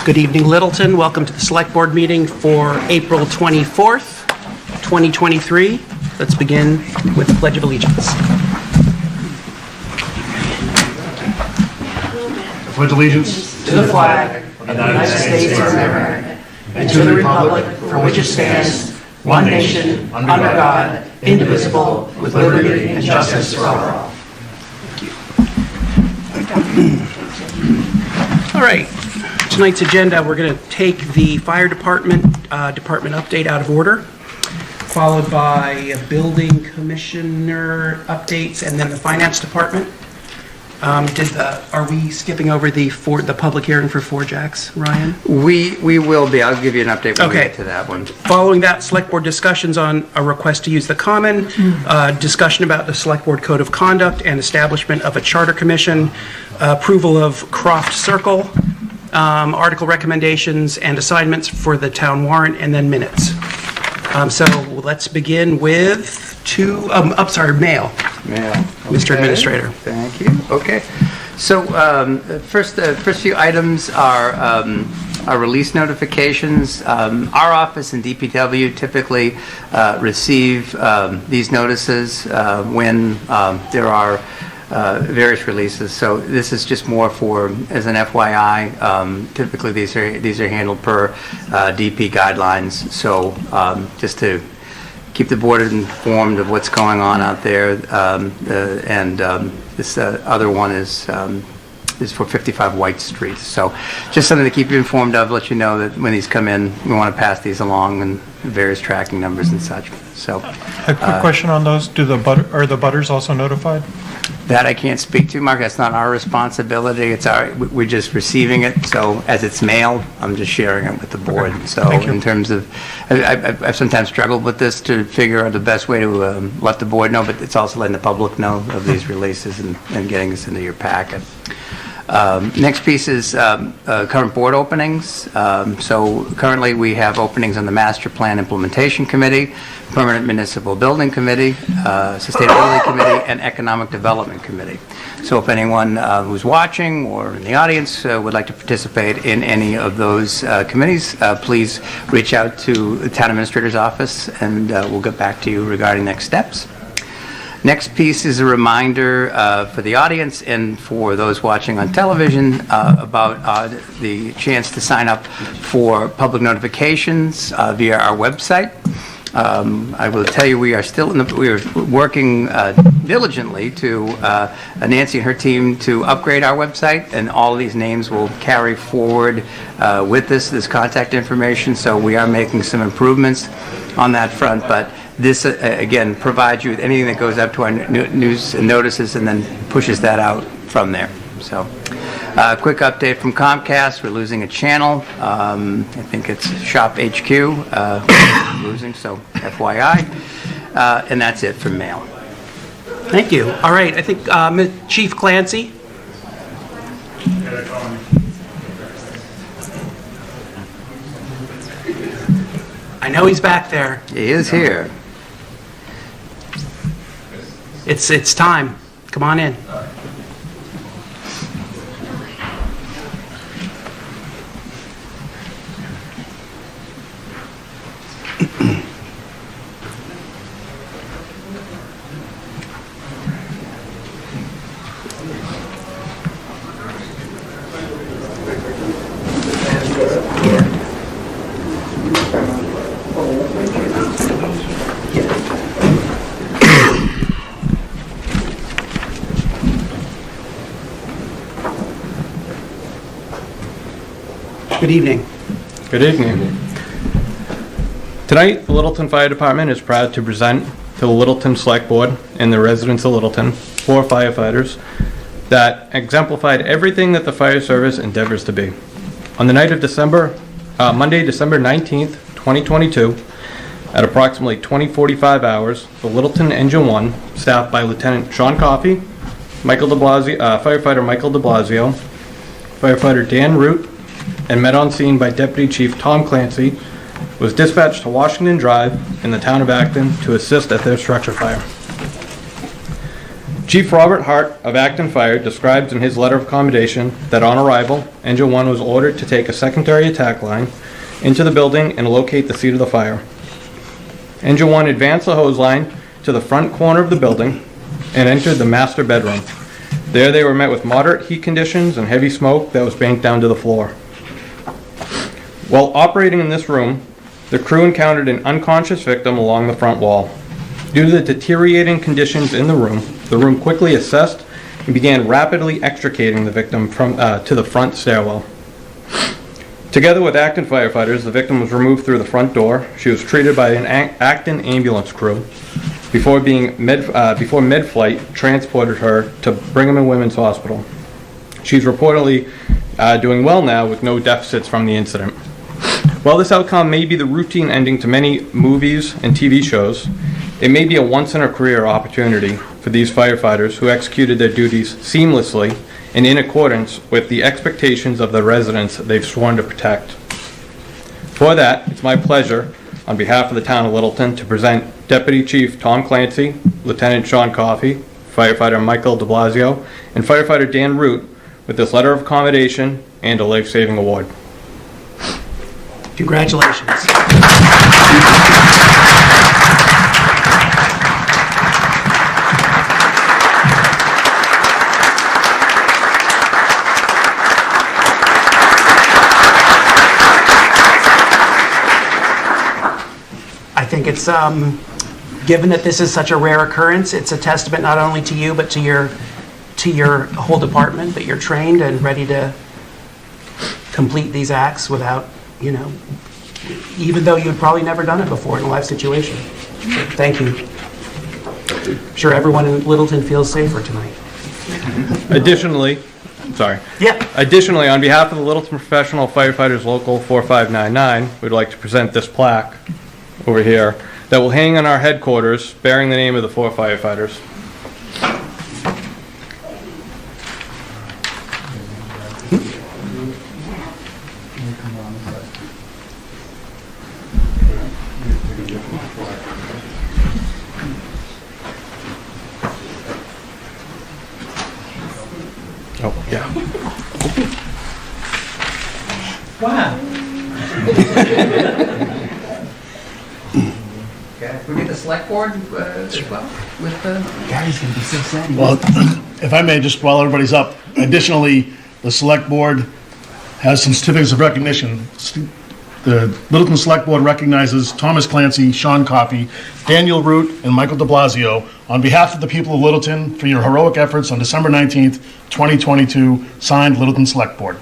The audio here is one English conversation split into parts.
Good evening, Littleton. Welcome to the Select Board meeting for April 24th, 2023. Let's begin with the Pledge of Allegiance. I pledge allegiance To the flag of the United States of America and to the republic for which it stands, one nation, under God, indivisible, with liberty and justice for all. All right. Tonight's agenda, we're going to take the fire department update out of order, followed by building commissioner updates, and then the finance department. Are we skipping over the public hearing for 4 Jacks, Ryan? We will be. I'll give you an update when we Okay. get to that one. Following that, select board discussions on a request to use the common, discussion about the select board code of conduct and establishment of a charter commission, approval of Croft Circle, article recommendations and assignments for the town warrant, and then minutes. So let's begin with mail. Mr. Administrator. Thank you. Okay. So first few items are release notifications. Our office and DPW typically receive these notices when there are various releases. So this is just more for as an FYI. Typically these are handled per DP guidelines. So just to keep the board informed of what's going on out there. This other one is for 55 White Street. So just something to keep you informed of, let you know that when these come in, we want to pass these along and various tracking numbers and such. So A quick question on those. Are the butters also notified? that I can't speak to, Mark. That's not our responsibility. We're just receiving it. So as it's mailed, I'm just sharing it with the board. Okay. So Thank you. in terms of, I've sometimes struggled with this to figure out the best way to let the board know, but it's also letting the public know of these releases and getting this into your packet. Next piece is current board openings. So currently we have openings on the Master Plan Implementation Committee, Permanent Municipal Building Committee, Sustainability Committee, and Economic Development Committee. So if anyone who's watching or in the audience would like to participate in any of those committees, please reach out to the Town Administrator's Office and we'll get back to you regarding next steps. Next piece is a reminder for the audience and for those watching on television about the chance to sign up for public notifications via our website. I will tell you, we are working diligently to Nancy and her team to upgrade our website, and all of these names will carry forward with this contact information. So we are making some improvements on that front, but this, again, provides you with anything that goes up to our news and notices and then pushes that out from there. So, quick update from Comcast. We're losing a channel. I think it's Shop HQ losing, so FYI. And that's it for mail. Thank you. All right, I think Chief Clancy. I know he's back there. He is here. It's time. Come on in. Good evening. Good evening. Tonight, the Littleton Fire Department is proud to present to the Littleton Select Board and the residents of Littleton 4 firefighters that exemplified everything that the fire service endeavors to be. On the night of Monday, December 19th, 2022, at approximately 20:45 hours, the Littleton Engine 1, staffed by Lieutenant Sean Coffey, firefighter Michael de Blasio, firefighter Dan Root, and met on scene by Deputy Chief Tom Clancy, was dispatched to Washington Drive in the town of Acton to assist at their structure fire. Chief Robert Hart of Acton Fire describes in his letter of commendation that on arrival, Engine 1 was ordered to take a secondary attack line into the building and locate the seat of the fire. Engine 1 advanced the hose line to the front corner of the building and entered the master bedroom. There they were met with moderate heat conditions and heavy smoke that was banked down to the floor. While operating in this room, the crew encountered an unconscious victim along the front wall. Due to the deteriorating conditions in the room quickly assessed and began rapidly extricating the victim to the front stairwell. Together with Acton firefighters, the victim was removed through the front door. She was treated by an Acton ambulance crew before Med-Flight transported her to Brigham and Women's Hospital. She's reportedly doing well now with no deficits from the incident. While this outcome may be the routine ending to many movies and TV shows, it may be a once-in-a-career opportunity for these firefighters who executed their duties seamlessly and in accordance with the expectations of the residents they've sworn to protect. For that, it's my pleasure, on behalf of the town of Littleton, to present Deputy Chief Tom Clancy, Lieutenant Sean Coffey, Firefighter Michael de Blasio, and Firefighter Dan Root with this letter of commendation and a life-saving award. Congratulations. I think it's, given that this is such a rare occurrence, it's a testament not only to you, but to your whole department, that you're trained and ready to complete these acts without, even though you've probably never done it before in a live situation. So, thank you. I'm sure everyone in Littleton feels safer tonight. Additionally, on behalf of the Littleton Professional Firefighters Local 4599, we'd like to present this plaque over here that will hang on our headquarters bearing the name of the 4 firefighters. Oh, yeah. Wow. We get the select board as well with the... Gary's going to be so sad. Well, if I may, just while everybody's up, additionally, the select board has some certificates of recognition. The Littleton Select Board recognizes Thomas Clancy, Sean Coffey, Daniel Root, and Michael de Blasio on behalf of the people of Littleton for your heroic efforts on December 19th, 2022, signed Littleton Select Board.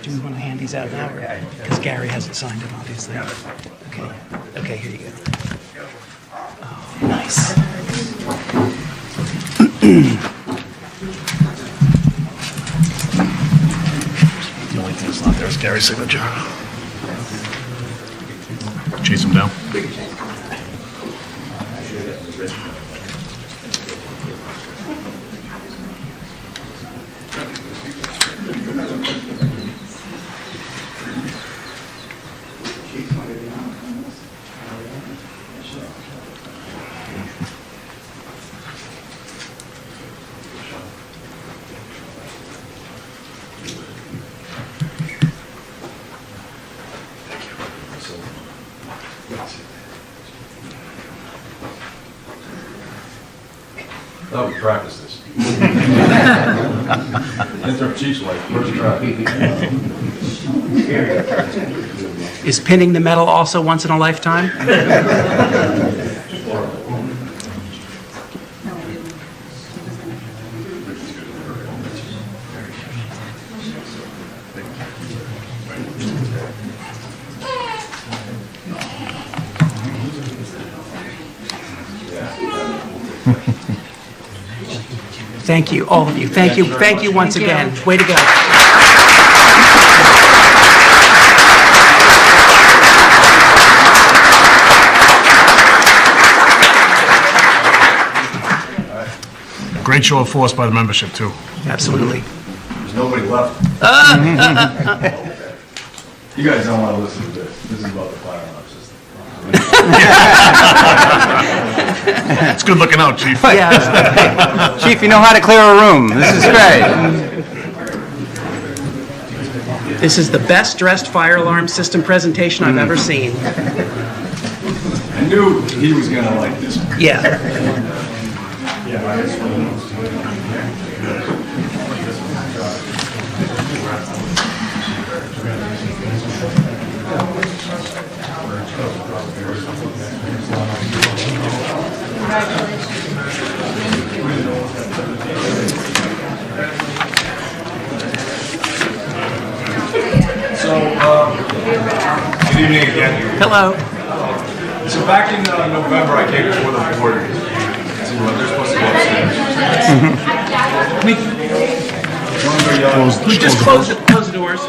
Do you want to hand these out now? Because Gary hasn't signed them, obviously. Okay. Okay, here you go. Oh, nice. The only thing that's not there is Gary's signature. Chase him down. Thought we practiced this. Interim chief's wife, first try. Is pinning the medal also once in a lifetime? Thank you, all of you. Thank you once again. Way to go. Great show of force by the membership, too. Absolutely. There's nobody left. You guys don't want to listen to this. This is about the fire alarm system. It's good looking out, Chief. Yeah. Chief, you know how to clear a room. This is great. This is the best-dressed fire alarm system presentation I've ever seen. I knew he was going to like this. Yeah. So, good evening again. Hello. So back in November, I came before the board. They're supposed to go upstairs. We just close the doors.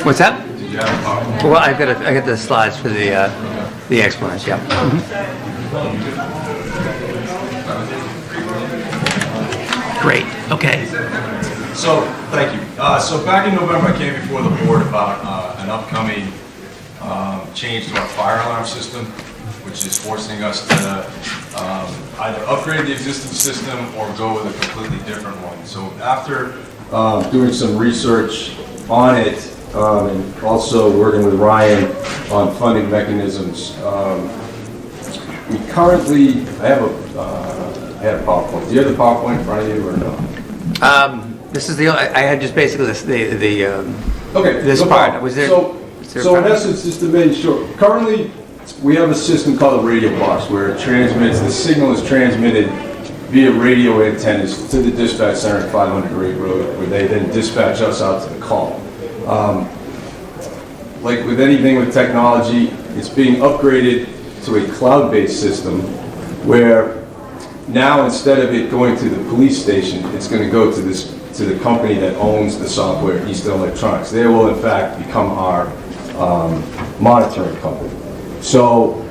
What's that? Did you have a PowerPoint? Well, I got the slides for the explanation, yeah. Great, okay. So, thank you. So back in November, I came before the board about an upcoming change to our fire alarm system, which is forcing us to either upgrade the existing system or go with a completely different one. So after doing some research on it, and also working with Ryan on funding mechanisms, we currently, I had a PowerPoint. Do you have the PowerPoint in front of you or no? This is I had just basically Okay. this no part. problem. Was there? So is there a in problem? essence, just to make sure, currently we have a system called a radio box where it transmits, the signal is transmitted via radio antennas to the dispatch center at 500 Great Road, where they then dispatch us out to the call. Like with anything with technology, it's being upgraded to a cloud-based system where now instead of it going to the police station, it's going to go to the company that owns the software, Eastern Electronics. They will in fact become our monitoring company. So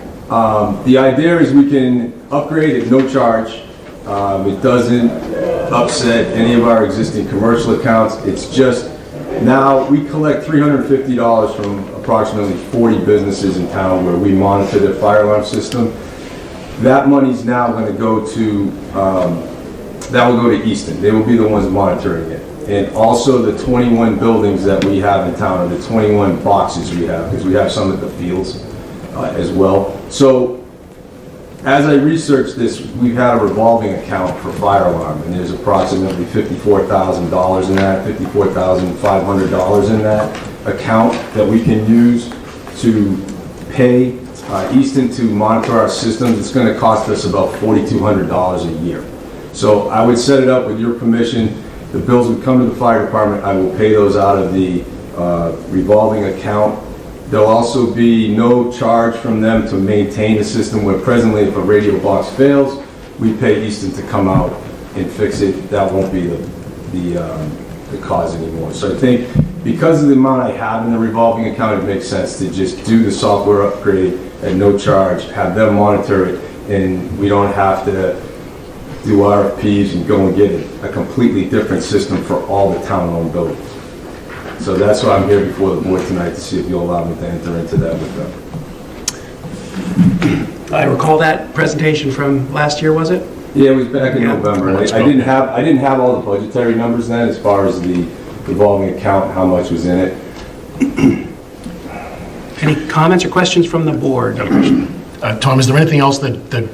the idea is we can upgrade at no charge. It doesn't upset any of our existing commercial accounts. It's just now we collect $350 from approximately 40 businesses in town where we monitor their fire alarm system. That money's now going to go to, that will go to Easton. They will be the ones monitoring it. And also the 21 buildings that we have in town, or the 21 boxes we have, because we have some at the fields as well. So as I researched this, we've had a revolving account for fire alarm, and there's approximately $54,000 in that, $54,500 in that account that we can use to pay Easton to monitor our systems. It's going to cost us about $4,200 a year. So I would set it up with your permission. The bills would come to the fire department. I will pay those out of the revolving account. There'll also be no charge from them to maintain the system, where presently if a radio box fails, we pay Easton to come out and fix it. That won't be the cause anymore. So I think because of the amount I have in the revolving account, it makes sense to just do the software upgrade at no charge, have them monitor it, and we don't have to do RFPs and go and get a completely different system for all the town-owned buildings. So that's why I'm here before the board tonight, to see if you'll allow me to enter into that with them. I recall that presentation from last year, was it? Yeah, it was back in November. I didn't have all the budgetary numbers then, as far as the revolving account, how much was in it. Any comments or questions from the board? Tom, is there anything else that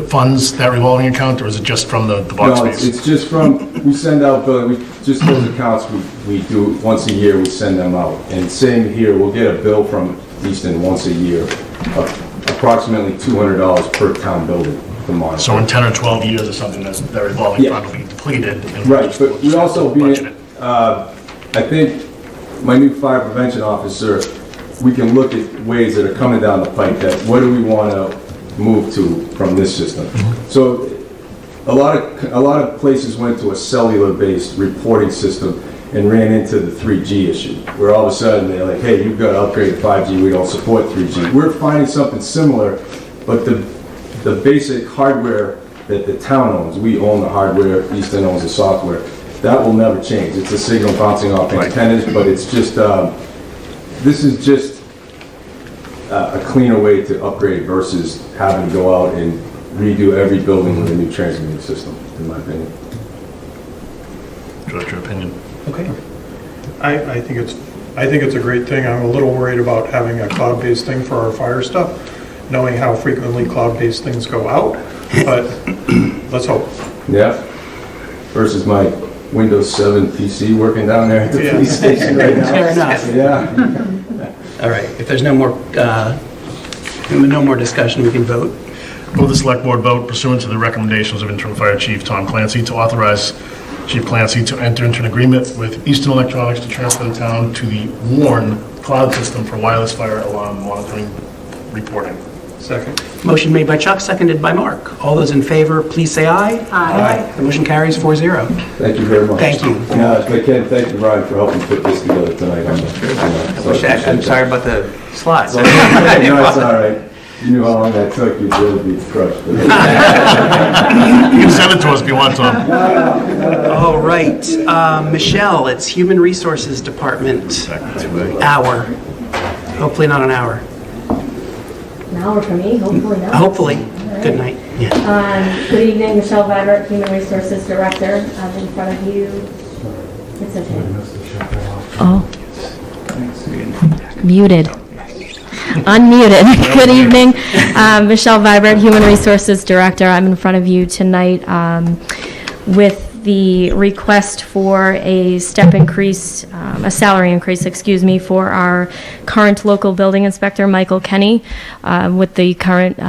funds that revolving account, or is it just from the box No, space? it's just from, we send out, just those accounts we do once a year, we send them out. And same here, we'll get a bill from Easton once a year, approximately $200 per town building to monitor. So in 10 or 12 years or something, that revolving Yeah. fund will be depleted. and Right, but we also budget being, it. I think my new fire prevention officer, we can look at ways that are coming down the pipe that what do we want to move to from this system? So a lot of places went to a cellular-based reporting system and ran into the 3G issue, where all of a sudden they're like, hey, you've got to upgrade to 5G, we don't support 3G. We're finding something similar, but the basic hardware that the town owns, we own the hardware, Easton owns the software, that will never change. It's a signal bouncing off antennas, but it's just, this is just a cleaner way to upgrade versus having to go out and redo every building with a new transmitting system, in my opinion. What's your opinion? Okay. I think it's a great thing. I'm a little worried about having a cloud-based thing for our fire stuff, knowing how frequently cloud-based things go out, but let's hope. Yeah. Versus my Windows 7 PC working down there at the Yeah. police station right now. Fair enough. Yeah. All right, if there's no more discussion, we can vote. Will the select board vote pursuant to the recommendations of interim fire chief Tom Clancy to authorize Chief Clancy to enter into an agreement with Eastern Electronics to transfer the town to the Warn cloud system for wireless fire alarm monitoring reporting? Second. Motion made by Chuck, seconded by Mark. All those in favor, please say aye. Aye. The motion carries 4-0. Thank you very much. Thank you. If I can, thank you, Ryan, for helping put this together tonight. I'm sorry about the slides. No, it's all right. You knew how long that took, you'd really be crushed. You can send it to us if you want, Tom. All right, Michelle, it's Human Resources Department hour. Hopefully not an hour. An hour for me, hopefully not. Hopefully. All right. Good night. Yeah. Good evening, Michelle Vibert, Human Resources Director. I'm in front of you. It's okay. Oh. Muted. Unmuted. Good evening. Michelle Vibert, Human Resources Director. I'm in front of you tonight with the request for a step increase, a salary increase, excuse me, for our current local building inspector, Michael Kenny. With the current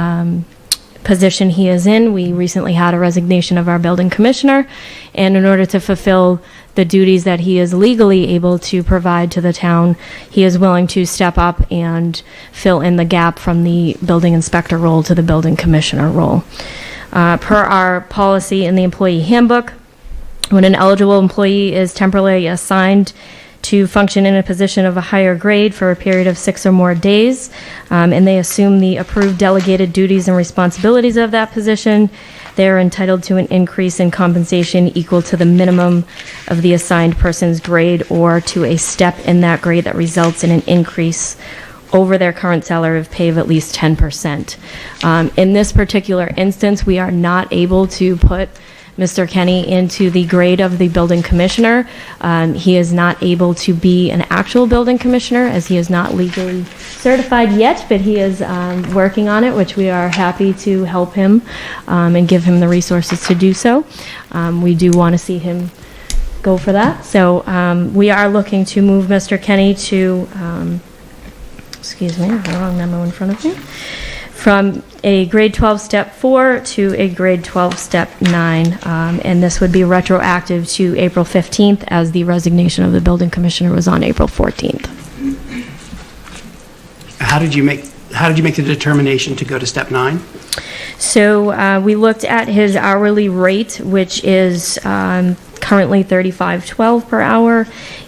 position he is in, we recently had a resignation of our building commissioner, and in order to fulfill the duties that he is legally able to provide to the town, he is willing to step up and fill in the gap from the building inspector role to the building commissioner role. Per our policy in the employee handbook, when an eligible employee is temporarily assigned to function in a position of a higher grade for a period of 6 or more days, and they assume the approved delegated duties and responsibilities of that position, they are entitled to an increase in compensation equal to the minimum of the assigned person's grade or to a step in that grade that results in an increase over their current salary of pay of at least 10%. In this particular instance, we are not able to put Mr. Kenny into the grade of the building commissioner. He is not able to be an actual building commissioner as he is not legally certified yet, but he is working on it, which we are happy to help him and give him the resources to do so. We do want to see him go for that. So we are looking to move Mr. Kenny to, excuse me, I have the wrong memo in front of me, from a grade 12 step 4 to a grade 12 step 9, and this would be retroactive to April 15th as the resignation of the building commissioner was on April 14th. How did you make the determination to go to step 9? So we looked at his hourly rate, which is currently $35.12 per hour,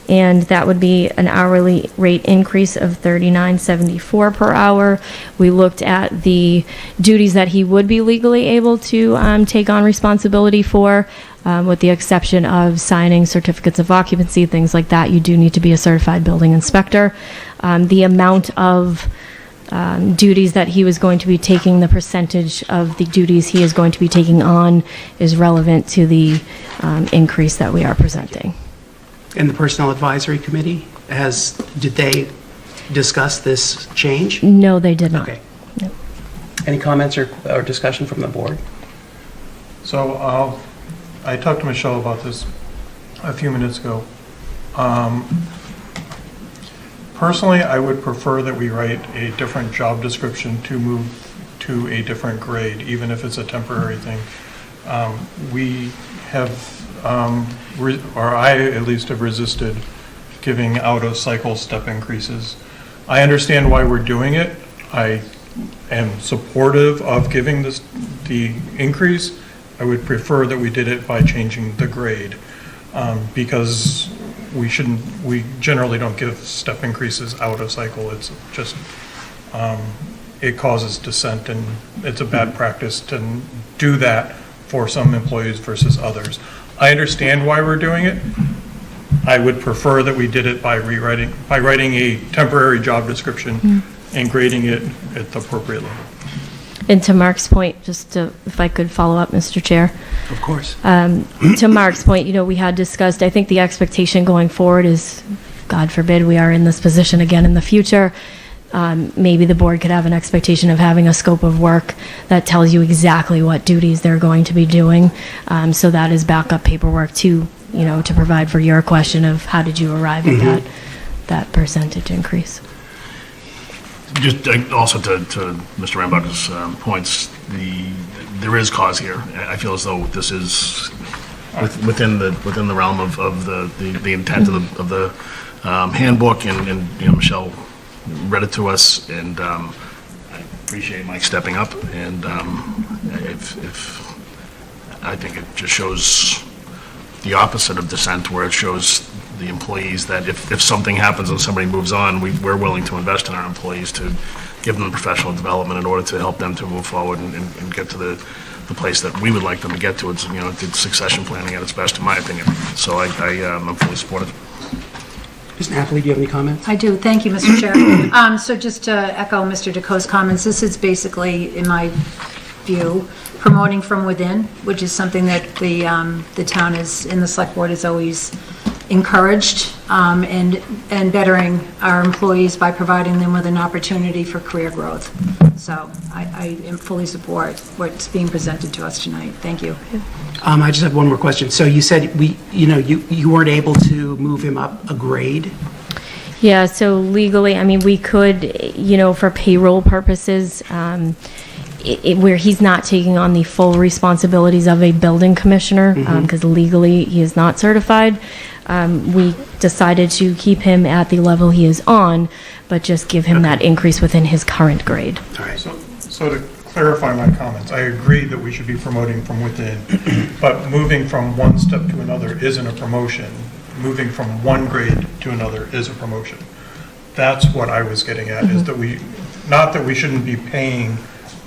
and that would be an hourly rate increase of $39.74 per hour. We looked at the duties that he would be legally able to take on responsibility for, with the exception of signing certificates of occupancy, things like that. You do need to be a certified building inspector. The amount of duties that he was going to be taking, the percentage of the duties he is going to be taking on is relevant to the increase that we are presenting. And the Personnel Advisory Committee, did they discuss this change? No, they did not. Okay. No. Any comments or discussion from the board? So I talked to Michelle about this a few minutes ago. Personally, I would prefer that we write a different job description to move to a different grade, even if it's a temporary thing. We have, or I at least have resisted giving out-of-cycle step increases. I understand why we're doing it. I am supportive of giving the increase. I would prefer that we did it by changing the grade, because we generally don't give step increases out of cycle. It's just, it causes dissent, and it's a bad practice to do that for some employees versus others. I understand why we're doing it. I would prefer that we did it by writing a temporary job description and grading it at the appropriate level. And to Mark's point, if I could follow up, Mr. Chair. Of course. To Mark's point, we had discussed, I think the expectation going forward is, God forbid, we are in this position again in the future. Maybe the board could have an expectation of having a scope of work that tells you exactly what duties they're going to be doing. So that is backup paperwork to provide for your question of how did you arrive at that percentage increase. Just also to Mr. Rambuck's points, there is cause here. I feel as though this is within the realm of the intent of the handbook, and Michelle read it to us, and I appreciate Mike stepping up. And if I think it just shows the opposite of dissent, where it shows the employees that if something happens and somebody moves on, we're willing to invest in our employees to give them professional development in order to help them to move forward and get to the place that we would like them to get to. It's it's succession planning at its best, in my opinion. So I'm fully supportive. Ms. Napoli, do you have any comments? I do. Thank you, Mr. Chair. So just to echo Mr. DeCoe's comments, this is basically, in my view, promoting from within, which is something that the town is, in the select board, is always encouraged, and bettering our employees by providing them with an opportunity for career growth. So I fully support what's being presented to us tonight. Thank you. I just have one more question. So you said you weren't able to move him up a grade? Yeah, so legally, we could, for payroll purposes, where he's not taking on the full responsibilities of a building commissioner, because legally he is not certified. We decided to keep him at the level he is on, but just give him that increase within his current grade. All right. So to clarify my comments, I agree that we should be promoting from within, but moving from one step to another isn't a promotion. Moving from one grade to another is a promotion. That's what I was getting at, is that not that we shouldn't be paying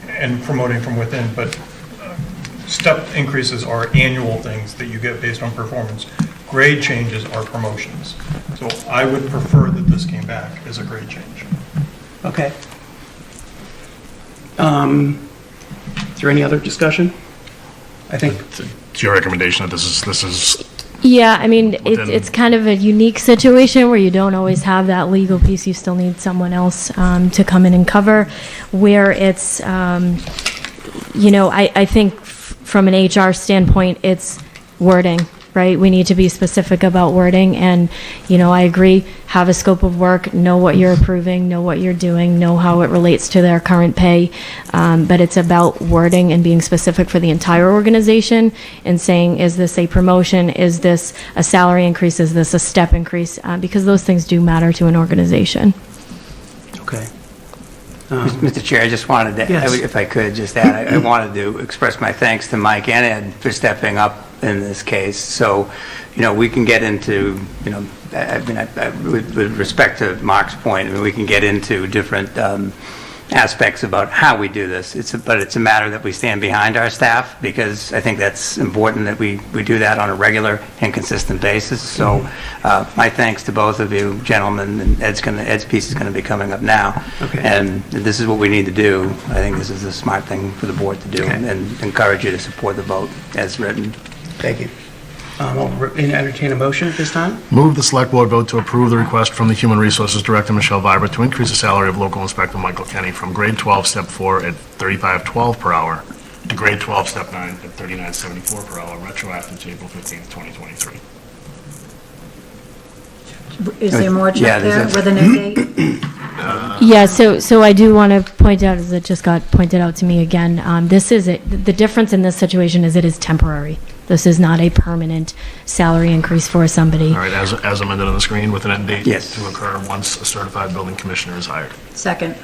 and promoting from within, but step increases are annual things that you get based on performance. Grade changes are promotions. So I would prefer that this came back as a grade change. Okay. Is there any other discussion? I think. It's your recommendation that this is Yeah, it's kind of a unique situation where you don't always have that legal piece. You still need someone else to come in and cover. Where it's, I think from an HR standpoint, it's wording, right? We need to be specific about wording, and, I agree, have a scope of work, know what you're approving, know what you're doing, know how it relates to their current pay, but it's about wording and being specific for the entire organization and saying, is this a promotion? Is this a salary increase? Is this a step increase? Because those things do matter to an organization. Okay. Mr. Chair, I just wanted to, Yes. if I could just add, I wanted to express my thanks to Mike and Ed for stepping up in this case. So, we can get into, with respect to Mark's point, we can get into different aspects about how we do this. But it's a matter that we stand behind our staff, because I think that's important that we do that on a regular and consistent basis. So my thanks to both of you gentlemen, and Ed's piece is going to be coming up now. Okay. And this is what we need to do. I think this is a smart thing for the board to do, Okay. and encourage you to support the vote as written. Thank you. I'll entertain a motion at this time. Move the select board vote to approve the request from the Human Resources Director, Michelle Vibert, to increase the salary of local inspector Michael Kenny from grade 12, step 4 at $35.12 per hour to grade 12, step 9 at $39.74 per hour, retroactive to April 15th, 2023. Is there more, Yeah, Chuck, there's there a- with an end date? Yeah, so I do want to point out, as it just got pointed out to me again, the difference in this situation is it is temporary. This is not a permanent salary increase for somebody. All right, as amended on the screen with an end date Yes. to occur once a certified building commissioner is hired. Second.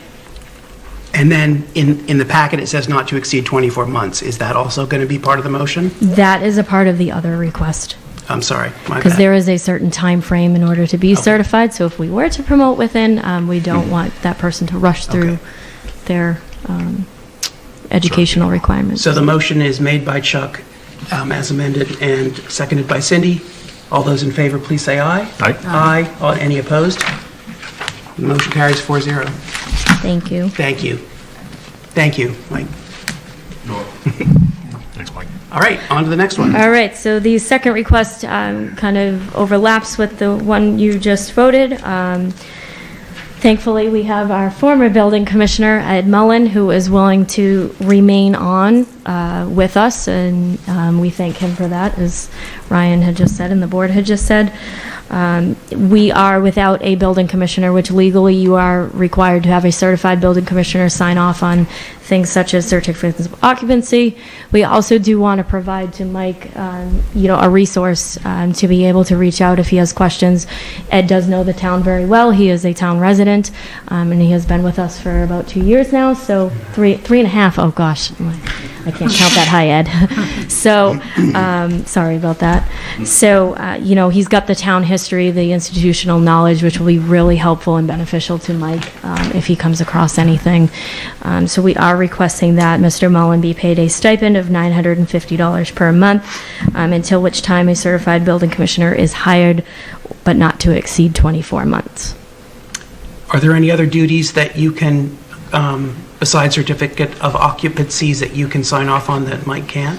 And then in the packet, it says not to exceed 24 months. Is that also going to be part of the motion? That is a part of the other request, I'm sorry, my because bad. there is a certain time frame in order to be certified. So if we were to promote within, we don't want that person to rush through Okay. their educational requirements. So the motion is made by Chuck as amended and seconded by Cindy. All those in favor, please say aye. Aye. Aye. Any opposed? The motion carries 4-0. Thank you. Thank you. Thank you, Mike. Thanks, Mike. All right, on to the next one. All right, so the second request kind of overlaps with the one you just voted. Thankfully, we have our former building commissioner, Ed Mullen, who is willing to remain on with us, and we thank him for that, as Ryan had just said and the board had just said. We are without a building commissioner, which legally you are required to have a certified building commissioner sign off on things such as certificates of occupancy. We also do want to provide to Mike, a resource to be able to reach out if he has questions. Ed does know the town very well. He is a town resident, and he has been with us for about 2 years now, so three and a half. Oh gosh, I can't count that high, Ed. So, sorry about that. So, he's got the town history, the institutional knowledge, which will be really helpful and beneficial to Mike if he comes across anything. So we are requesting that Mr. Mullen be paid a stipend of $950 per month, until which time a certified building commissioner is hired, but not to exceed 24 months. Are there any other duties that you can, besides certificate of occupancies, that you can sign off on that Mike can't?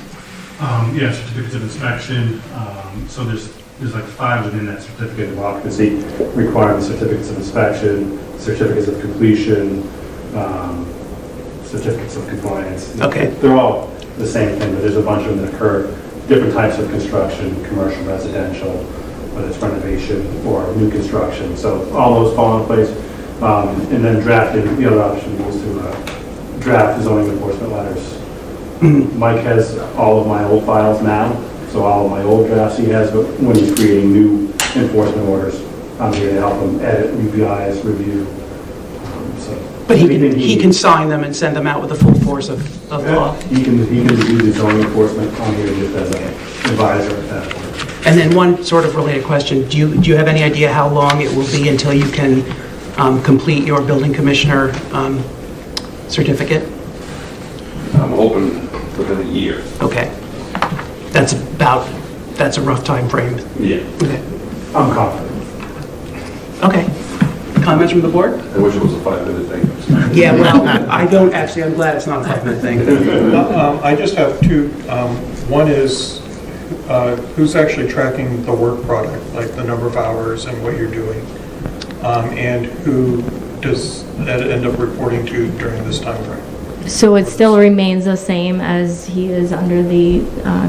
Yeah, certificates of inspection. So there's like 5 within that certificate of occupancy requiring certificates of inspection, certificates of completion, certificates of compliance. Okay. They're all the same thing, but there's a bunch of them that occur, different types of construction, commercial, residential, whether it's renovation or new construction. So all those fall into place. And then drafting, the other option is to draft zoning enforcement letters. Mike has all of my old files now, so all of my old drafts he has, but when he's creating new enforcement orders, I'm here to help him edit, revise, review. But he can sign them and send them out with the full force of law? He can do the zoning enforcement. I'm here just as an advisor at that point. And then one sort of related question, do you have any idea how long it will be until you can complete your building commissioner certificate? I'm hoping within a year. Okay. That's a rough time frame. Yeah. Okay. I'm confident. Okay. Comments from the board? I wish it was a 5-minute thing. Yeah, well, I'm glad it's not a 5-minute thing. I just have two. One is, who's actually tracking the work product, like the number of hours and what you're doing? And who does that end up reporting to during this time frame? So it still remains the same as he is under the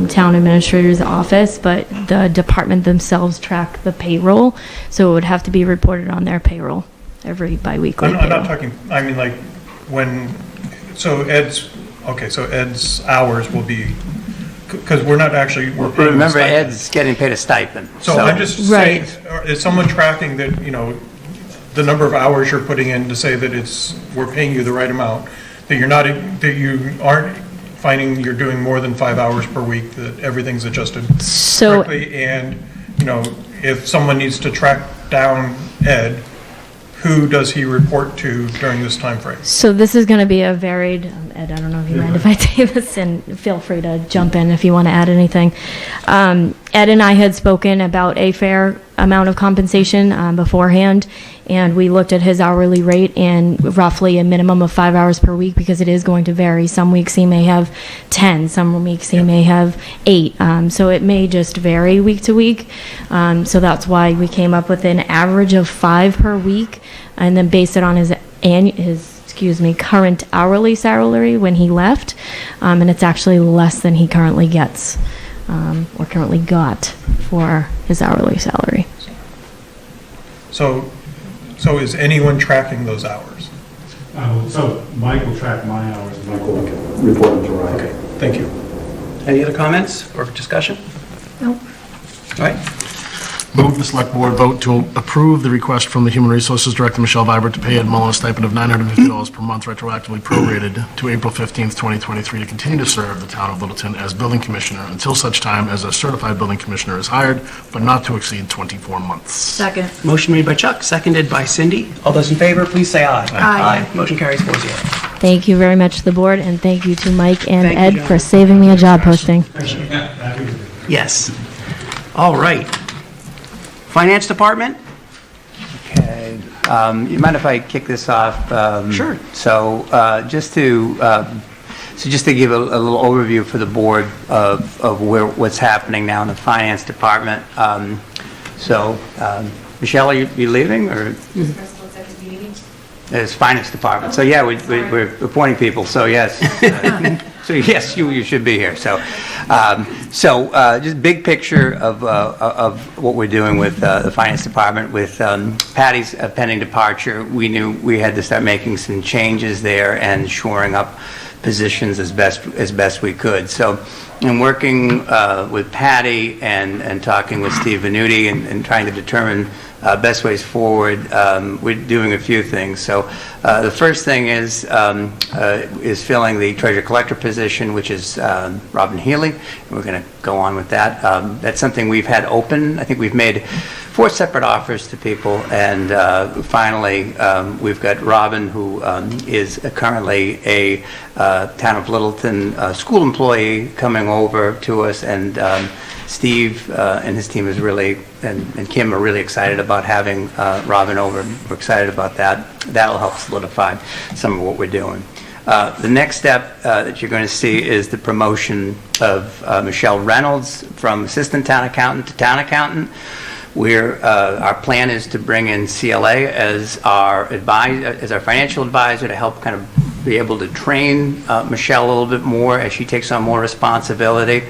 town administrator's office, but the department themselves track the payroll, so it would have to be reported on their payroll every biweekly. I'm not talking, I mean, like, so Ed's hours will be, because we're paying the Remember, stipend. Ed's getting paid a stipend. So I'm just Right. saying, is someone tracking that, the number of hours you're putting in to say that we're paying you the right amount, that you aren't finding you're doing more than 5 hours per week, that everything's adjusted So correctly, and, if someone needs to track down Ed, who does he report to during this time frame? So this is going to be a varied, Ed, I don't know if you mind if I take this, and feel free to jump in if you want to add anything. Ed and I had spoken about a fair amount of compensation beforehand, and we looked at his hourly rate and roughly a minimum of 5 hours per week, because it is going to vary. Some weeks he may have 10, some weeks he may have 8. So it may just vary week to week. So that's why we came up with an average of 5 per week, and then base it on his current hourly salary when he left, and it's actually less than he currently gets, or currently got for his hourly salary. So is anyone tracking those hours? So Mike will track my hours, and Mike will report them to Ryan. Okay, thank you. Any other comments or discussion? Nope. All right. Move the select board vote to approve the request from the Human Resources Director, Michelle Vibert, to pay Ed Mullen a stipend of $950 per month retroactively prorated to April 15th, 2023, to continue to serve the town of Littleton as building commissioner until such time as a certified building commissioner is hired, but not to exceed 24 months. Second. Motion made by Chuck, seconded by Cindy. All those in favor, please say aye. Aye. Motion carries 4-0. Thank you very much to the board, and thank you to Mike and Thank you, Ed gentlemen. for saving me a job posting. Yes. All right. Finance Department? Okay. You mind if I kick this off? Sure. So just to give a little overview for the board of what's happening now in the finance department. Michelle, are you leaving, or? It's finance department. So yeah, we're appointing people. So yes. So yes, you should be here. So just big picture of what we're doing with the finance department. With Patty's pending departure, we knew we had to start making some changes there and shoring up positions as best we could. So in working with Patty and talking with Steve Venuti and trying to determine best ways forward, we're doing a few things. So the first thing is filling the treasurer collector position, which is Robin Healy. We're going to go on with that. That's something we've had open. I think we've made 4 separate offers to people, and finally we've got Robin, who is currently a Town of Littleton school employee, coming over to us, and Steve and his team is really, and Kim are really excited about having Robin over. We're excited about that. That'll help solidify some of what we're doing. The next step that you're going to see is the promotion of Michelle Reynolds from assistant town accountant to town accountant. Our plan is to bring in CLA as our financial advisor to help kind of be able to train Michelle a little bit more as she takes on more responsibility.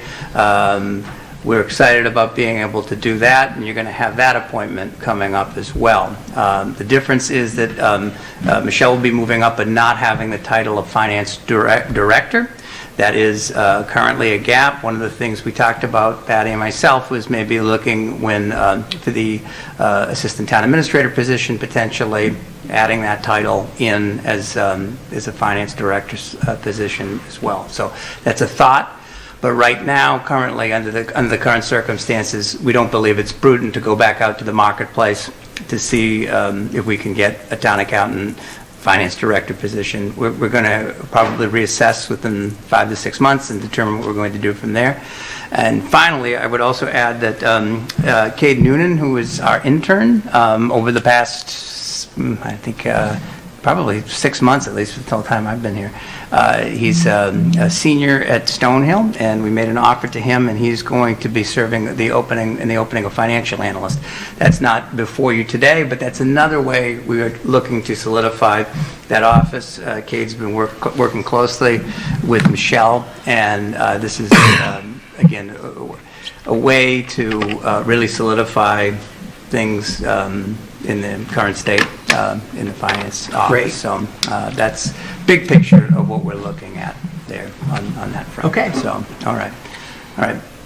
We're excited about being able to do that, and you're going to have that appointment coming up as well. The difference is that Michelle will be moving up and not having the title of finance director. That is currently a gap. One of the things we talked about, Patty and myself, was maybe looking for the assistant town administrator position, potentially adding that title in as a finance director's position as well. So that's a thought. But right now, currently, under the current circumstances, we don't believe it's prudent to go back out to the marketplace to see if we can get a town accountant finance director position. We're going to probably reassess within 5 to 6 months and determine what we're going to do from there. And finally, I would also add that Cade Noonan, who is our intern, over the past, I think, probably 6 months at least, the whole time I've been here. He's a senior at Stonehill, and we made an offer to him, and he's going to be serving the opening of financial analyst. That's not before you today, but that's another way we are looking to solidify that office. Cade's been working closely with Michelle, and this is, again, a way to really solidify things in the current state in the finance office. Great. So that's big picture of what we're looking at there on that front. Okay. So, all right.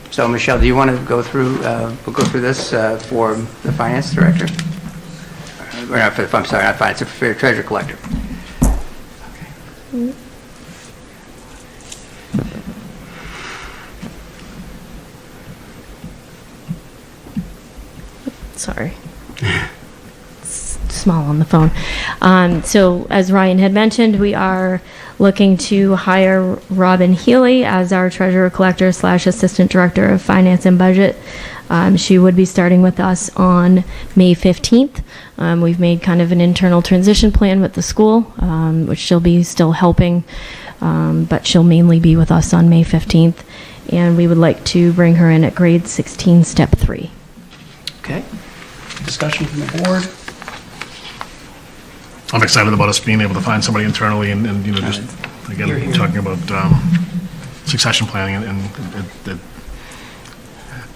So, Michelle, do you want to go through, we'll go through this for the finance director? Or not for, I'm sorry, not finance, for the treasurer collector. Okay. Sorry. It's small on the phone. So as Ryan had mentioned, we are looking to hire Robin Healy as our treasurer collector / assistant director of finance and budget. She would be starting with us on May 15th. We've made kind of an internal transition plan with the school, which she'll be still helping, but she'll mainly be with us on May 15th. And we would like to bring her in at grade 16, step 3. Okay. Discussion from the board? I'm excited about us being able to find somebody internally and just, again, talking about succession planning, and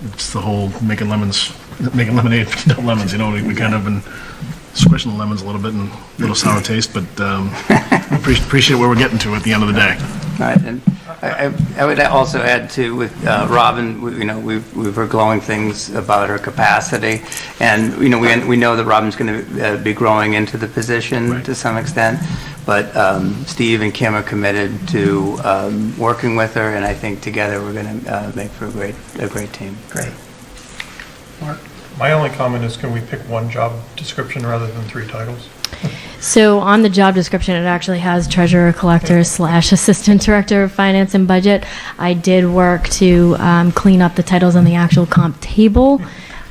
it's the whole making lemonade, no lemons, you know, we kind of been squishing the lemons a little bit and a little sour taste, but appreciate where we're getting to at the end of the day. All right, and I would also add too with Robin, we've heard glowing things about her capacity, and we know that Robin's going to be growing into the position to some extent, but Steve and Kim are committed to working with her, and I think together we're going to make for a great team. Great. Mark? My only comment is, can we pick one job description rather than 3 titles? So on the job description, it actually has treasurer collector / assistant director of finance and budget. I did work to clean up the titles on the actual comp table,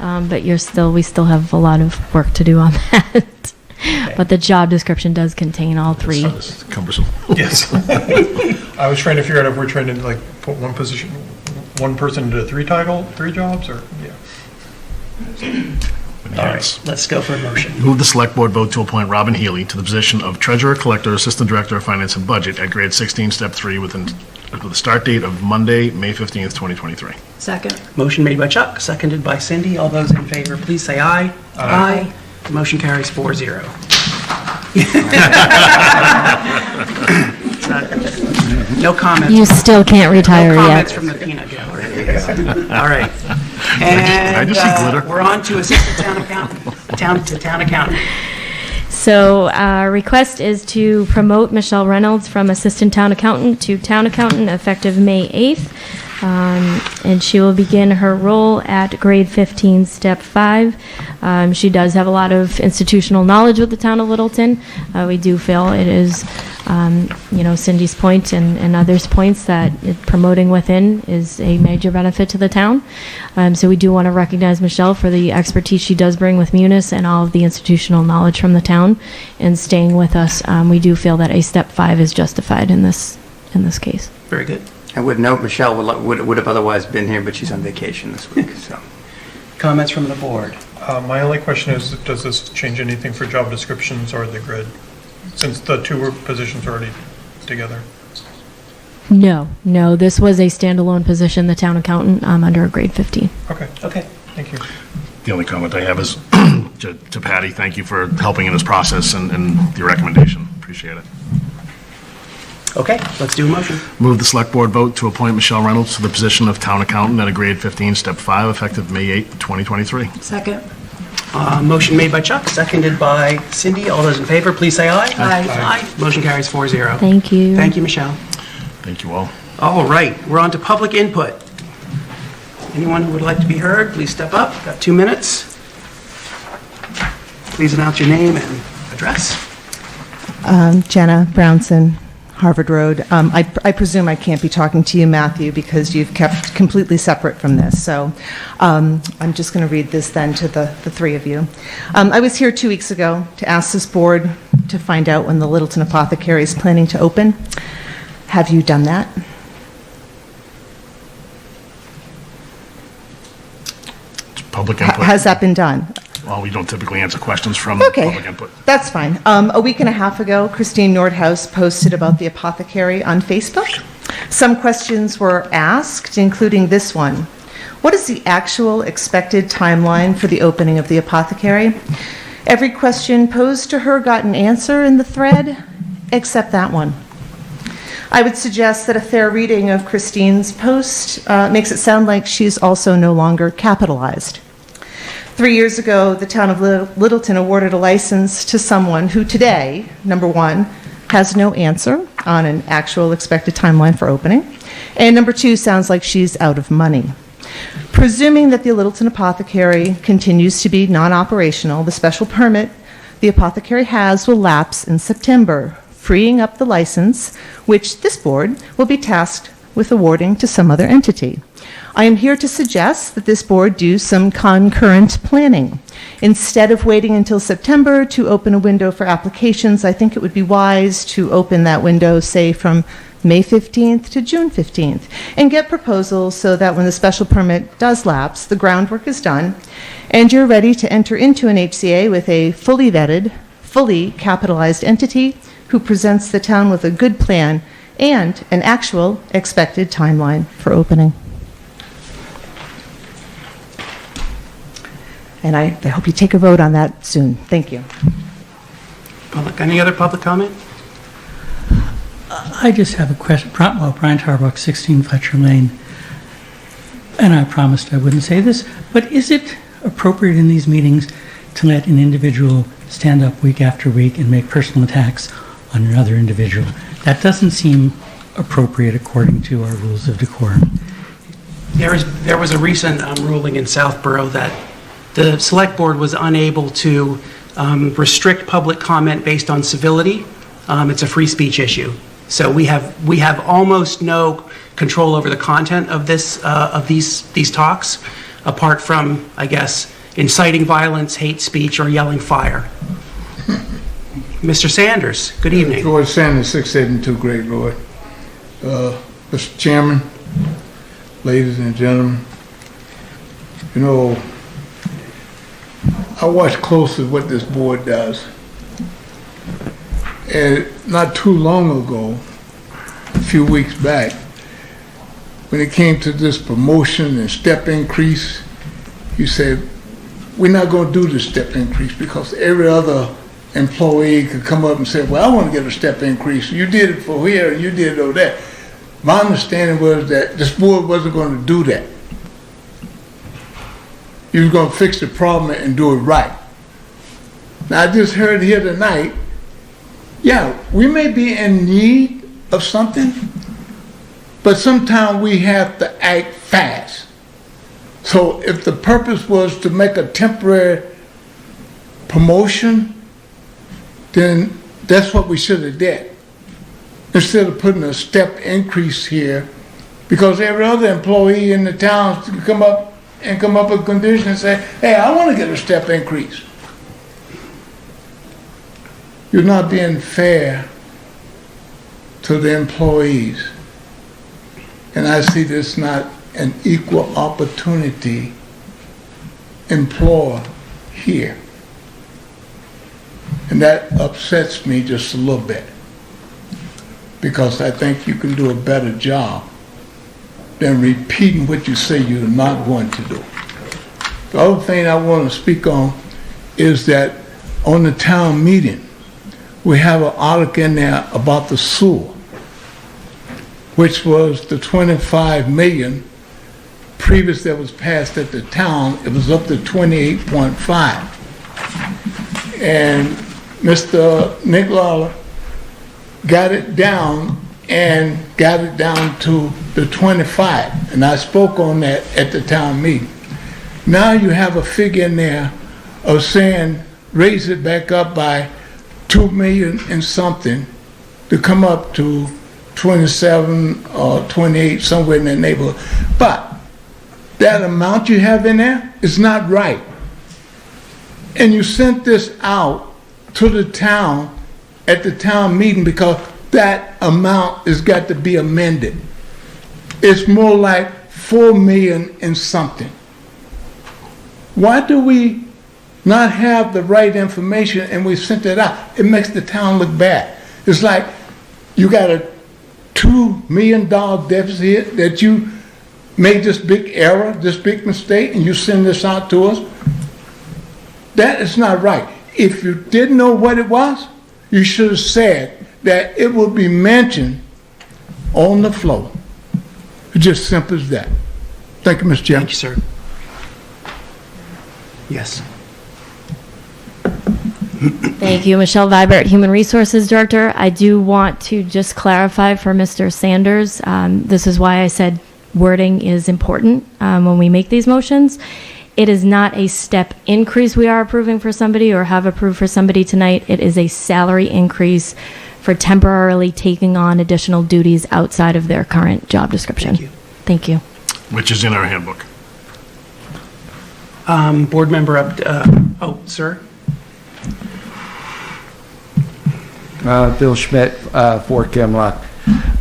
but we still have a lot of work to do on that. Okay. But the job description does contain all 3. It's cumbersome. Yes. I was trying to figure out if we're trying to put one person into 3 jobs, or yeah. All right, let's go for a motion. Move the select board vote to appoint Robin Healy to the position of treasurer collector, assistant director of finance and budget at grade 16, step 3, with the start date of Monday, May 15th, 2023. Second. Motion made by Chuck, seconded by Cindy. All those in favor, please say aye. Aye. The motion carries 4-0. No comments. You still can't retire No yet. comments from the peanut gallery. All right. And I just see glitter. we're on to assistant town accountant. Town accountant. So our request is to promote Michelle Reynolds from assistant town accountant to town accountant effective May 8th. And she will begin her role at grade 15, step 5. She does have a lot of institutional knowledge with the town of Littleton. We do feel it is, Cindy's point and others' points that promoting within is a major benefit to the town. So we do want to recognize Michelle for the expertise she does bring with Munis and all of the institutional knowledge from the town and staying with us. We do feel that a step 5 is justified in this case. Very good. I would note Michelle would have otherwise been here, but she's on vacation this week. So, Comments from the board? My only question is, does this change anything for job descriptions or the grid, since the 2 positions are already together? No, this was a standalone position, the town accountant, under a grade 15. Okay, thank you. The only comment I have is to Patty, thank you for helping in this process and your recommendation. Appreciate it. Okay, let's do a motion. Move the select board vote to appoint Michelle Reynolds to the position of town accountant at a grade 15, step 5, effective May 8th, 2023. Second. Motion made by Chuck, seconded by Cindy. All those in favor, please say aye. Aye. Motion carries 4-0. Thank you. Thank you, Michelle. Thank you all. All right, we're on to public input. Anyone who would like to be heard, please step up. Got 2 minutes. Please announce your name and address. Jenna Brownson, Harvard Road. I presume I can't be talking to you, Matthew, because you've kept completely separate from this. So I'm just going to read this then to the 3 of you. I was here 2 weeks ago to ask this board to find out when the Littleton Apothecary is planning to open. Have you done that? Public input. Has that been done? Well, we don't typically answer questions from Okay, public input. that's fine. A week and a half ago, Christine Nordhaus posted about the apothecary on Facebook. Some questions were asked, including this one. What is the actual expected timeline for the opening of the apothecary? Every question posed to her got an answer in the thread, except that one. I would suggest that a fair reading of Christine's post makes it sound like she's also no longer capitalized. 3 years ago, the town of Littleton awarded a license to someone who today, number 1, has no answer on an actual expected timeline for opening, and number 2, sounds like she's out of money. Presuming that the Littleton Apothecary continues to be non-operational, the special permit the apothecary has will lapse in September, freeing up the license, which this board will be tasked with awarding to some other entity. I am here to suggest that this board do some concurrent planning. Instead of waiting until September to open a window for applications, I think it would be wise to open that window, say, from May 15th to June 15th, and get proposals so that when the special permit does lapse, the groundwork is done, and you're ready to enter into an HCA with a fully vetted, fully capitalized entity who presents the town with a good plan and an actual expected timeline for opening. And I hope you take a vote on that soon. Thank you. Any other public comment? I just have a question. Brian Tarbuck, 16 Fletcher Lane. And I promised I wouldn't say this, but is it appropriate in these meetings to let an individual stand up week after week and make personal attacks on another individual? That doesn't seem appropriate according to our rules of decorum. There was a recent ruling in Southborough that the select board was unable to restrict public comment based on civility. It's a free speech issue. So we have almost no control over the content of these talks, apart from, I guess, inciting violence, hate speech, or yelling fire. Mr. Sanders, good evening. George Sanders, 672 Great Road. Mr. Chairman, ladies and gentlemen, you know, I watch closely what this board does. And not too long ago, a few weeks back, when it came to this promotion and step increase, you said, we're not going to do the step increase because every other employee could come up and say, well, I want to get a step increase. You did it for here, and you did it over there. My understanding was that this board wasn't going to do that. You were going to fix the problem and do it right. Now, I just heard here tonight, yeah, we may be in need of something, but sometimes we have to act fast. So if the purpose was to make a temporary promotion, then that's what we should have did. Instead of putting a step increase here, because every other employee in the town can come up with conditions and say, hey, I want to get a step increase. You're not being fair to the employees. And I see this not an equal opportunity employer here. And that upsets me just a little bit, because I think you can do a better job than repeating what you say you're not going to do. The other thing I want to speak on is that on the town meeting, we have an article in there about the sewer, which was the 25 million previous that was passed at the town. It was up to 28.5. And Mr. Nick Lawler got it down to the 25. And I spoke on that at the town meeting. Now you have a figure in there of saying raise it back up by 2 million and something to come up to 27 or 28, somewhere in that neighborhood. But that amount you have in there is not right. And you sent this out to the town at the town meeting because that amount has got to be amended. It's more like 4 million and something. Why do we not have the right information and we sent it out? It makes the town look bad. It's like you got a $2 million deficit that you made this big error, this big mistake, and you send this out to us. That is not right. If you didn't know what it was, you should have said that it will be mentioned on the floor. It's just simple as that. Thank you, Mr. Chairman. Thank you, sir. Yes. Thank you. Michelle Vibert, Human Resources Director. I do want to just clarify for Mr. Sanders, this is why I said wording is important when we make these motions. It is not a step increase we are approving for somebody or have approved for somebody tonight. It is a salary increase for temporarily taking on additional duties outside of their current job description. Thank you. Which is in our handbook. Board member up, sir. Bill Schmidt, Fort Kemlock.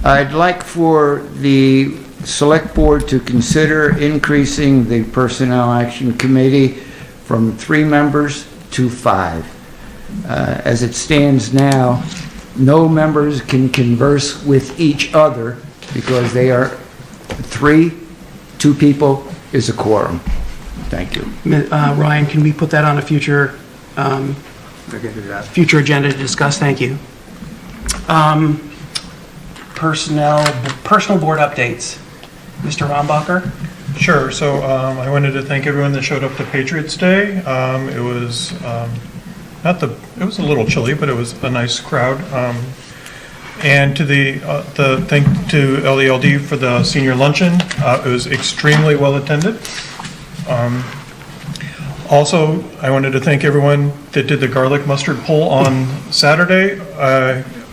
I'd like for the Select Board to consider increasing the Personnel Action Committee from 3 members to 5. As it stands now, no members can converse with each other, because they are 3, 2 people is a quorum. Thank you. Ryan, can we put that on a future agenda to discuss? Thank you. Personal board updates. Mr. Rombacher? Sure. So I wanted to thank everyone that showed up to Patriots Day. It was it was a little chilly, but it was a nice crowd. And to thank to LELD for the senior luncheon. It was extremely well attended. Also, I wanted to thank everyone that did the garlic mustard poll on Saturday.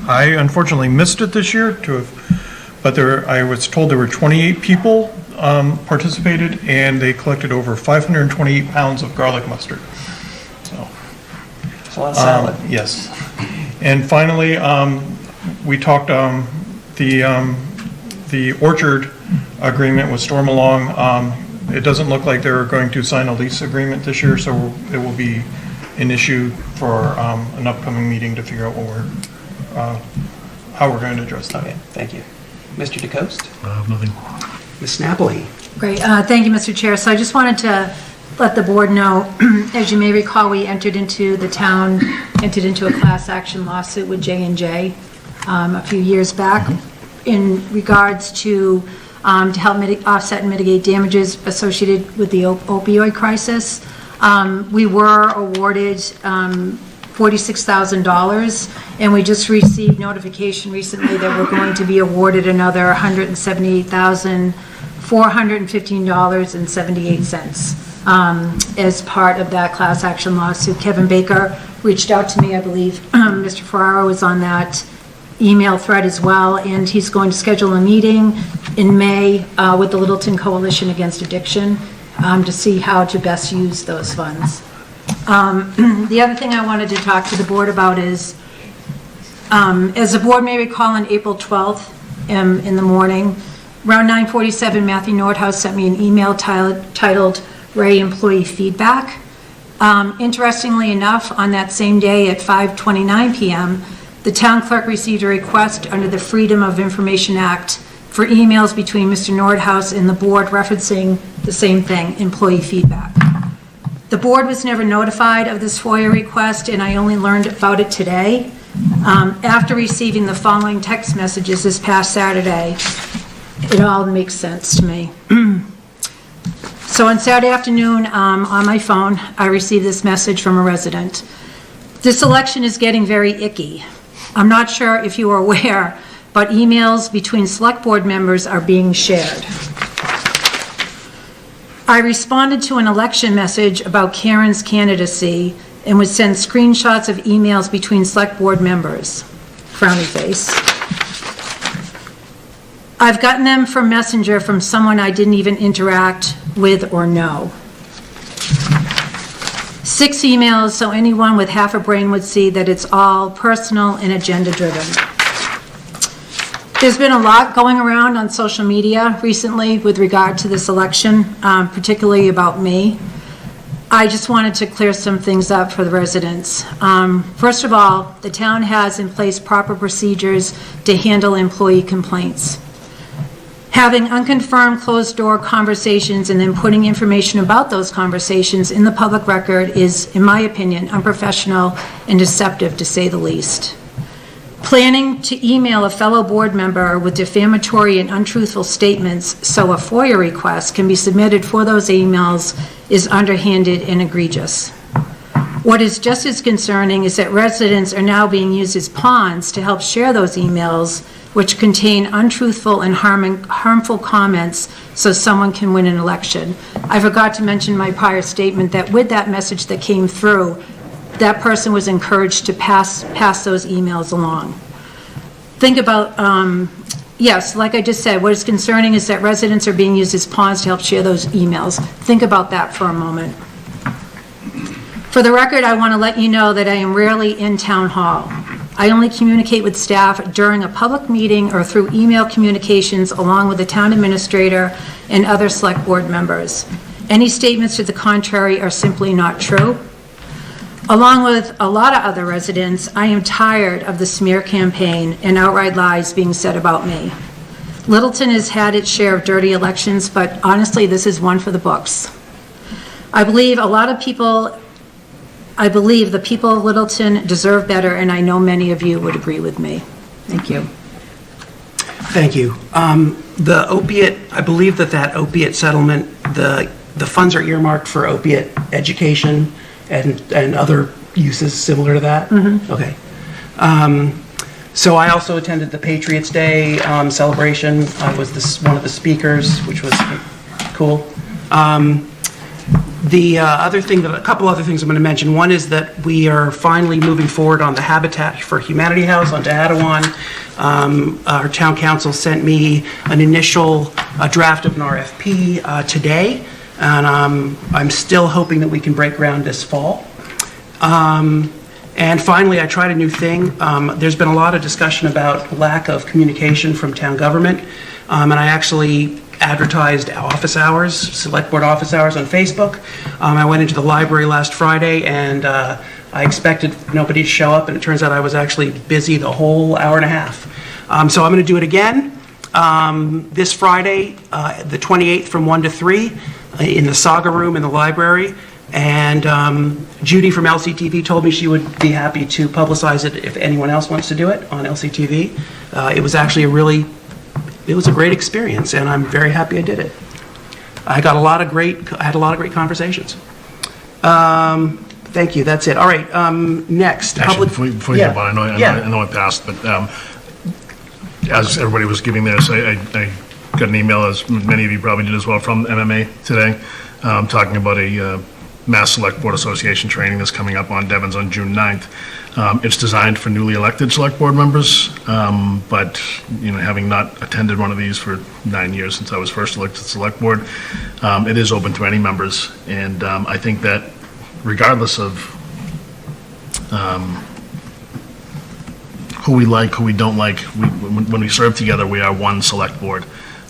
I unfortunately missed it this year, but I was told there were 28 people participated, and they collected over 528 pounds of garlic mustard. So, it's a lot of salad. Yes. And finally, we talked the orchard agreement with Stormalong. It doesn't look like they're going to sign a lease agreement this year, so it will be an issue for an upcoming meeting to figure out how we're going to address that. Okay, thank you. Mr. DeCoste? Nothing. Ms. Napoli? Great. Thank you, Mr. Chair. So I just wanted to let the board know, as you may recall, the town entered into a class action lawsuit with J&J a few years back in regards to help offset and mitigate damages associated with the opioid crisis. We were awarded $46,000, and we just received notification recently that we're going to be awarded another $178,415.78 as part of that class action lawsuit. Kevin Baker reached out to me, I believe Mr. Ferraro is on that email thread as well, and he's going to schedule a meeting in May with the Littleton Coalition Against Addiction to see how to best use those funds. The other thing I wanted to talk to the board about is, as the board may recall, on April 12th in the morning, around 9:47, Matthew Nordhaus sent me an email titled Ray Employee Feedback. Interestingly enough, on that same day at 5:29 p.m., the town clerk received a request under the Freedom of Information Act for emails between Mr. Nordhaus and the board referencing the same thing, employee feedback. The board was never notified of this FOIA request, and I only learned about it today after receiving the following text messages this past Saturday. It all makes sense to me. So on Saturday afternoon, on my phone, I received this message from a resident. This election is getting very icky. I'm not sure if you are aware, but emails between select board members are being shared. I responded to an election message about Karen's candidacy and would send screenshots of emails between select board members. Frowny face. I've gotten them from Messenger from someone I didn't even interact with or know. 6 emails, so anyone with half a brain would see that it's all personal and agenda-driven. There's been a lot going around on social media recently with regard to this election, particularly about me. I just wanted to clear some things up for the residents. First of all, the town has in place proper procedures to handle employee complaints. Having unconfirmed closed-door conversations and then putting information about those conversations in the public record is, in my opinion, unprofessional and deceptive, to say the least. Planning to email a fellow board member with defamatory and untruthful statements so a FOIA request can be submitted for those emails is underhanded and egregious. What is just as concerning is that residents are now being used as pawns to help share those emails, which contain untruthful and harmful comments so someone can win an election. I forgot to mention my prior statement that with that message that came through, that person was encouraged to pass those emails along. Think about, yes, like I just said, what is concerning is that residents are being used as pawns to help share those emails. Think about that for a moment. For the record, I want to let you know that I am rarely in town hall. I only communicate with staff during a public meeting or through email communications along with the town administrator and other select board members. Any statements to the contrary are simply not true. Along with a lot of other residents, I am tired of the smear campaign and outright lies being said about me. Littleton has had its share of dirty elections, but honestly, this is one for the books. I believe a lot of people, I believe the people of Littleton deserve better, and I know many of you would agree with me. Thank you. Thank you. The opiate, I believe that opiate settlement, the funds are earmarked for opiate education and other uses similar to that? Mm-hmm. Okay. So I also attended the Patriots Day celebration. I was one of the speakers, which was cool. A couple other things I'm going to mention. One is that we are finally moving forward on the Habitat for Humanity House on Tehadawon. Our town council sent me an initial draft of an RFP today, and I'm still hoping that we can break ground this fall. And finally, I tried a new thing. There's been a lot of discussion about lack of communication from town government, and I actually advertised office hours, select board office hours on Facebook. I went into the library last Friday, and I expected nobody to show up, and it turns out I was actually busy the whole hour and a half. So I'm going to do it again this Friday, the 28th, from 1 to 3 in the Saga Room in the library. And Judy from LCTV told me she would be happy to publicize it if anyone else wants to do it on LCTV. It was actually it was a great experience, and I'm very happy I did it. I had a lot of great conversations. Thank you. That's it. All right. Next, Actually, before you go on, I know it passed, but as everybody was giving theirs, I got an email, as many of you probably did as well, from MMA today, talking about a Mass Select Board Association training that's coming up on Devon's on June 9th. It's designed for newly elected select board members, but having not attended one of these for 9 years since I was first elected to select board, it is open to any members, and I think that regardless of who we like, who we don't like, when we serve together, we are one select board.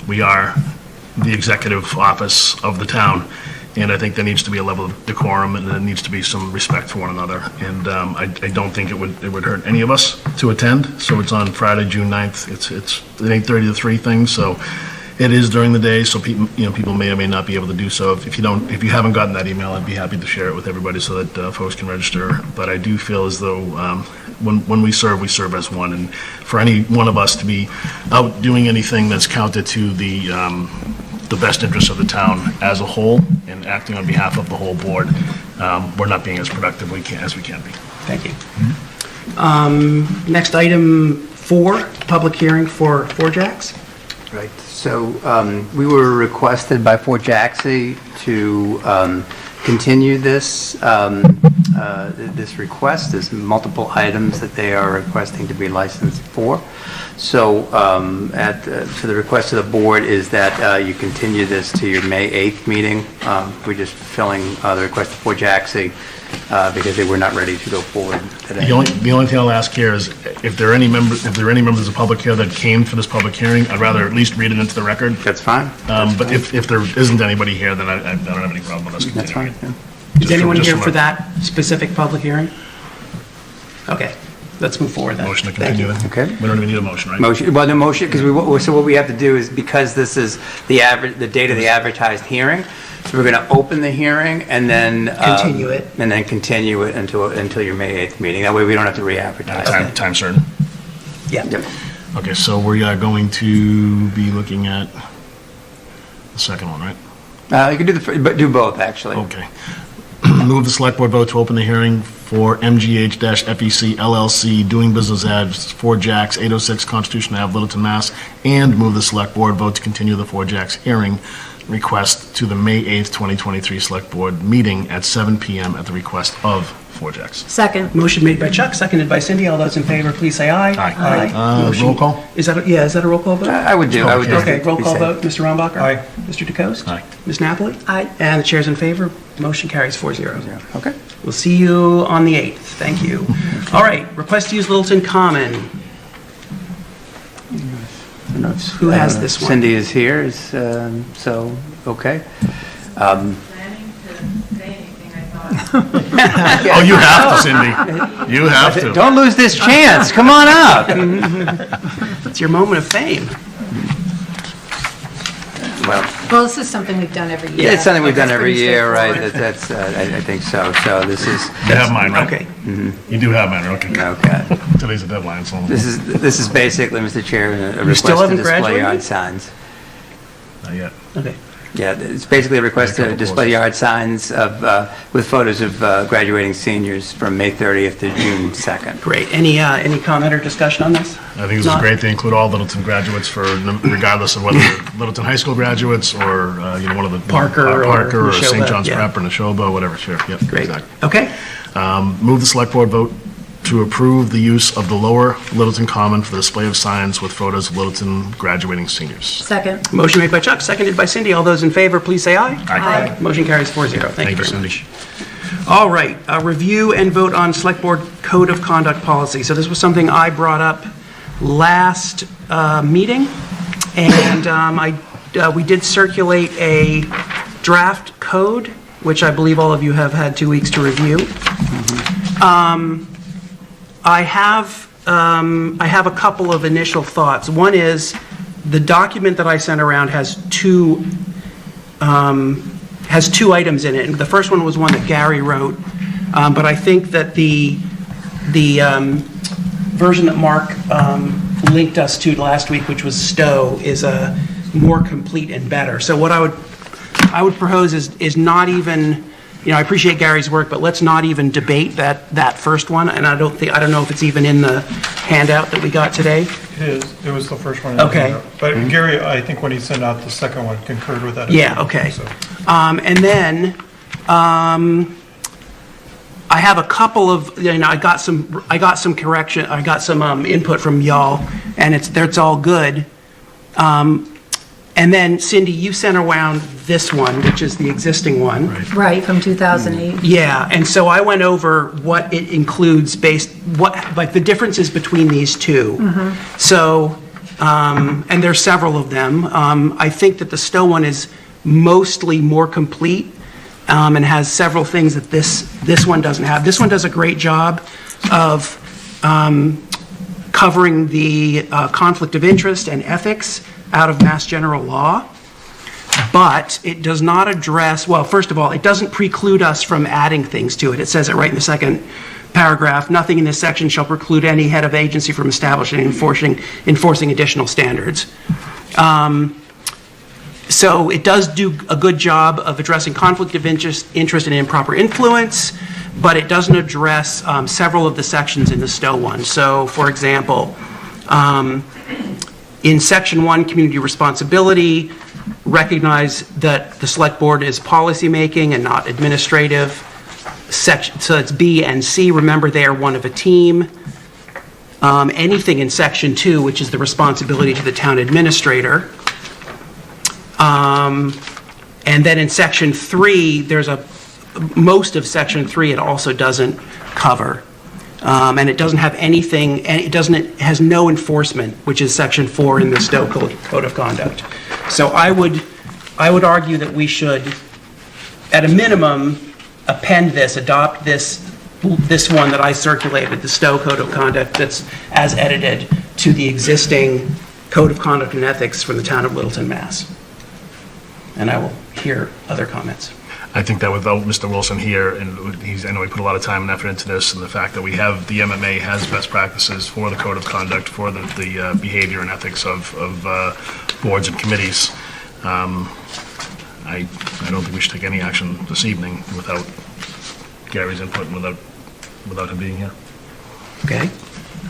We are the executive office of the town. And I think there needs to be a level of decorum, and there needs to be some respect for one another. And I don't think it would hurt any of us to attend. So it's on Friday, June 9th. It's an 8:30 to 3 thing. So it is during the day. So people may or may not be able to do so. If you haven't gotten that email, I'd be happy to share it with everybody so that folks can register. But I do feel as though when we serve as one. And for any one of us to be out doing anything that's counter to the best interests of the town as a whole and acting on behalf of the whole board, we're not being as productive as we can be. Thank you. Next item 4, public hearing for Fort Jacks. Right. So we were requested by Fort Jackson to continue this request. There's multiple items that they are requesting to be licensed for. So so the request of the board is that you continue this to your May 8th meeting. We're just filling the request of Fort Jackson because they were not ready to go forward today. The only thing I'll ask here is if there are any members of the public here that came for this public hearing, I'd rather at least read it into the record. That's fine. But if there isn't anybody here, then I don't have any problem with us continuing. That's fine. Is anyone here for that specific public hearing? Okay, let's move forward then. Motion to continue then. Okay. We don't even need a motion, right? Motion. Well, the motion, because so what we have to do is, because this is the date of the advertised hearing, so we're going to open the hearing and then continue it, until your May 8th meeting. That way, we don't have to re-advertise. Time certain. Yeah. Yep. Okay, so we are going to be looking at the second one, right? You can do both, actually. Okay. Move the select board vote to open the hearing for MGH-FEC LLC, doing business as 4 Jacks, 806 Constitution Ave, Littleton, Mass., and move the select board vote to continue the 4 Jacks hearing request to the May 8th, 2023 select board meeting at 7 p.m. at the request of 4 Jacks. Second. Motion made by Chuck, seconded by Cindy. All those in favor, please say aye. Aye. Roll call? Is that a roll call vote? I would do. Okay, roll call vote. Mr. Rombacher? Aye. Mr. DeCoste? Aye. Ms. Napoli? Aye. And the chair's in favor. Motion carries 4-0. Okay. We'll see you on the 8th. Thank you. All right, request to use Littleton Common. Who has this one? Cindy is here, so, okay. Oh, you have to, Cindy. You have to. Don't lose this chance. Come on up. It's your moment of fame. Well, Well, this is something we've done every year. Yeah, it's something we've done It's every pretty year, right? straightforward. That's, I think so. So this is, You have mine, right? Okay. You do have mine, okay. okay. Today's the deadline, so. This is basically, Mr. Chair, a You still request to haven't display graduated? yard signs. Not yet. Okay. Yeah, it's basically a request to display yard signs of, with photos of graduating seniors from May 30th to June 2nd. Great. Any comment or discussion on this? I think this is Not- great. They include all Littleton graduates regardless of whether they're Littleton High School graduates or, one of the. Parker or Parker or Neshoba, St. John's yeah. Prep or Neshoba, whatever, sure, yep. Great. Exactly. Okay. Move the select board vote to approve the use of the lower Littleton Common for the display of signs with photos of Littleton graduating seniors. Second. Motion made by Chuck, seconded by Cindy. All those in favor, please say aye. Aye. Motion carries 4-0. Thank you Thank you, very Cindy. much. All right, review and vote on Select Board Code of Conduct Policy. So this was something I brought up last meeting, and we did circulate a draft code, which I believe all of you have had 2 weeks to review. I have a couple of initial thoughts. One is the document that I sent around has two items in it. And the first one was one that Gary wrote, but I think that the version that Mark linked us to last week, which was Stowe, is a more complete and better. So what I would propose is not even. I appreciate Gary's work, but let's not even debate that first one. And I don't know if it's even in the handout that we got today. It was the first one. Okay. But Gary, I think when he sent out the second one, concurred with that. as Yeah, well, okay. so. And then I have a couple of, I got some correction, I got some input from y'all, and it's all good. And then Cindy, you sent around this one, which is the existing one. Right, from 2008. Yeah, and so I went over what it includes the differences between these two. So, and there's several of them. I think that the Stowe one is mostly more complete and has several things that this one doesn't have. This one does a great job of covering the conflict of interest and ethics out of Mass General Law, but it does not address, well, first of all, it doesn't preclude us from adding things to it. It says it right in the second paragraph. Nothing in this section shall preclude any head of agency from establishing and enforcing additional standards. So it does do a good job of addressing conflict of interest and improper influence, but it doesn't address several of the sections in the Stowe one. So, for example, in Section 1, Community Responsibility, recognize that the Select Board is policymaking and not administrative. So it's B and C, remember they are one of a team. Anything in Section 2, which is the responsibility to the town administrator. And then in Section 3, most of Section 3 it also doesn't cover. And it doesn't have anything, and it has no enforcement, which is Section 4 in the Stowe Code of Conduct. So I would argue that we should, at a minimum, adopt this one that I circulated, the Stowe Code of Conduct that's as edited to the existing Code of Conduct and Ethics for the town of Littleton, Mass. And I will hear other comments. I think that without Mr. Wilson here, and I know he put a lot of time and effort into this, and the fact that we have, the MMA has best practices for the code of conduct, for the behavior and ethics of boards and committees, I don't think we should take any action this evening without Gary's input and without him being here. Okay.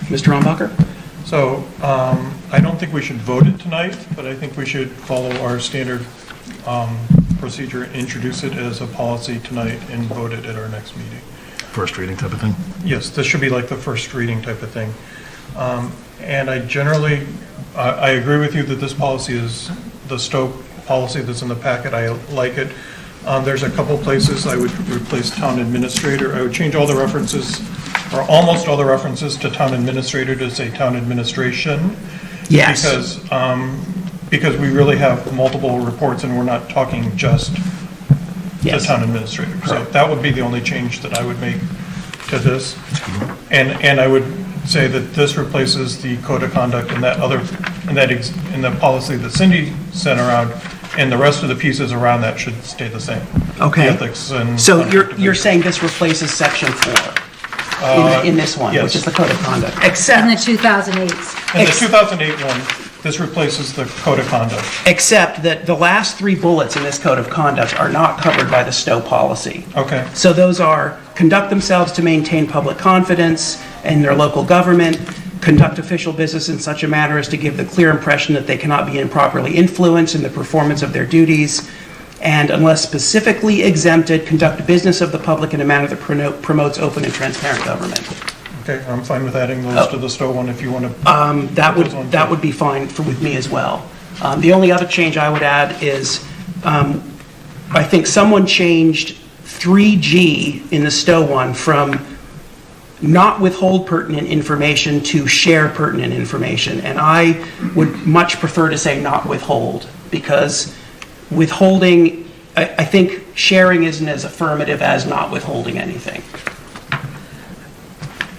Mr. Rombacher? So I don't think we should vote it tonight, but I think we should follow our standard procedure, introduce it as a policy tonight and vote it at our next meeting. First reading type of thing? Yes, this should be like the first reading type of thing. And I generally, I agree with you that this policy is the Stowe policy that's in the packet. I like it. There's a couple places I would replace town administrator. I would change all the references, or almost all the references to town administrator to say town administration. Yes. Because we really have multiple reports and we're not talking just the town administrator. So that would be the only change that I would make to this. And I would say that this replaces the code of conduct and that other, and the policy that Cindy sent around And the rest of the pieces around that should stay the same. Okay. The ethics and. So conflict of you're interest. saying this replaces section 4 in this one, yes. which is the code of conduct, In the except 2008. In the 2008 one, this replaces the code of conduct. that the last 3 bullets in this code of conduct are not covered by the Stowe policy. Okay. So those are conduct themselves to maintain public confidence in their local government, conduct official business in such a manner as to give the clear impression that they cannot be improperly influenced in the performance of their duties, and unless specifically exempted, conduct business of the public in a manner that promotes open and transparent government. Okay, I'm fine with adding those to the Stowe one if you want to. That would be fine with me as well. The only other change I would add is, I think someone changed 3G in the Stowe one from not withhold pertinent information to share pertinent information. And I would much prefer to say not withhold, because withholding, I think sharing isn't as affirmative as not withholding anything.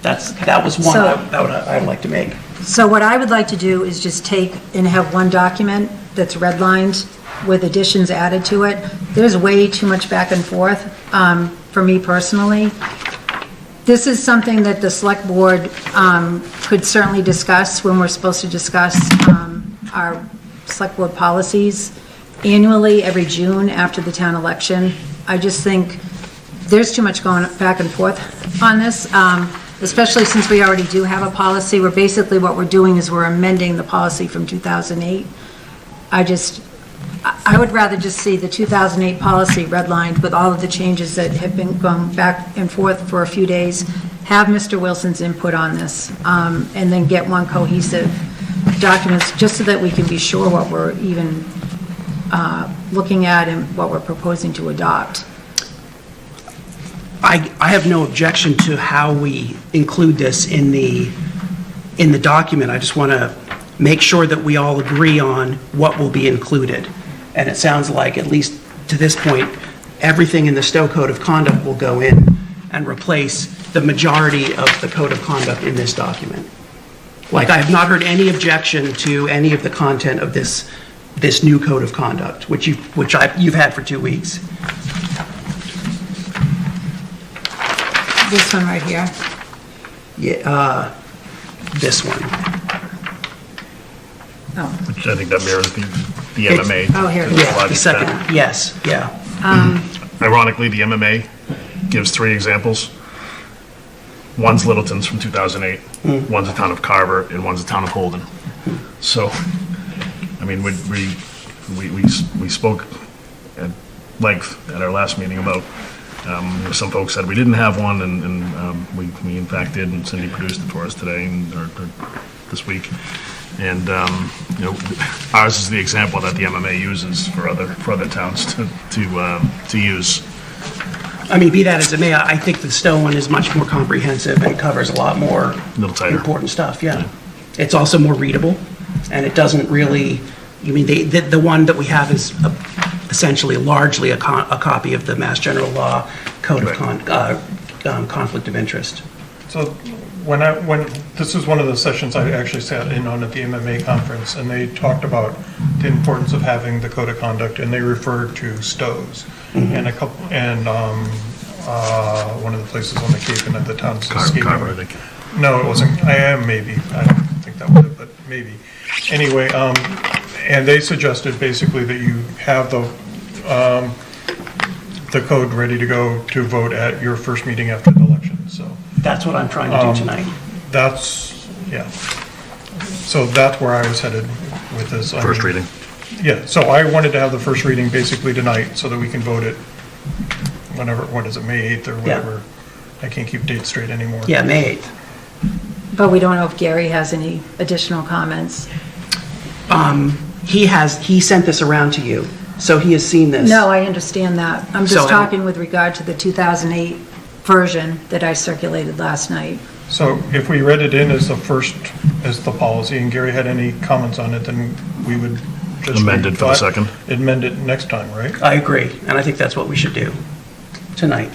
That was one I'd like to make. So what I would like to do is just take and have one document that's redlined with additions added to it. There's way too much back and forth for me personally. This is something that the select board could certainly discuss when we're supposed to discuss our select board policies annually every June after the town election. I just think there's too much going back and forth on this, especially since we already do have a policy where basically what we're doing is we're amending the policy from 2008. I would rather just see the 2008 policy redlined with all of the changes that have been going back and forth for a few days, have Mr. Wilson's input on this, and then get one cohesive document just so that we can be sure what we're even looking at and what we're proposing to adopt. I have no objection to how we include this in the document. I just want to make sure that we all agree on what will be included. And it sounds like, at least to this point, everything in the Stowe Code of Conduct will go in and replace the majority of the Code of Conduct in this document. Like, I have not heard any objection to any of the content of this new Code of Conduct, which you've had for 2 weeks. This one right here. Yeah, this one. Oh. Which I think that mirrors the MMA. Oh, here it is. Yeah, the second, yes, yeah. Ironically, the MMA gives 3 examples. One's Littleton's from 2008, one's the town of Carver, and one's the town of Holden. So, I mean, we spoke at length at our last meeting about, some folks said we didn't have one, and we in fact did, and Cindy produced it for us today, or this week. And, ours is the example that the MMA uses for other towns to use. I mean, be that as it may, I think the Stowe one is much more comprehensive and covers a lot more important stuff, yeah. It's also more readable, and it doesn't really, the one that we have is essentially largely a copy of the Mass General Law Code of Conflict of Interest. So when this is one of the sessions I actually sat in on at the MMA conference, and they talked about the importance of having the code of conduct, and they referred to Stowe's and one of the places on the Cape and at the town's escaping. Carver, I think. No, it wasn't. I am maybe. I don't think that was it, but maybe. Anyway, and they suggested basically that you have the code ready to go to vote at your first meeting after the election. So that's what I'm trying to do tonight. Yeah. So that's where I was headed with this. First reading. Yeah. So I wanted to have the first reading basically tonight so that we can vote it whenever. What is it, May 8th or whatever? Yeah. I can't keep dates straight anymore. Yeah, May 8th. But we don't know if Gary has any additional comments. He sent this around to you, so he has seen this. No, I understand that. I'm just talking with regard to the 2008 version that I circulated last night. So if we read it in as the policy, and Gary had any comments on it, then we would just amend it for the second. Amend it next time, right? I agree, and I think that's what we should do tonight.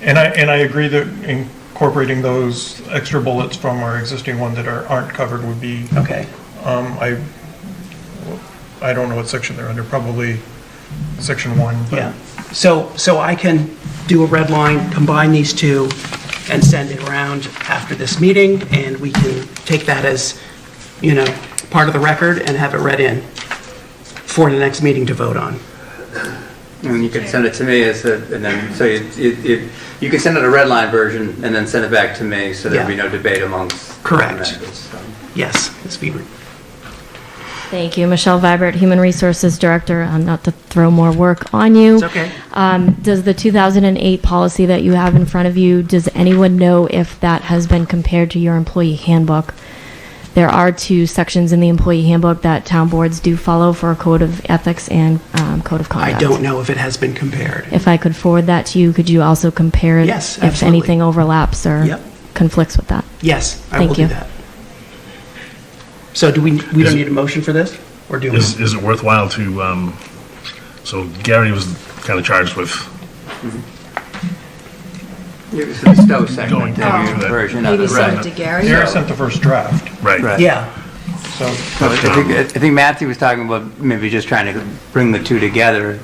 And I agree that incorporating those extra bullets from our existing one that aren't covered would be okay. I don't know what section they're under. Probably section 1. but- Yeah. So I can do a red line, combine these two, and send it around after this meeting, and we can take that as, part of the record and have it read in for the next meeting to vote on. And you could send it to me and then, so you could send it a red line version and then send it back to me, so there'd be no debate amongst. Correct. members, so. Yes, it's be. Thank you. Michelle Vibert, Human Resources Director. Not to throw more work on you. It's okay. Does the 2008 policy that you have in front of you, does anyone know if that has been compared to your employee handbook? There are 2 sections in the employee handbook that town boards do follow for a code of ethics and code of conduct. I don't know if it has been compared. If I could forward that to you, could you also compare it? Yes, if absolutely. anything overlaps or Yep. conflicts with that? Yes, I Thank will you. do that. So do we don't need a motion for this? Or do we? Is it worthwhile to, so Gary was kind of charged with It was the Stowe Going segment, through the that. version of Maybe it. send Right. it to Gary. Gary sent the first draft, right. Right. Yeah. so So I think Matthew was talking about maybe just trying to bring the two together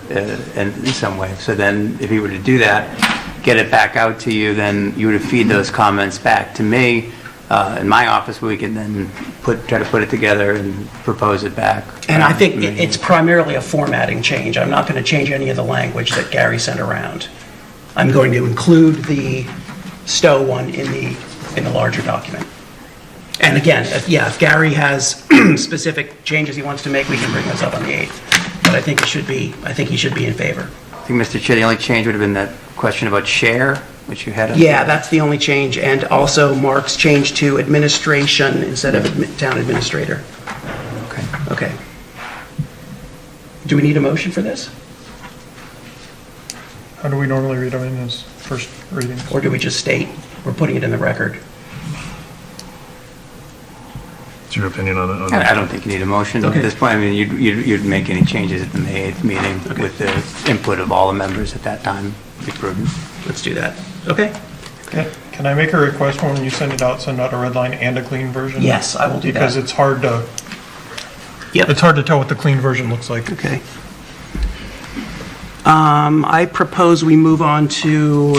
in some way. So then if he were to do that, get it back out to you, then you would feed those comments back to me in my office. We can then try to put it together and propose it back. And I think it's primarily a formatting change. I'm not going to change any of the language that Gary sent around. I'm going to include the Stowe one in the larger document. And again, if Gary has specific changes he wants to make, we can bring those up on the 8th. But I think he should be in favor. I think, Mr. Chair, the only change would have been that question about share, which you had up Yeah, there. that's the only change. And also Mark's change to administration instead of town administrator. Okay. Okay. Do we need a motion for this? how do we normally read them in as first readings? Or do we just state we're putting it in the record? What's your opinion on it? I don't think you need a motion Okay. at this point. I mean, you'd make any changes at the May 8th meeting with the input of all the members at that time. Be prudent. Let's do that. Okay? Can I make a request when you send it out, send out a red line and a clean version? Yes, I will do that. Because it's hard to, Yep. it's hard to tell what the clean version looks like. Okay. I propose we move on to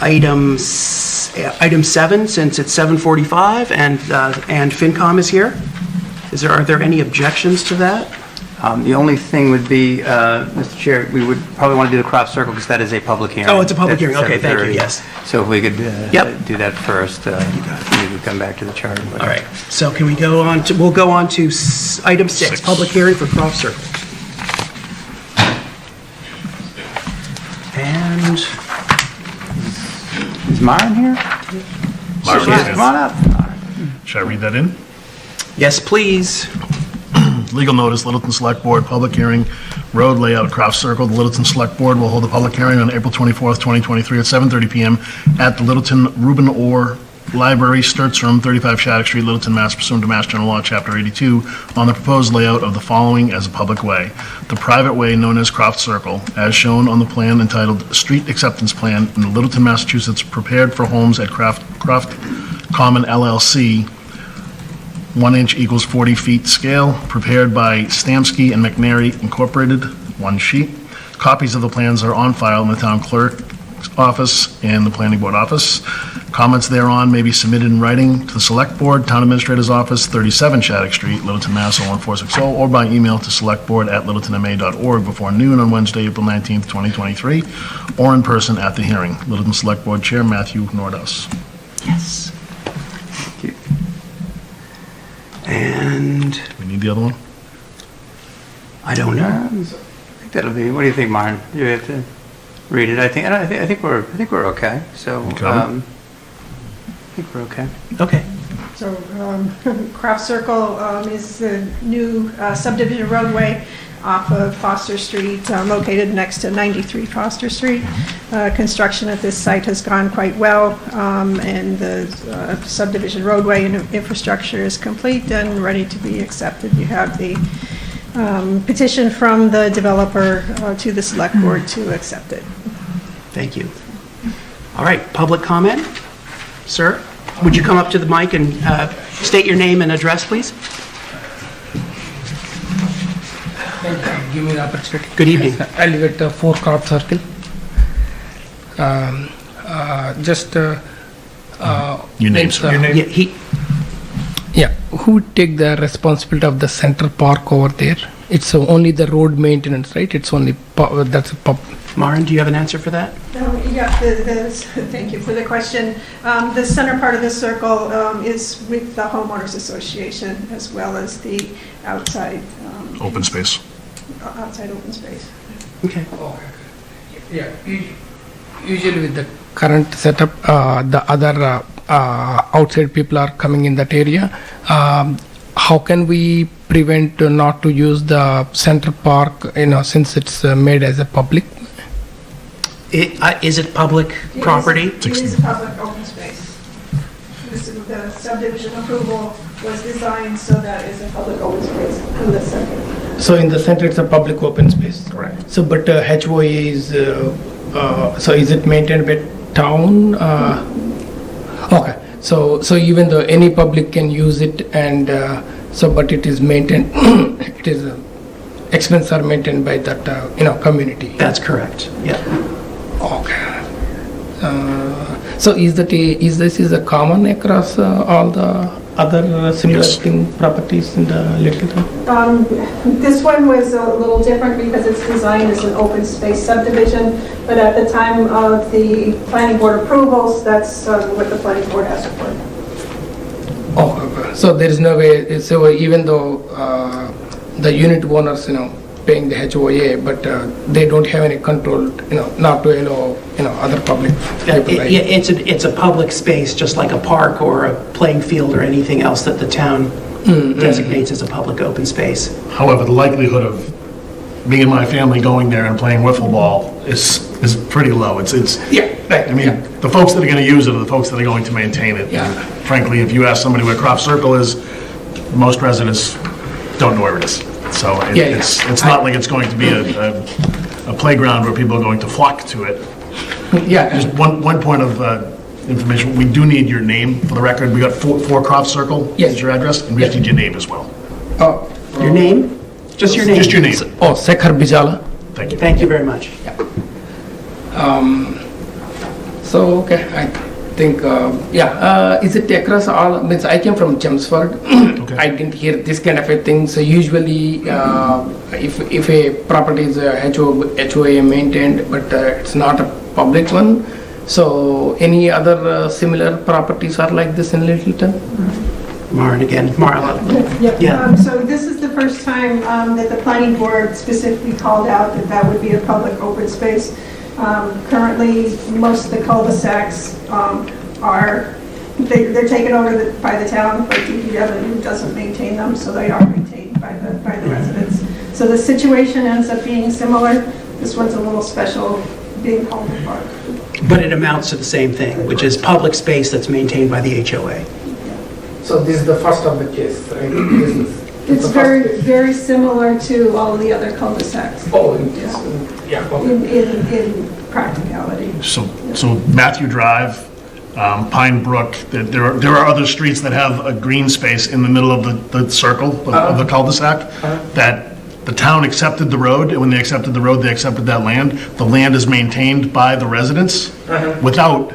item 7, since it's 7:45 and FinCom is here. Are there any objections to that? The only thing would be, Mr. Chair, we would probably want to do the crop circle because that is a public hearing. Oh, it's a public That's hearing. Okay, thank you, 7:30. yes. So if we could Yep. do that first, we would come back to the charter. All right, so can we go on to, we'll go on to item 6, public hearing for Croft Circle. And Is Myron here? Myron, Yes, yes. come on up. Should I read that in? yes, please. Legal notice, Littleton Select Board, public hearing, road layout, Croft Circle. The Littleton Select Board will hold a public hearing on April 24th, 2023 at 7:30 PM at the Littleton Reuben Orr Library, Sturts Room, 35 Shattuck Street, Littleton, Mass. Pursuant to Mass General Law, Chapter 82, on the proposed layout of the following as a public way. The private way known as Croft Circle, as shown on the plan entitled Street Acceptance Plan in Littleton, Massachusetts, prepared for homes at Croft Common LLC, 1 inch equals 40 feet scale, prepared by Stamsky and McNary Incorporated, 1 sheet. Copies of the plans are on file in the town clerk's office and the planning board office. Comments thereon may be submitted in writing to the select board, town administrator's office, 37 Shattuck Street, Littleton, Mass. 01460, or by email to selectboard@littletonma.org before noon on Wednesday, April 19th, 2023, or in person at the hearing. Littleton Select Board Chair Matthew Nordhaus. Yes. And We need the other one? I don't know. I think that'll be, what do you think, Myron? You have to read it, I think we're okay, so, Okay. I think we're okay. Okay. So Croft Circle is the new subdivision roadway off of Foster Street, located next to 93 Foster Street. Construction at this site has gone quite well, and the subdivision roadway and infrastructure is complete and ready to be accepted. You have the petition from the developer to the select board to accept it. Thank you. All right, public comment? Sir, would you come up to the mic and state your name and address, please? giving me the opportunity. Good evening. I live at 4 Crop Circle. Your name, sir. Yeah, who would take the responsibility of the center park over there? It's only the road maintenance, right? It's only, that's a pub. Maren, do you have an answer for that? Yeah, thank you for the question. The center part of the circle is with the homeowners association as well as the outside. Open space. Outside open space. Okay. Yeah, usually with the current setup, the other outside people are coming in that area. How can we prevent not to use the center park, since it's made as a public? Is it public property? It is public open space. The subdivision approval was designed so that it's a public open space in the center. So in the center, it's a public open space? Correct. So, but HOA is, so is it maintained by town? Okay, so even though any public can use it and, but it is maintained, it is, expenses are maintained by that, community? That's correct, yeah. Okay. So is this a common across all the other similar thing properties in the Littleton? This one was a little different because it's designed as an open space subdivision, but at the time of the planning board approvals, that's what the planning board asked for. Oh, okay. So there is no way, so even though the unit owners, paying the HOA, but they don't have any control, not to allow, other public people, right? Yeah, it's a public space, just like a park or a playing field or anything else that the town designates as a public open space. However, the likelihood of me and my family going there and playing wiffle ball is pretty low. It's yeah, right. I mean, the folks that are going to use it are the folks that are going to maintain it. Yeah. And frankly, if you ask somebody where Croft Circle is, most residents don't know where it is. So it's not like it's going to be a playground where people are going to flock to it. Yeah. Just one point of information. We do need your name for the record. We got 4 Croft Circle. Yes. Is your address, and we just need your name as well. Oh, Your name? Just your name? Just your name. Oh, Sekhar Bijala. Thank you. Thank you very much. So, okay, I think, is it across all, means I came from Chelmsford. Okay. I didn't hear this kind of a thing. So usually, if a property is HOA maintained, but it's not a public one, so any other similar properties are like this in Littleton? Maren again. Marla. Yeah. So this is the first time that the planning board specifically called out that would be a public open space. Currently, most of the cul-de-sacs they're taken over by the town, but DPW who doesn't maintain them, so they are maintained by the residents. So the situation ends up being similar. This one's a little special, being called a park. But it amounts to the same thing, which is public space that's maintained by the HOA. So this is the first of the case, right? It's very, very similar to all of the other cul-de-sacs. Oh, yeah. In practicality. So Matthew Drive, Pine Brook, there are other streets that have a green space in the middle of the circle of the cul-de-sac that the town accepted the road, and when they accepted the road, they accepted that land. The land is maintained by the residents without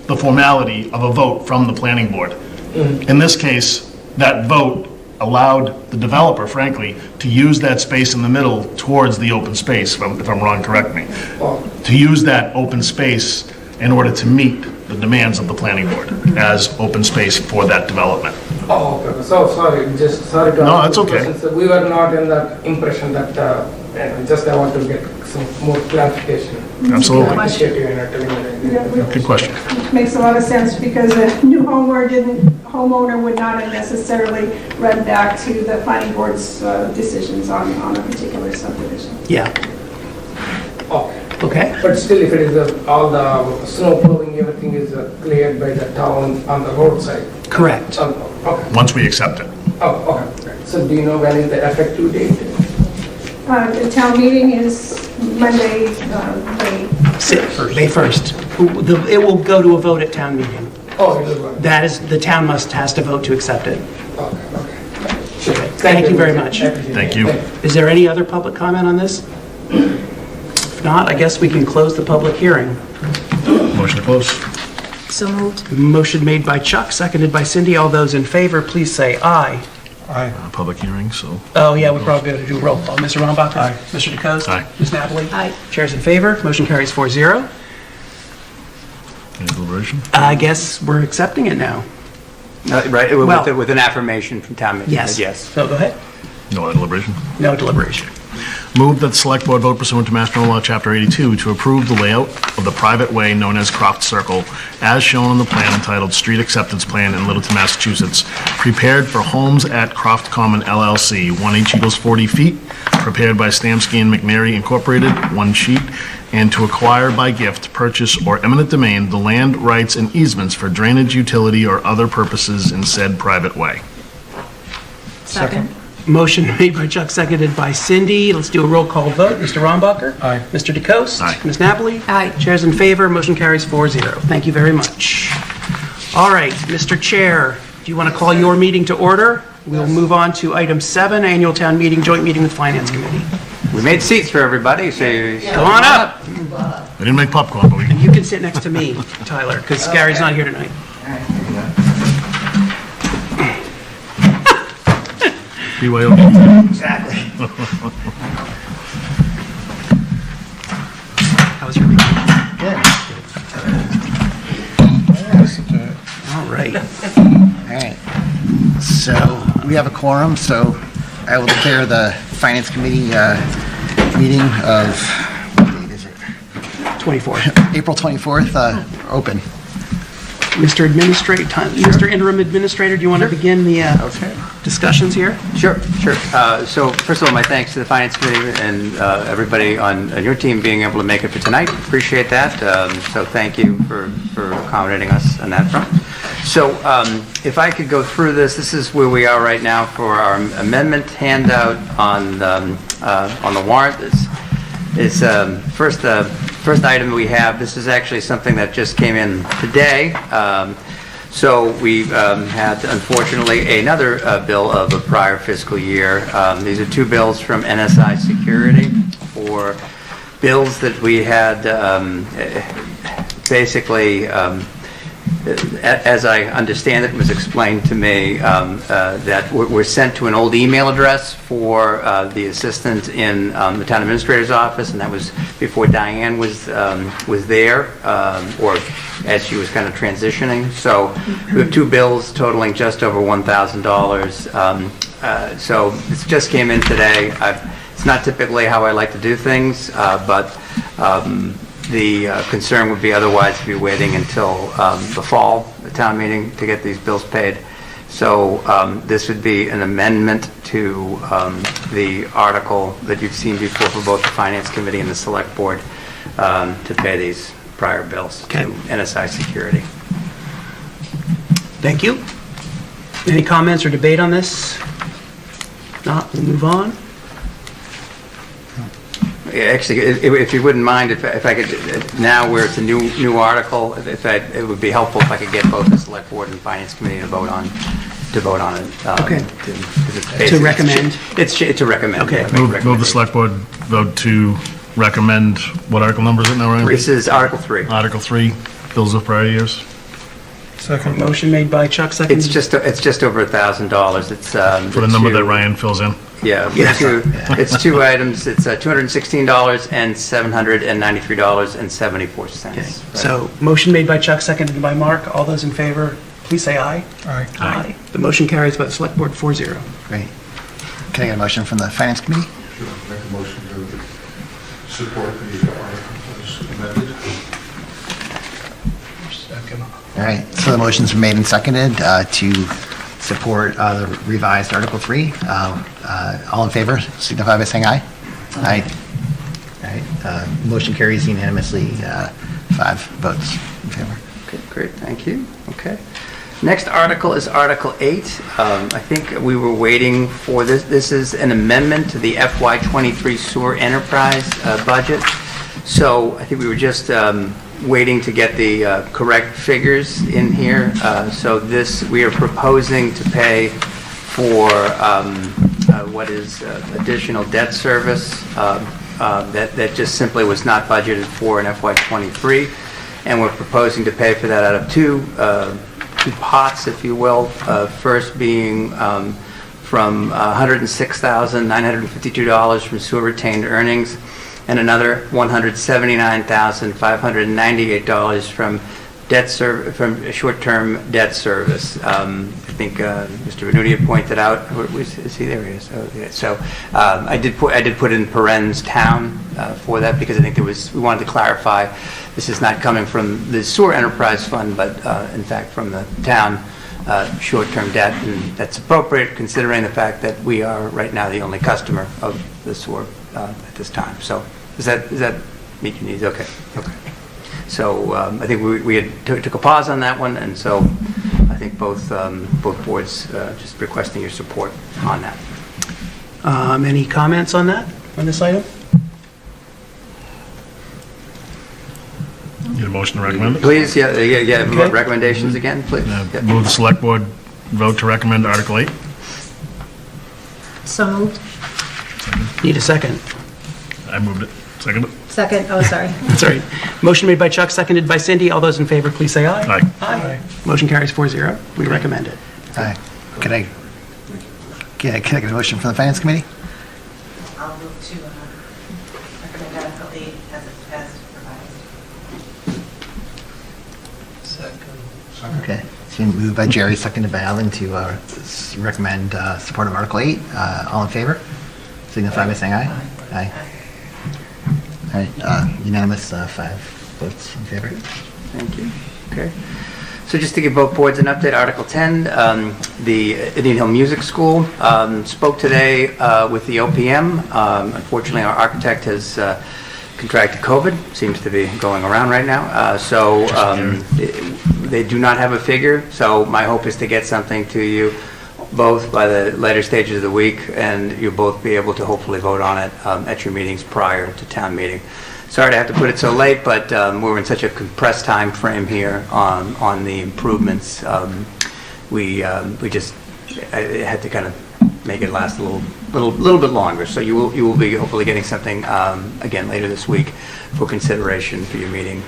the formality of a vote from the planning board. In this case, that vote allowed the developer, frankly, to use that space in the middle towards the open space, if I'm wrong, correct me, to use that open space in order to meet the demands of the planning board as open space for that development. Oh, okay. So sorry. No, that's okay. We were not in that impression that, just I want to get some more clarification. Absolutely. Appreciate you telling me that. Good question. Makes a lot of sense because a new homeowner would not have necessarily read back to the planning board's decisions on a particular subdivision. Yeah. Okay. But still, if it is all the snow plowing, everything is cleared by the town on the roadside. Correct. Okay. Once we accept it. Oh, okay. So do you know when is the effective date? The town meeting is Monday, May 1st. It will go to a vote at town meeting. Oh, it is one. That is, the town has to vote to accept it. Okay. Okay. Thank you very much. Thank you. Is there any other public comment on this? If not, I guess we can close the public hearing. Motion to close. So moved. Motion made by Chuck, seconded by Cindy. All those in favor, please say aye. Aye. Public hearing, so. Oh, yeah, we're probably going to do a roll call. Mr. Rombacher? Aye. Mr. DeCoste? Aye. Ms. Napoli? Aye. Chair's in favor. Motion carries 4-0. Any deliberation? I guess we're accepting it now. Right, Well- with an affirmation from town meeting. Yes. Yes. So go ahead. No deliberation. No deliberation. Move that the Select Board vote pursuant to Mass General Law, Chapter 82, to approve the layout of the private way known as Croft Circle, as shown on the plan entitled Street Acceptance Plan in Littleton, Massachusetts, prepared for Homes at Croft Common LLC, 1 inch equals 40 feet, prepared by Stamsky and McNary Incorporated, 1 sheet, and to acquire by gift, purchase, or eminent domain the land, rights, and easements for drainage, utility, or other purposes in said private way. Second. Motion made by Chuck, seconded by Cindy. Let's do a roll call vote. Mr. Rombacher? Aye. Mr. DeCoste? Aye. Ms. Napoli? Aye. Chair's in favor. Motion carries 4-0. Thank you very much. All right, Mr. Chair, do you want to call your meeting to order? We'll move on to item 7, Annual Town Meeting, Joint Meeting with Finance Committee. We made seats for everybody, so Come on up. I didn't make popcorn, but we can. You can sit next to me, Tyler, because Gary's not here tonight. BYOB. Exactly. How was your week? Good. All right. All right. So we have a quorum, so I will declare the Finance Committee meeting of, what date is it? 24th. April 24th, open. Mr. Interim Administrator, do you want to begin the discussions here? Sure. So first of all, my thanks to the Finance Committee and everybody on your team being able to make it for tonight. Appreciate that. So thank you for accommodating us on that front. So if I could go through this is where we are right now for our amendment handout on the warrant. It's first item we have. This is actually something that just came in today. So we had, unfortunately, another bill of a prior fiscal year. These are 2 bills from NSI Security for bills that we had basically, as I understand it, was explained to me that were sent to an old email address for the assistant in the town administrator's office, and that was before Diane was there, or as she was kind of transitioning. So we have 2 bills totaling just over $1,000. So this just came in today. It's not typically how I like to do things, but the concern would be otherwise to be waiting until the fall, the town meeting, to get these bills paid. So this would be an amendment to the article that you've seen before for both the Finance Committee and the Select Board to pay these prior bills to NSI Security. Thank you. Any comments or debate on this? If not, we'll move on. Actually, if you wouldn't mind, if I could, now where it's a new article, it would be helpful if I could get both the Select Board and Finance Committee to vote on it. Okay. To recommend? It's to recommend. Okay. Move the Select Board vote to recommend, what article number is it now, Ryan? This is Article 3. Article 3, bills of prior years. Second. Motion made by Chuck, seconded. It's just over $1,000. It's For the number that Ryan fills in. Yeah, it's 2 items. It's $216 and $793.74. Okay. So motion made by Chuck, seconded by Mark. All those in favor, please say aye. Aye. Aye. The motion carries by the Select Board 4-0. Great. Can I get a motion from the Finance Committee? Sure, make a motion to support the article as amended. Second. All right, so the motions are made and seconded to support the revised Article 3. All in favor, signify by saying aye. Aye. All right, motion carries unanimously, 5 votes in favor. Okay, great, thank you. Okay. Next article is Article 8. I think we were waiting for this. This is an amendment to the FY23 sewer enterprise budget. So I think we were just waiting to get the correct figures in here. So this, we are proposing to pay for what is additional debt service that just simply was not budgeted for in FY23, and we're proposing to pay for that out of two pots, if you will. First being from $106,952 from sewer retained earnings, and another $179,598 from from short-term debt service. I think Mr. Venuti had pointed out. Is he there? He is. Oh, yeah. So I did put in parens town for that because I think we wanted to clarify this is not coming from the sewer enterprise fund, but in fact from the town short-term debt, and that's appropriate considering the fact that we are right now the only customer of the sewer at this time. So does that meet your needs? Okay. So I think we had took a pause on that one, and so I think both boards just requesting your support on that. Any comments on that, on this item? Need a motion to recommend it? Please, yeah. Okay. Recommendations again, please. Yep. Move the select board vote to recommend Article 8. So moved. Need a second? I moved it. Second it. Second, oh, sorry. That's all right. Motion made by Chuck, seconded by Cindy. All those in favor, please say aye. Aye. Aye. Motion carries 4-0. We recommend it. Aye. Can I get a motion from the Finance Committee? I'll move to recommend Article 8 as revised. Okay. It's been moved by Jerry, seconded by Alan to recommend support of Article 8. All in favor? Signify by saying aye. Aye. All right, unanimous, 5 votes in favor. Thank you. Okay. So just to give both boards an update, Article 10, the Indian Hill Music School spoke today with the OPM. Unfortunately, our architect has contracted COVID, seems to be going around right now. So they do not have a figure, so my hope is to get something to you both by the later stages of the week, and you'll both be able to hopefully vote on it at your meetings prior to town meeting. Sorry to have to put it so late, but we're in such a compressed time frame here on the improvements. We just had to kind of make it last a little bit longer. So you will be hopefully getting something again later this week for consideration for your meeting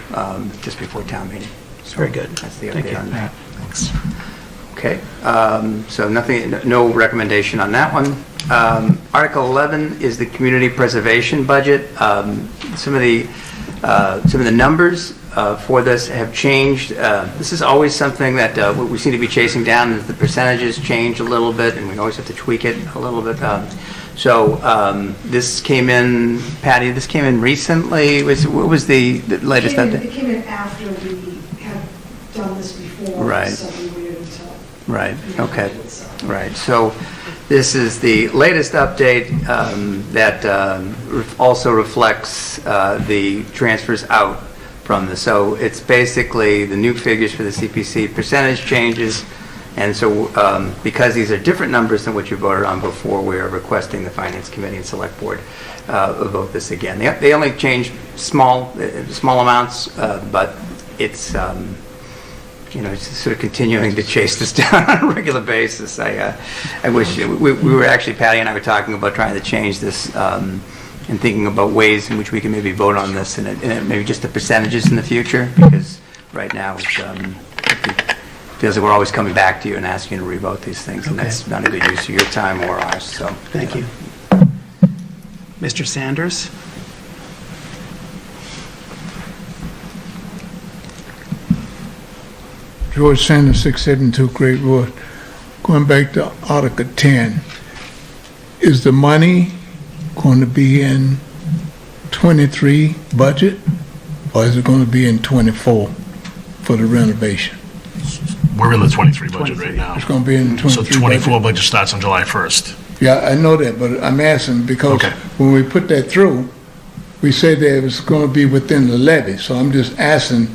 just before town meeting. So very good. That's the update on that. Thanks. Okay, so no recommendation on that one. Article 11 is the community preservation budget. Some of the numbers for this have changed. This is always something that we seem to be chasing down, as the percentages change a little bit, and we always have to tweak it a little bit. So this came in, Patty, this came in recently. What was the latest update? It came in after we had done this before. Right. So we waited until. Right, okay, right. So this is the latest update that also reflects the transfers out from this. So it's basically the new figures for the CPC percentage changes. And so because these are different numbers than what you voted on before, we are requesting the Finance Committee and Select Board vote this again. They only change small amounts, but it's it's sort of continuing to chase this down on a regular basis. I wish we were actually, Patty and I were talking about trying to change this and thinking about ways in which we can maybe vote on this and maybe just the percentages in the future, because right now it feels like we're always coming back to you and asking you to revote these things, and that's not a good use of your time or ours. So Thank you. Mr. Sanders? George Sanders, 672 Great Road. Going back to Article 10, is the money going to be in 23 budget, or is it going to be in 24 for the renovation? We're in the 23 budget right now. It's going to be in 23 So 24 budget. budget starts on July 1st. Yeah, I know that, but I'm asking because when we put that through, we said that it was going to be within the levy. So I'm just asking,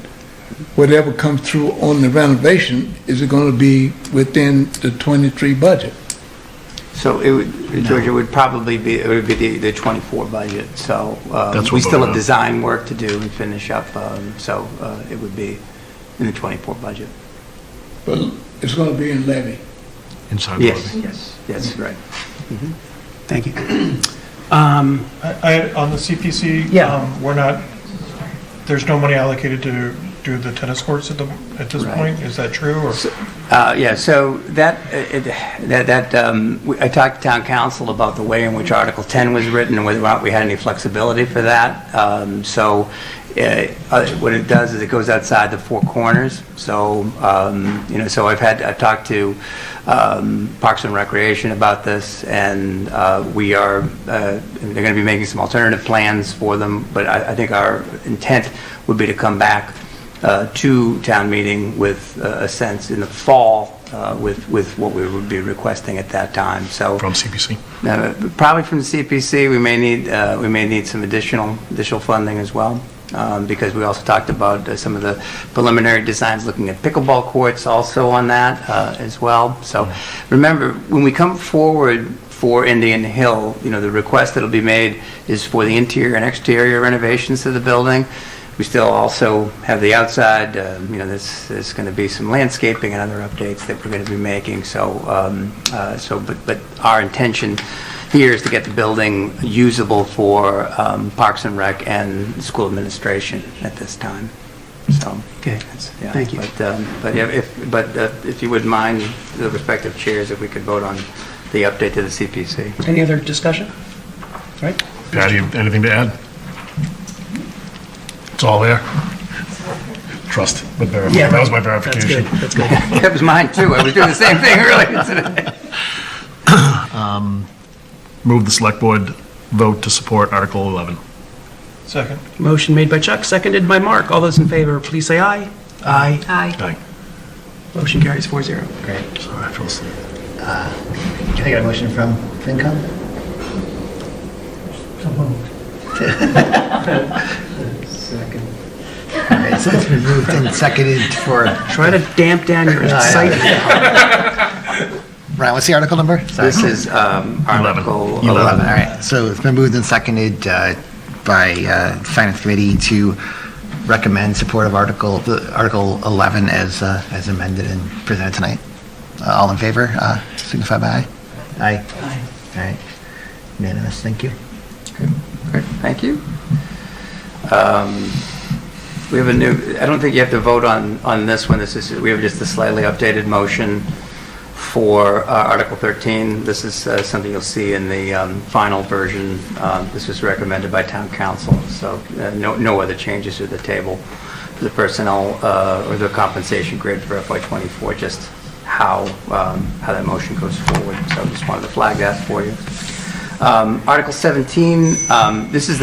whatever comes through on the renovation, is it going to be within the 23 budget? So George, it would probably be the 24 budget. So That's we what still we're have on. design work to do and finish up. So it would be in the 24 budget. But it's going to be in levy. inside the Yes, lobby. yes, right. Thank you. On the CPC, Yeah. we're not, there's no money allocated to do the tennis courts at this Right. point? Is that true, or? Yeah, so I talked to town council about the way in which Article 10 was written and whether or not we had any flexibility for that. What it does is it goes outside the four corners. So, so I've talked to Parks and Recreation about this, and they're going to be making some alternative plans for them, but I think our intent would be to come back to town meeting with a sense in the fall with what we would be requesting at that time. So From CPC? Probably from the CPC. We may need some additional funding as well. Because we also talked about some of the preliminary designs looking at pickleball courts also on that as well. So remember, when we come forward for Indian Hill, the request that'll be made is for the interior and exterior renovations to the building. We still also have the outside, there's going to be some landscaping and other updates that we're going to be making. But our intention here is to get the building usable for Parks and Rec and school administration at this time. So, Okay, thank you. If you wouldn't mind, the respective chairs, if we could vote on the update to the CPC. Any other discussion? All right. Patty, anything to add? It's all there. Trust, but Yeah, that was my verification. That's good. That was mine too. I was doing the same thing earlier today. Move the select board vote to support Article 11. Second. Motion made by Chuck, seconded by Mark. All those in favor, please say aye. Aye. Aye. Motion carries 4-0. Great. Sorry, I fell asleep. Can I get a motion from FinCom? Second. All right, so it's been moved and seconded for... Try to damp down your excitement. Brian, what's the article number? Sorry. This is Article 11. 11, all right. So it's been moved and seconded by Finance Committee to recommend support of Article 11 as amended and presented tonight. All in favor, signify by aye. Aye. Aye. All right. Unanimous, thank you. Great, thank you. We have a new, I don't think you have to vote on this one. We have just a slightly updated motion for Article 13. This is something you'll see in the final version. This was recommended by town council, so no other changes to the table for the personnel or the compensation grid for FY24, just how that motion goes forward. So I just wanted to flag that for you. Article 17, this is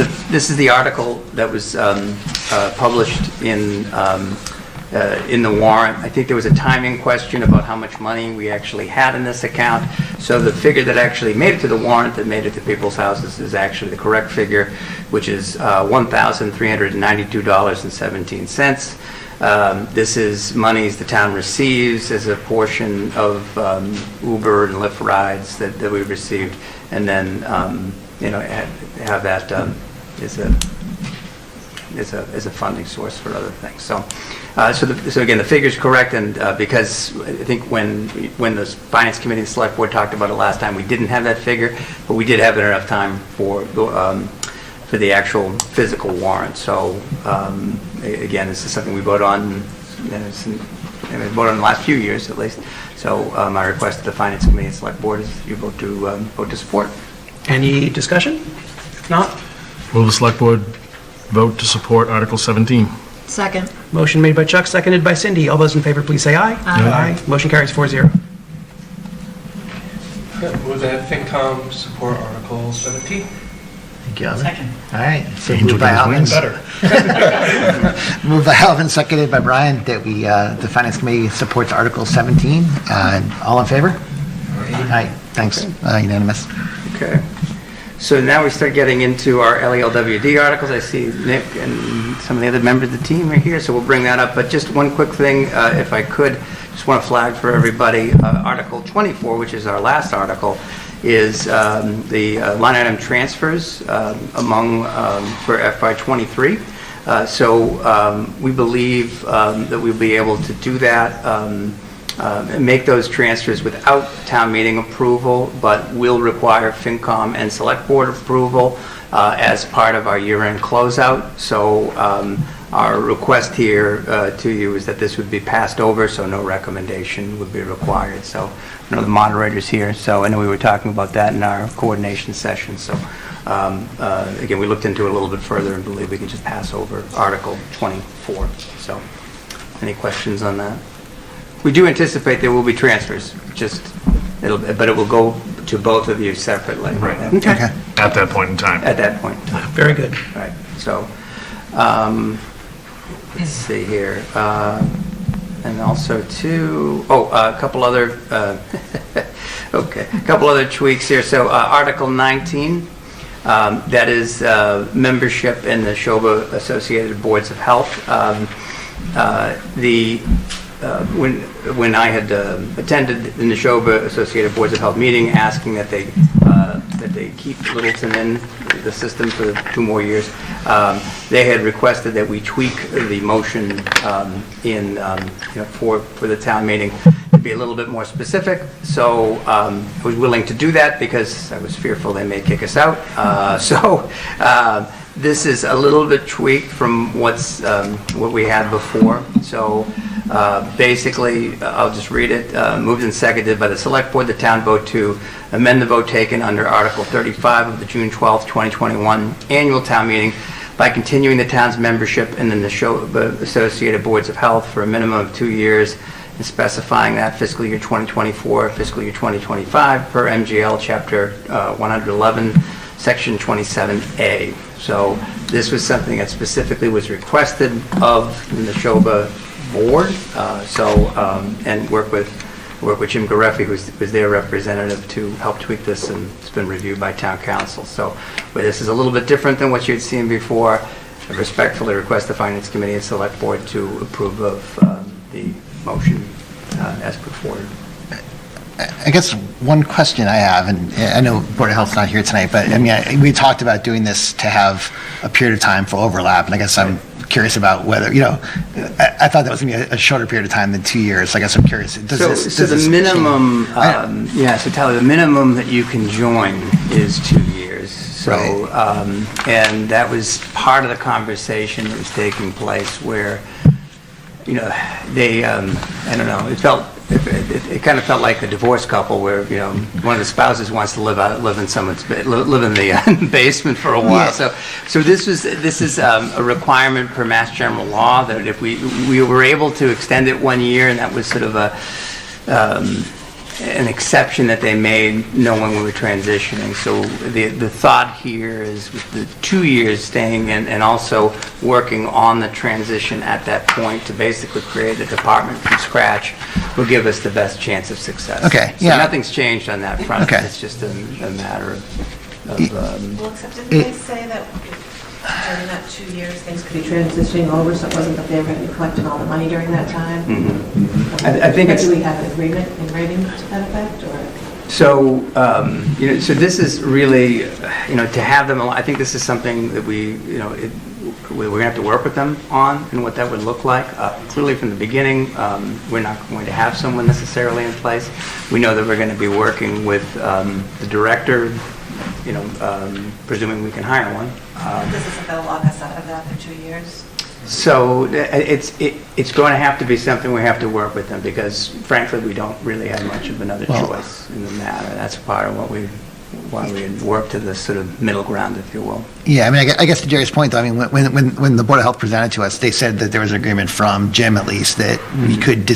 the article that was published in the warrant. I think there was a timing question about how much money we actually had in this account. So the figure that actually made it to the warrant, that made it to people's houses, is actually the correct figure, which is $1,392.17. This is monies the town receives as a portion of Uber and Lyft rides that we received, and then have that as a funding source for other things. So again, the figure's correct, and because I think when the Finance Committee and Select Board talked about it last time, we didn't have that figure, but we did have enough time for the actual physical warrant. So again, this is something we vote on, and we voted on the last few years at least. So my request to the Finance Committee and Select Board is you vote to support. Any discussion? If not, Will the select board vote to support Article 17? Second. motion made by Chuck, seconded by Cindy. All those in favor, please say aye. Aye. Motion carries 4-0. Move that FinCom support Article 17. Thank you, Alvin. Second. All right, so Angel moved by Games Alvin. wins. Better. Moved by Alvin, seconded by Brian, that the Finance Committee supports Article 17. All in favor? Aye. Thanks, unanimous. Okay. So now we start getting into our LELWD articles. I see Nick and some of the other members of the team are here, so we'll bring that up. But just one quick thing, if I could, just want to flag for everybody, Article 24, which is our last article, is the line item transfers for FY23. So we believe that we'll be able to do that make those transfers without town meeting approval, but will require FinCom and Select Board approval as part of our year-end closeout. So our request here to you is that this would be passed over, so no recommendation would be required. So I know the moderator's here, so I know we were talking about that in our coordination session. So again, we looked into it a little bit further and believe we can just pass over Article 24. So any questions on that? We do anticipate there will be transfers, but it will go to both of you separately. Right. Okay. At that point in time. At that point in time. Very good. Right. So, let's see here. And also a couple other, okay, a couple other tweaks here. So Article 19, that is membership in the Neshoba Associated Boards of Health. When I had attended the Neshoba Associated Boards of Health meeting, asking that they keep Littleton in the system for 2 more years, they had requested that we tweak the motion for the town meeting to be a little bit more specific. So I was willing to do that because I was fearful they may kick us out. This is a little bit tweaked from what we had before. So basically, I'll just read it. Moved and seconded by the Select Board, the town vote to amend the vote taken under Article 35 of the June 12, 2021 annual town meeting by continuing the town's membership in the Neshoba Associated Boards of Health for a minimum of 2 years and specifying that fiscal year 2024, fiscal year 2025 per MGL Chapter 111, Section 27A. So this was something that specifically was requested of the Neshoba board. And work with Jim Gareffi, who's their representative, to help tweak this, and it's been reviewed by town council. So, but this is a little bit different than what you'd seen before. I respectfully request the Finance Committee and Select Board to approve of the motion as put forward. I guess one question I have, and I know Board of Health's not here tonight, but I mean, we talked about doing this to have a period of time for overlap, and I guess I'm curious about whether, I thought that was going to be a shorter period of time than 2 years. So I guess I'm curious. So the minimum, so Tyler, the minimum that you can join is 2 years. So, right. And that was part of the conversation that was taking place where, they, I don't know, it kind of felt like a divorced couple where, one of the spouses wants to live in the basement for a while. Yeah. So this is a requirement per Mass General Law that if we were able to extend it 1 year, and that was sort of an exception that they made knowing we were transitioning. So the thought here is with the 2 years staying in and also working on the transition at that point to basically create a department from scratch will give us the best chance of success. Okay. So nothing's changed on that front. Okay. It's just a matter of Well, except didn't they say that during that 2 years, things could be transitioning over, so it wasn't that they were going to be collecting all the money during that time? Mm-hmm. I think do we have an agreement in writing to that effect, or? So, so this is really, to have them, I think this is something that we're going to have to work with them on and what that would look like. Clearly from the beginning, we're not going to have someone necessarily in place. We know that we're going to be working with the director, presuming we can hire one. This isn't going to lock us out of that for 2 years? So it's going to have to be something we have to work with them, because frankly we don't really have much of another choice in the matter. That's part of why we had worked to this sort of middle ground, if you will. Yeah, I mean, I guess to Jerry's point, though, I mean, when the Board of Health presented to us, they said that there was an agreement from Jim, at least, that we could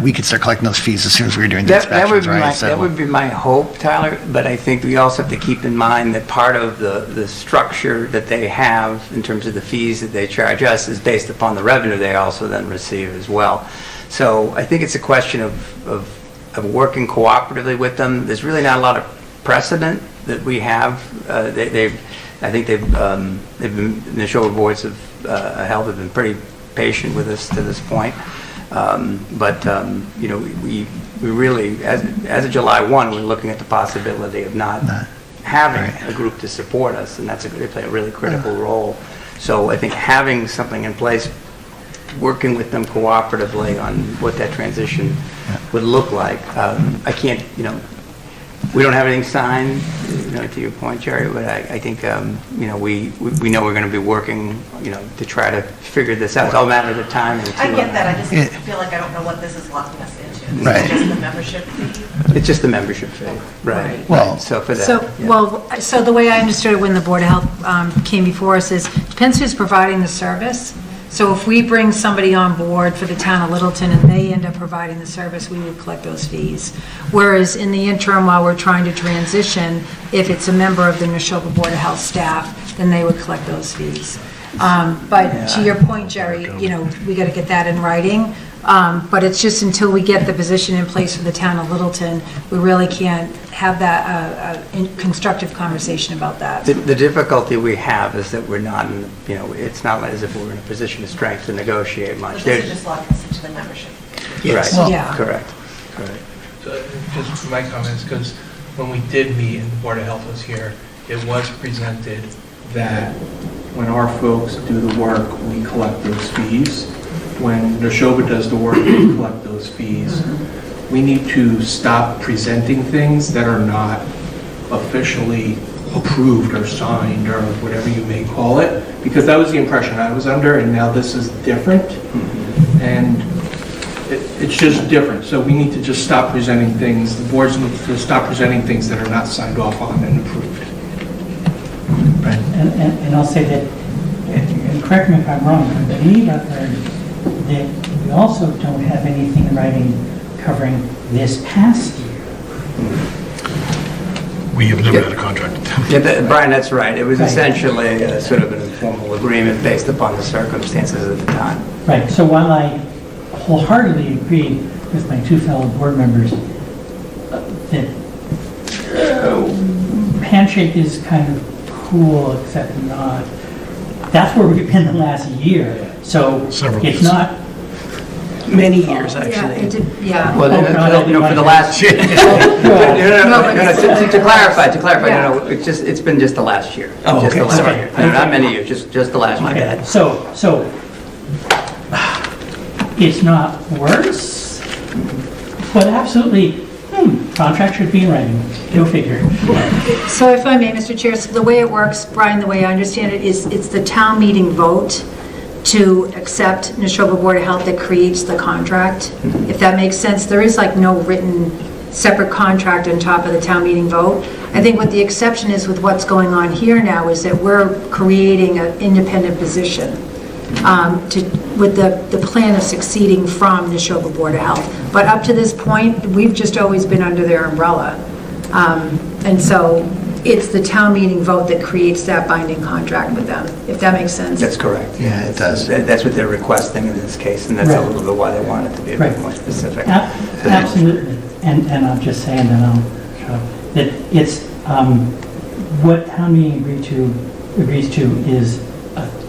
we could start collecting those fees as soon as we were doing the inspections, right? That would be my hope, Tyler, but I think we also have to keep in mind that part of the structure that they have in terms of the fees that they charge us is based upon the revenue they also then receive as well. So I think it's a question of working cooperatively with them. There's really not a lot of precedent that we have. I think they've been, the Neshoba Boards of Health have been pretty patient with us to this point. We really, as of July 1, we're looking at the possibility of not having a group to support us, and they play a really critical role. So I think having something in place working with them cooperatively on what that transition would look like. I can't, we don't have anything signed, to your point, Jerry, but I think, we know we're going to be working, to try to figure this out. It's all a matter of time. I get that, I just feel like I don't know what this is locking us into. Right. Is it just the membership fee? It's just the membership fee, right? Well, so for that. So the way I understood it when the Board of Health came before us is, depends who's providing the service. So if we bring somebody on board for the town of Littleton and they end up providing the service, we would collect those fees. Whereas in the interim, while we're trying to transition, if it's a member of the Neshoba Board of Health staff, then they would collect those fees. But to your point, Jerry, we got to get that in writing. But it's just until we get the position in place for the town of Littleton, we really can't have that constructive conversation about that. The difficulty we have is that we're not in, it's not as if we're in a position of strength to negotiate much. But this is just locking us into the membership. Right, Well, yeah. correct. So, just for my comments, because when we did meet and the Board of Health was here, it was presented that when our folks do the work, we collect those fees. When Neshoba does the work, we collect those fees. We need to stop presenting things that are not officially approved or signed or whatever you may call it, because that was the impression I was under, and now this is different. And it's just different. So we need to just stop presenting things, the boards need to stop presenting things that are not signed off on and approved. Right. And I'll say that, and correct me if I'm wrong, I believe I've heard that we also don't have anything in writing covering this past year. We have never had a contract. Yeah, Brian, that's right. It was essentially sort of an informal agreement based upon the circumstances at the time. Right, so while I wholeheartedly agree with my two fellow board members that handshake is kind of cool, except not, that's where we've been the last year. So it's not many years, actually. Yeah. Well, for the last, to clarify, it's been just the last year. Oh, Just okay, the last sorry. year. Not many years, just the last year. My bad. So it's not worse, but absolutely, contract should be in writing. Go figure. So if I may, Mr. Chair, so the way it works, Brian, the way I understand it is it's the town meeting vote to accept Neshoba Board of Health that creates the contract. If that makes sense, there is like no written separate contract on top of the town meeting vote. I think what the exception is with what's going on here now is that we're creating an independent position with the plan of succeeding from Neshoba Board of Health. But up to this point, we've just always been under their umbrella. And so it's the town meeting vote that creates that binding contract with them, if that makes sense. That's correct. Yeah, it does. That's what they're requesting in this case, and that's a little bit why they want it to be a bit more specific. Absolutely. And I'll just say, and then I'll shut up, that it's, what town meeting agrees to is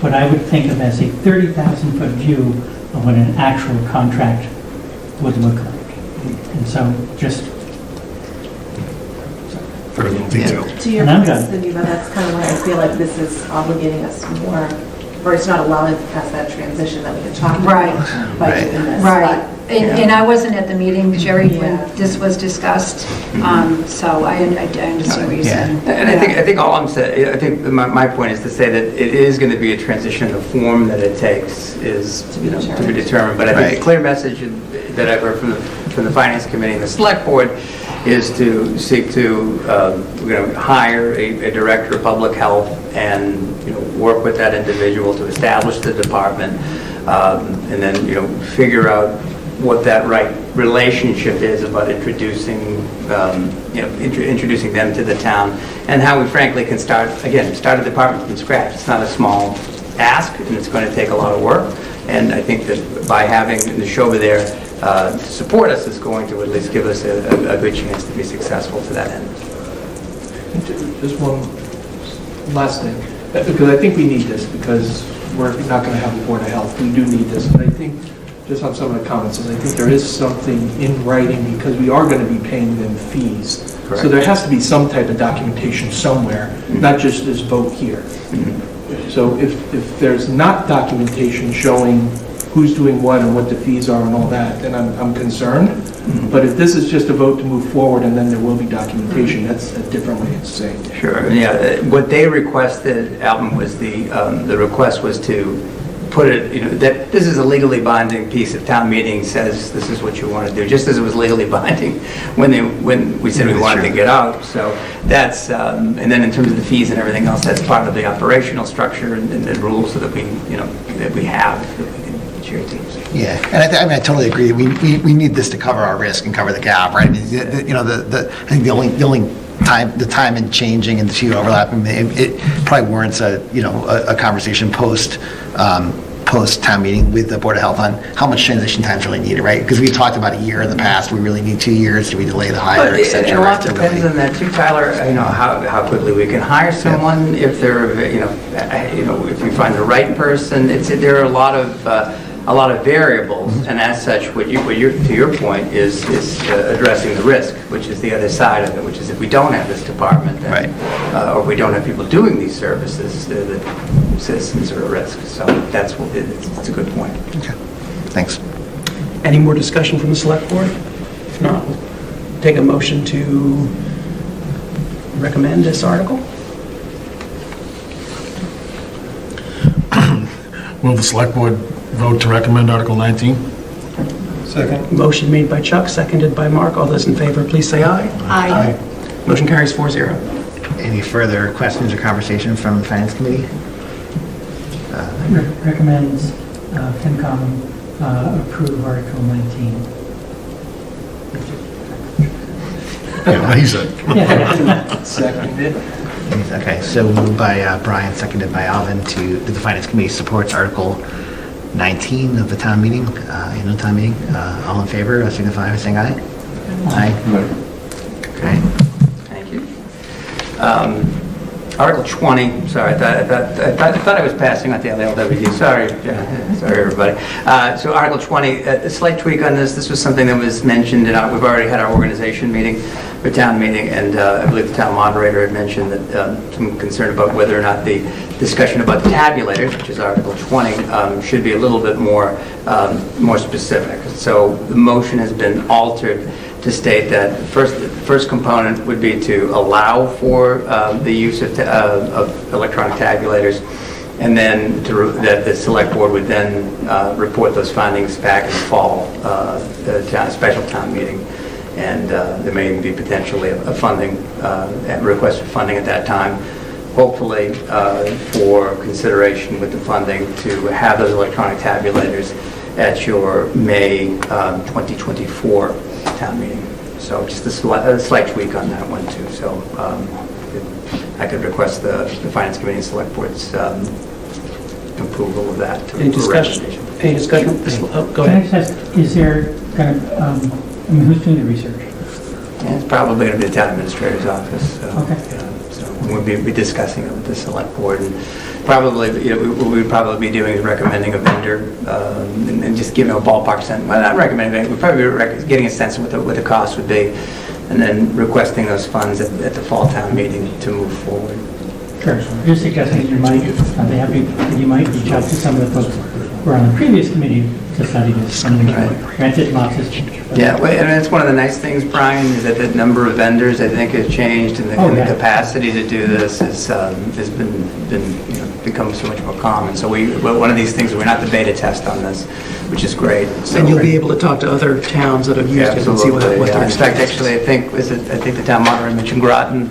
what I would think of as a 30,000-foot view of what an actual contract would look like. And so just Very little detail. To your And I'm point, done. Cindy, but that's kind of why I feel like this is obligating us more, or it's not allowing us to pass that transition that we can talk Right. about by doing this. Right. But, And I wasn't at the meeting, Jerry, when Yeah. this was discussed, so I understand what you're saying. And I think all I'm saying, I think my point is to say that it is going to be a transition. The form that it takes is to be determined. But I think the clear message that I've heard from the Finance Committee and the Select Board is to seek to hire a director of public health and work with that individual to establish the department, and then figure out what that right relationship is about introducing them to the town, and how we frankly can start a department from scratch. It's not a small ask, and it's going to take a lot of work. And I think that by having Neshoba there to support us is going to at least give us a good chance to be successful to that end. Just one last thing, because I think we need this, because we're not going to have a Board of Health. We do need this, but I think, just on some of the comments, I think there is something in writing, because we are going to be paying them fees. Correct. So there has to be some type of documentation somewhere, not just this vote here. So if there's not documentation showing who's doing what and what the fees are and all that, then I'm concerned. But if this is just a vote to move forward and then there will be documentation, that's a different way to say it. Sure, yeah, what they requested, Alvin, was the request was to put it, that this is a legally binding piece of town meeting says this is what you want to do, just as it was legally binding when we said we wanted to get out. So that's, and then in terms of the fees and everything else, that's part of the operational structure and the rules that we, that we have, that we can share teams. Yeah, and I totally agree. We need this to cover our risk and cover the gap, right? I mean, I think the only time in changing and the two overlapping, it probably warrants a conversation post town meeting with the Board of Health on how much transition time is really needed, right? Because we talked about a year in the past. We really need 2 years. Do we delay the hire, et cetera? And a lot depends on that too, Tyler. How quickly we can hire someone. If they're, if we find the right person. There are a lot of variables, and as such, to your point, is addressing the risk, which is the other side of it, which is if we don't have this department, then, or if we don't have people doing these services, the citizens are at risk. So it's a good point. Okay, thanks. Any more discussion from the select board? If not, we'll take a motion to recommend this article. Will the select board vote to recommend Article 19? Second. Motion made by Chuck, seconded by Mark. All those in favor, please say aye. Aye. Motion carries 4-0. Any further questions or conversation from the Finance Committee? Recommends FinCom approve Article 19. Yeah, he said. Seconded. Okay, so moved by Brian, seconded by Alvin that the Finance Committee supports Article 19 of the town meeting, annual town meeting. All in favor, signify by saying aye. Aye. Okay. Thank you. Article 20, sorry, I thought I was passing on the LWD. Sorry, everybody. So Article 20, a slight tweak on this. This was something that was mentioned, and we've already had our organization meeting, our town meeting, and I believe the town moderator had mentioned that some concern about whether or not the discussion about the tabulators, which is Article 20, should be a little bit more specific. So the motion has been altered to state that the first component would be to allow for the use of electronic tabulators, and then that the select board would then report those findings back in the fall, the special town meeting, and there may even be potentially a funding, request for funding at that time, hopefully for consideration with the funding to have those electronic tabulators at your May 2024 town meeting. So just a slight tweak on that one too. So I could request the Finance Committee and Select Board's approval of that. Any discussion? Any discussion? Oh, go ahead. Can I just ask, is there kind of, who's doing the research? Yeah, it's probably going to be the town administrator's office. Okay. So we'll be discussing it with the Select Board, and probably, what we'd probably be doing is recommending a vendor, and just giving a ballpark sense. Well, not recommending, we'd probably be getting a sense of what the cost would be, and then requesting those funds at the fall town meeting to move forward. Sure. You're suggesting you might, I'd be happy, you might reach out to some of the folks who were on the previous committee to study this. Granted, lots has changed. Yeah, well, and that's one of the nice things, Brian, is that the number of vendors, I think, has changed, and the capacity to do this has become so much more common. So one of these things, we're not the beta test on this, which is great. So, and you'll be able to talk to other towns that have used it and see what they're In fact, actually, I think the town moderator mentioned Groton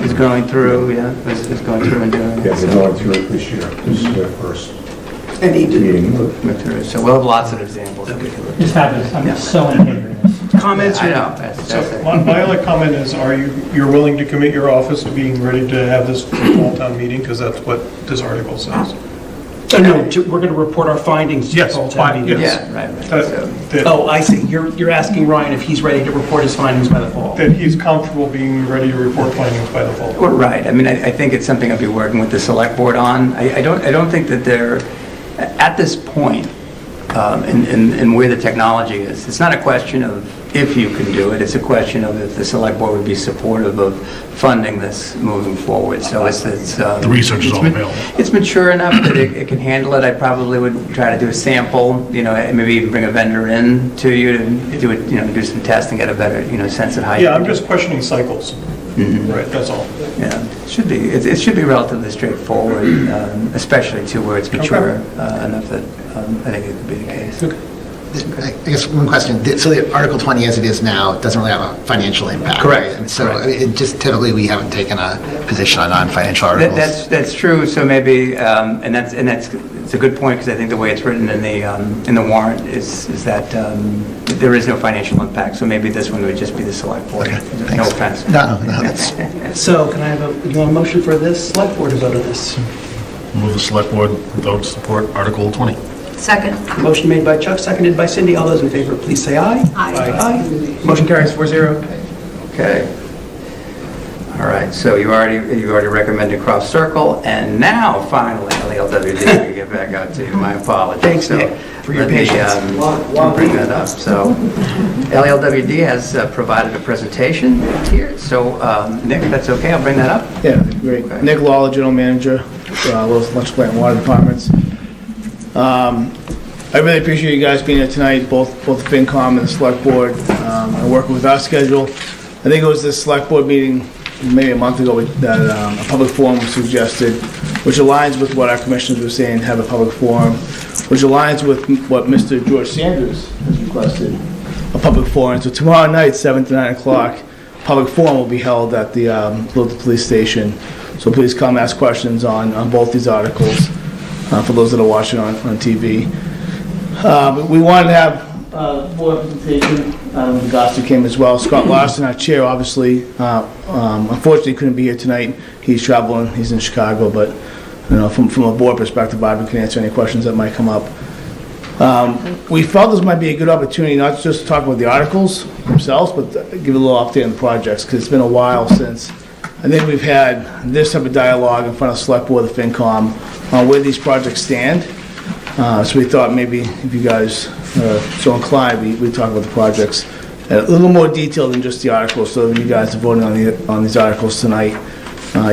is going through, is going through and doing it. Yeah, they're going through it this year. This is their first and meeting. So we'll have lots of examples. It's fabulous. I'm so in favor of this. Comments? I know. So my only comment is, you're willing to commit your office to being ready to have this fall town meeting? Because that's what this article says. No, we're going to report our findings to the fall town meeting. Yeah, right. Oh, I see. You're asking Ryan if he's ready to report his findings by the fall. That he's comfortable being ready to report findings by the fall. Well, right. I mean, I think it's something I'll be working with the select board on. I don't think that they're, at this point, in where the technology is, it's not a question of if you can do it. It's a question of if the select board would be supportive of funding this moving forward. So it's The research is all available. It's mature enough that it can handle it. I probably would try to do a sample, maybe even bring a vendor in to you to do it, do some testing, get a better, sense of how you. Yeah, I'm just questioning cycles. Right, that's all. Yeah, it should be relatively straightforward, especially to where it's mature enough that I think it could be the case. I guess one question. So the Article 20 as it is now doesn't really have a financial impact, Correct. right? And so Correct. it just typically we haven't taken a position on non-financial articles. That's true. So maybe, and that's it's a good point because I think the way it's written in the warrant is that there is no financial impact. So maybe this one would just be the select board. Okay, No offense. No, that's... So can I have a motion for this select board to vote on this? Move the select board vote to support Article 20. Second. Motion made by Chuck, seconded by Cindy. All those in favor, please say aye. Aye. Aye. Motion carries 4-0. Okay. All right, so you already recommended Cross Circle, and now finally, LWD, we get back out to you. My apologies. Thanks, Nick, for your patience. Bring that up. So LLWD has provided a presentation here. So Nick, if that's okay, I'll bring that up. Yeah, great. Okay. Nick Lawler, General Manager, Willis Electric Plant and Water Departments. I really appreciate you guys being here tonight, both FinCom and the Select Board, and working with our schedule. I think it was the Select Board meeting maybe a month ago that a public forum was suggested, which aligns with what our commissioners were saying, have a public forum, which aligns with what Mr. George Sanders has requested, a public forum. So tomorrow night, 7 to 9 o'clock, public forum will be held at the Littleton Police Station. So please come ask questions on both these articles for those that are watching on TV. We wanted to have board representation. The Gossip came as well. Scott Larson, our chair, obviously, unfortunately couldn't be here tonight. He's traveling. He's in Chicago, but from a board perspective, Bobby can answer any questions that might come up. We felt this might be a good opportunity not just to talk about the articles themselves, but give a little update on the projects, because it's been a while since I think we've had this type of dialogue in front of Select Board, the FinCom, on where these projects stand. So we thought maybe if you guys are so inclined, we'd talk about the projects in a little more detail than just the articles, so when you guys are voting on these articles tonight,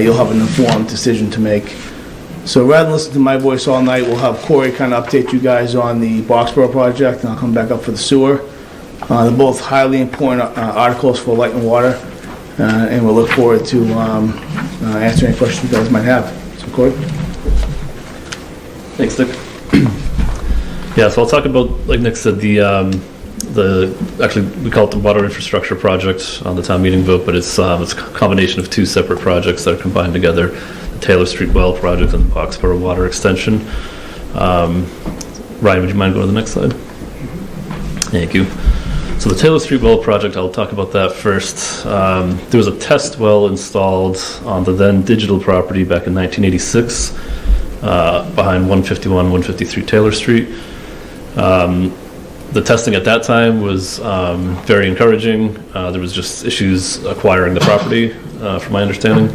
you'll have an informed decision to make. So rather than listen to my voice all night, we'll have Corey kind of update you guys on the Boxborough project, and I'll come back up for the sewer. They're both highly important articles for light and water, and we'll look forward to answering any questions you guys might have. So Corey? Thanks, Nick. Yeah, so I'll talk about, like Nick said, actually we call it the water infrastructure project on the town meeting vote, but it's a combination of two separate projects that are combined together: the Taylor Street Well project and the Boxborough Water Extension. Ryan, would you mind going to the next slide? Thank you. So the Taylor Street Well project, I'll talk about that first. There was a test well installed on the then digital property back in 1986 behind 151, 153 Taylor Street. The testing at that time was very encouraging. There was just issues acquiring the property, from my understanding.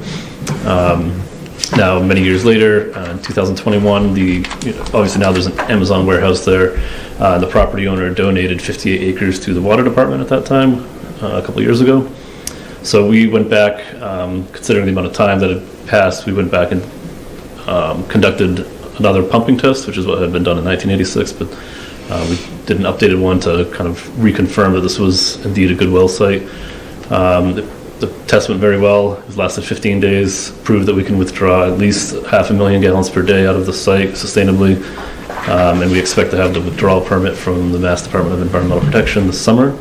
Now, many years later, in 2021, obviously now there's an Amazon warehouse there. The property owner donated 58 acres to the water department at that time, a couple of years ago. So we went back, considering the amount of time that had passed, we went back and conducted another pumping test, which is what had been done in 1986, but we did an updated one to kind of reconfirm that this was indeed a good well site. The test went very well. It lasted 15 days, proved that we can withdraw at least 500,000 gallons per day out of the site sustainably, and we expect to have the withdrawal permit from the Mass Department of Environmental Protection this summer.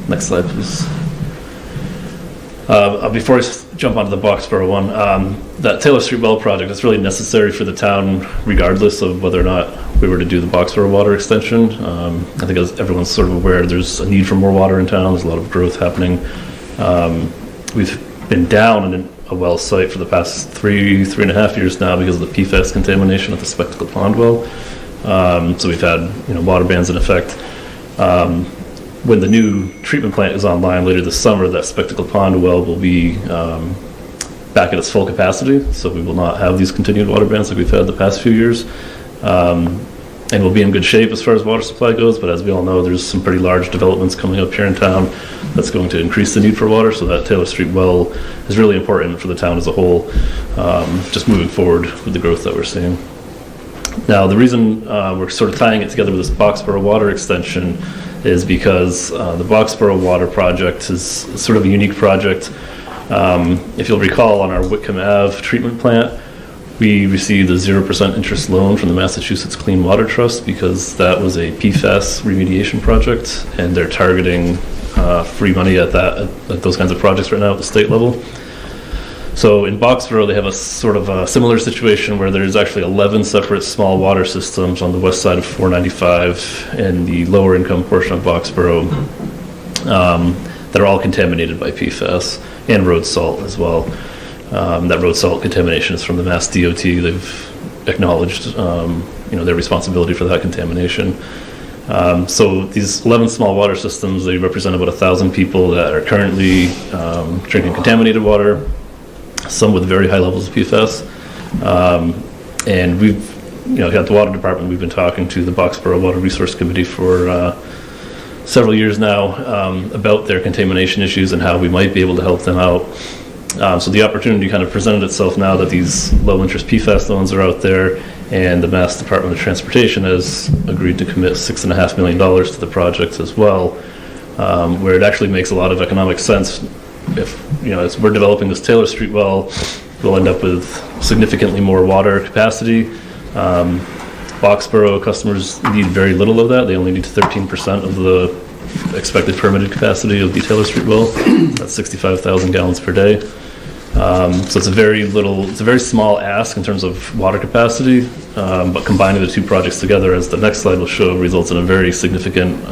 Next slide, please. Before I jump onto the Boxborough one, that Taylor Street Well project is really necessary for the town regardless of whether or not we were to do the Boxborough water extension. I think as everyone's sort of aware, there's a need for more water in town. There's a lot of growth happening. We've been down in a well site for the past three and a half years now because of the PFAS contamination at the Spectacle Pond well. So we've had water bans in effect. When the new treatment plant is online later this summer, that Spectacle Pond well will be back at its full capacity, so we will not have these continued water bans like we've had the past few years. and we'll be in good shape as far as water supply goes, but as we all know, there's some pretty large developments coming up here in town that's going to increase the need for water, so that Taylor Street well is really important for the town as a whole, just moving forward with the growth that we're seeing. Now, the reason we're sort of tying it together with this Boxborough water extension is because the Boxborough water project is sort of a unique project. If you'll recall, on our Whitcomb Ave treatment plant, we received a 0% interest loan from the Massachusetts Clean Water Trust because that was a PFAS remediation project, and they're targeting free money at those kinds of projects right now at the state level. So in Boxborough, they have a sort of a similar situation where there's actually 11 separate small water systems on the west side of 495 and the lower income portion of Boxborough that are all contaminated by PFAS and road salt as well. That road salt contamination is from the Mass DOT. They've acknowledged their responsibility for that contamination. So these 11 small water systems, they represent about 1,000 people that are currently drinking contaminated water, some with very high levels of PFAS. And we've got the water department, we've been talking to the Boxborough Water Resource Committee for several years now about their contamination issues and how we might be able to help them out. So the opportunity kind of presented itself now that these low-interest PFAS loans are out there, and the Mass Department of Transportation has agreed to commit $6.5 million to the project as well, where it actually makes a lot of economic sense. If as we're developing this Taylor Street well, we'll end up with significantly more water capacity. Boxborough customers need very little of that. They only need 13% of the expected permitted capacity of the Taylor Street well. That's 65,000 gallons per day. So it's a very small ask in terms of water capacity, but combining the two projects together, as the next slide will show, results in a very significant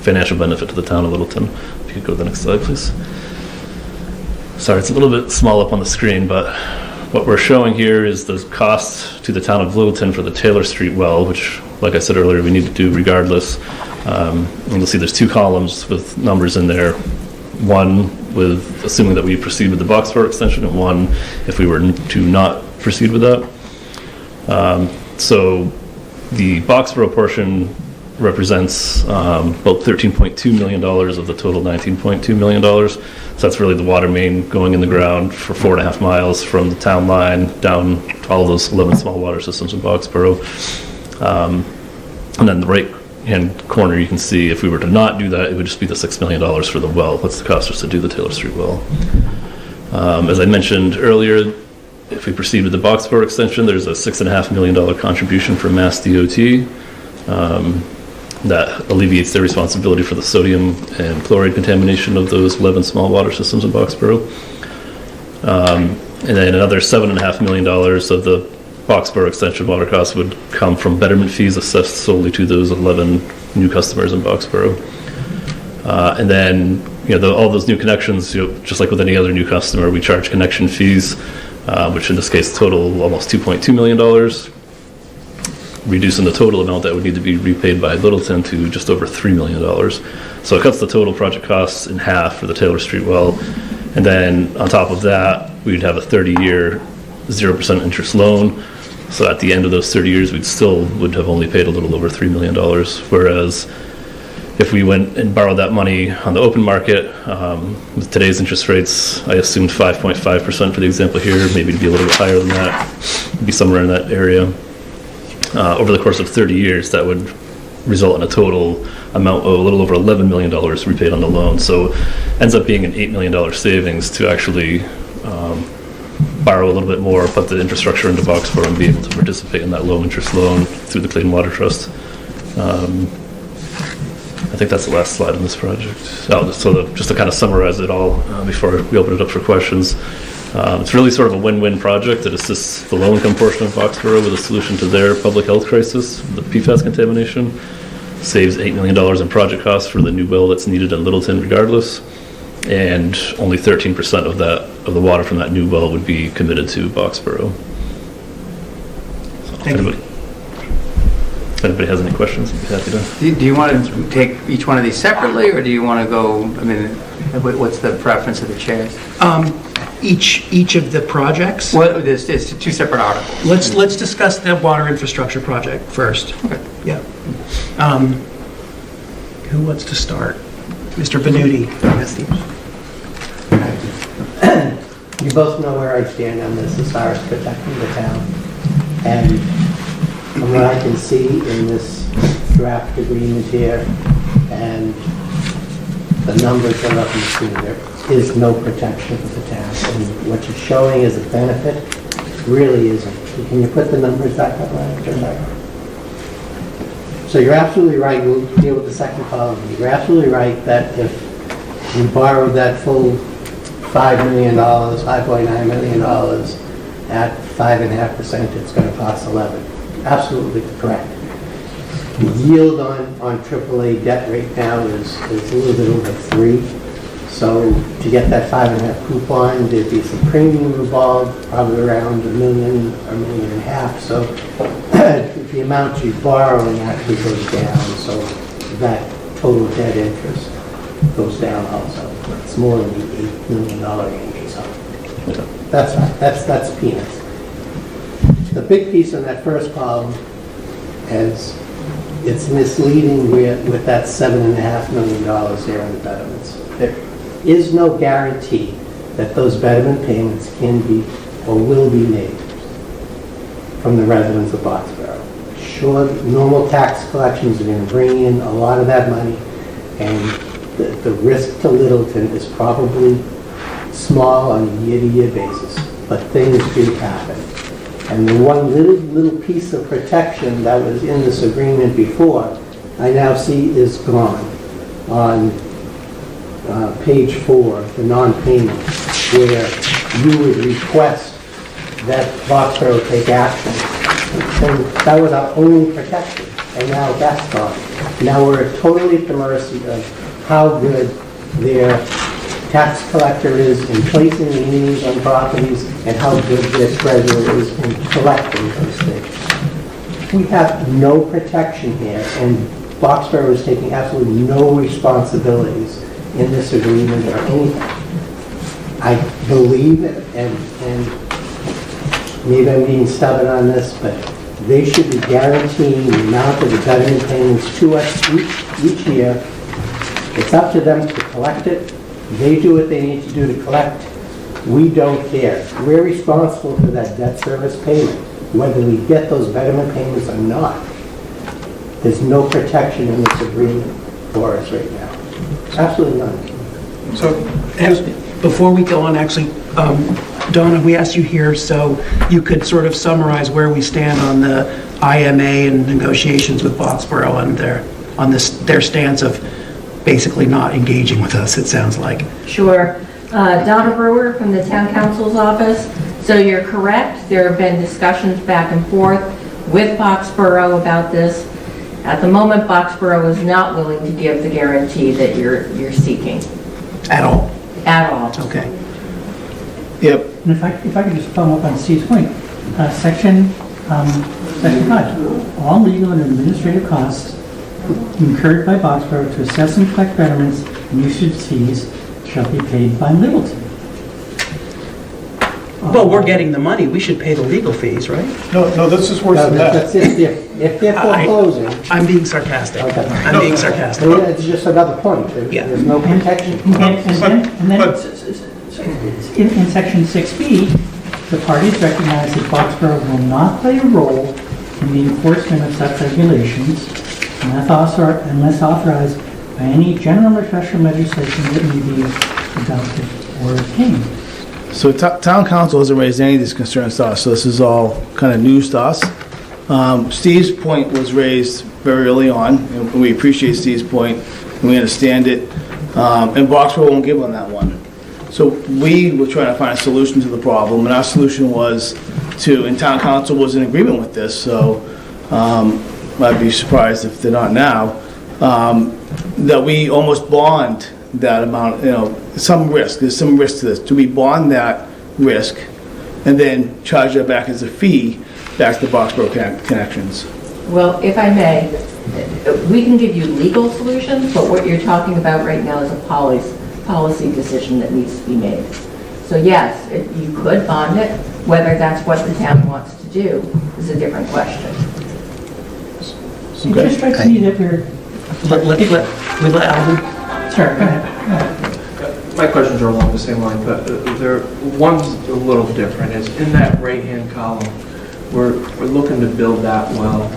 financial benefit to the town of Littleton. If you could go to the next slide, please. Sorry, it's a little bit small up on the screen, but what we're showing here is the cost to the town of Littleton for the Taylor Street well, which, like I said earlier, we need to do regardless. And you'll see there's two columns with numbers in there. One with assuming that we proceed with the Boxborough extension, and one if we were to not proceed with that. So the Boxborough portion represents about $13.2 million of the total $19.2 million. So that's really the water main going in the ground for 4.5 miles from the town line down to all of those 11 small water systems in Boxborough. And then the right-hand corner, you can see if we were to not do that, it would just be the $6 million for the well. What's the cost just to do the Taylor Street well? As I mentioned earlier, if we proceed with the Boxborough extension, there's a $6.5 million contribution from Mass DOT. That alleviates their responsibility for the sodium and chloride contamination of those 11 small water systems in Boxborough. And then another $7.5 million of the Boxborough extension water costs would come from betterment fees assessed solely to those 11 new customers in Boxborough. And then, all those new connections, just like with any other new customer, we charge connection fees, which in this case total almost $2.2 million. Reducing the total amount that would need to be repaid by Littleton to just over $3 million. So it cuts the total project costs in half for the Taylor Street well. And then on top of that, we'd have a 30-year 0% interest loan. So at the end of those 30 years, would have only paid a little over $3 million. Whereas if we went and borrowed that money on the open market, with today's interest rates, I assumed 5.5% for the example here, maybe it'd be a little bit higher than that, it'd be somewhere in that area. Over the course of 30 years, that would result in a total amount of a little over $11 million repaid on the loan. So ends up being an $8 million savings to actually borrow a little bit more, put the infrastructure into Boxborough, and be able to participate in that low interest loan through the Clean Water Trust. I think that's the last slide on this project. Just to kind of summarize it all before we open it up for questions. It's really sort of a win-win project that assists the low-income portion of Boxborough with a solution to their public health crisis, the PFAS contamination, saves $8 million in project costs for the new well that's needed in Littleton regardless, and only 13% of the water from that new well would be committed to Boxborough. So if anybody has any questions, I'd be happy to. Do you want to take each one of these separately, or do you want to go, what's the preference of the chairs? each of the projects? Well, it's two separate articles. Let's discuss the water infrastructure project first. Okay. Yeah. Who wants to start? Mr. Venuti. You both know where I stand on this as far as protecting the town. And from what I can see in this draft agreement here, and the numbers that are up on the screen, there is no protection for the town. And what you're showing as a benefit really isn't. Can you put the numbers back up, Ryan? Turn back up. So you're absolutely right. We'll deal with the second column. You're absolutely right that if we borrowed that full $5 million, $5.9 million at 5.5%, it's going to cost 11. Absolutely correct. The yield on AAA debt right now is a little bit over 3. So to get that 5.5 coupon, there'd be some premium involved, probably around $1 million or $1.5 million. So the amount you're borrowing actually goes down. So that total debt interest goes down also. It's more than the $8 million range or something. That's right. That's peanuts. The big piece on that first column is it's misleading with that $7.5 million there in the betterments. There is no guarantee that those betterment payments can be or will be made from the residents of Boxborough. Sure, normal tax collections are going to bring in a lot of that money, and the risk to Littleton is probably small on a year-to-year basis, but things do happen. And the one little piece of protection that was in this agreement before, I now see is gone on page 4, the non-payment, where you would request that Boxborough take action. And that was our only protection, and now that's gone. Now we're totally at the mercy of how good their tax collector is in placing the liens on properties and how good their treasurer is in collecting those things. We have no protection here, and Boxborough is taking absolutely no responsibilities in this agreement or anything. I believe it, and maybe I'm being stubborn on this, but they should be guaranteeing the amount of the betterment payments to us each year. It's up to them to collect it. They do what they need to do to collect. We don't care. We're responsible for that debt service payment, whether we get those betterment payments or not. There's no protection in this agreement for us right now. Absolutely none. So, before we go on, actually, Donna, we asked you here so you could sort of summarize where we stand on the IMA and negotiations with Boxborough and their stance of basically not engaging with us, it sounds like. Sure. Donna Brewer from the Town Council's office. So you're correct. There have been discussions back and forth with Boxborough about this. At the moment, Boxborough is not willing to give the guarantee that you're seeking. At all? At all. Okay. Yep. And if I could just follow up on Steve's point, section 5, all legal and administrative costs incurred by Boxborough to assess and collect betterments and usage fees shall be paid by Littleton. Well, we're getting the money, we should pay the legal fees, right? No, this is worse than that. If they're foreclosing. I'm being sarcastic. Okay. I'm being sarcastic. Well, it's just another point. There's no protection. And then in section 6B, the parties recognize that Boxborough will not play a role in the enforcement of such regulations unless authorized by any general or special legislation that may be adopted or obtained. So town council hasn't raised any of these concerns to us, so this is all kind of news to us. Steve's point was raised very early on, and we appreciate Steve's point, and we understand it, and Boxborough won't give on that one. So we were trying to find a solution to the problem, and our solution was and town council was in agreement with this, so I'd be surprised if they're not now, that we almost bond that amount, some risk, there's some risk to this. Do we bond that risk and then charge that back as a fee back to the Boxborough Connections? Well, if I may, we can give you legal solutions, but what you're talking about right now is a policy decision that needs to be made. So yes, you could bond it. Whether that's what the town wants to do is a different question. It just strikes me that we're... We let Alvin. Sorry, go ahead. My questions are along the same line, but one's a little different. Is in that right-hand column, we're looking to build that well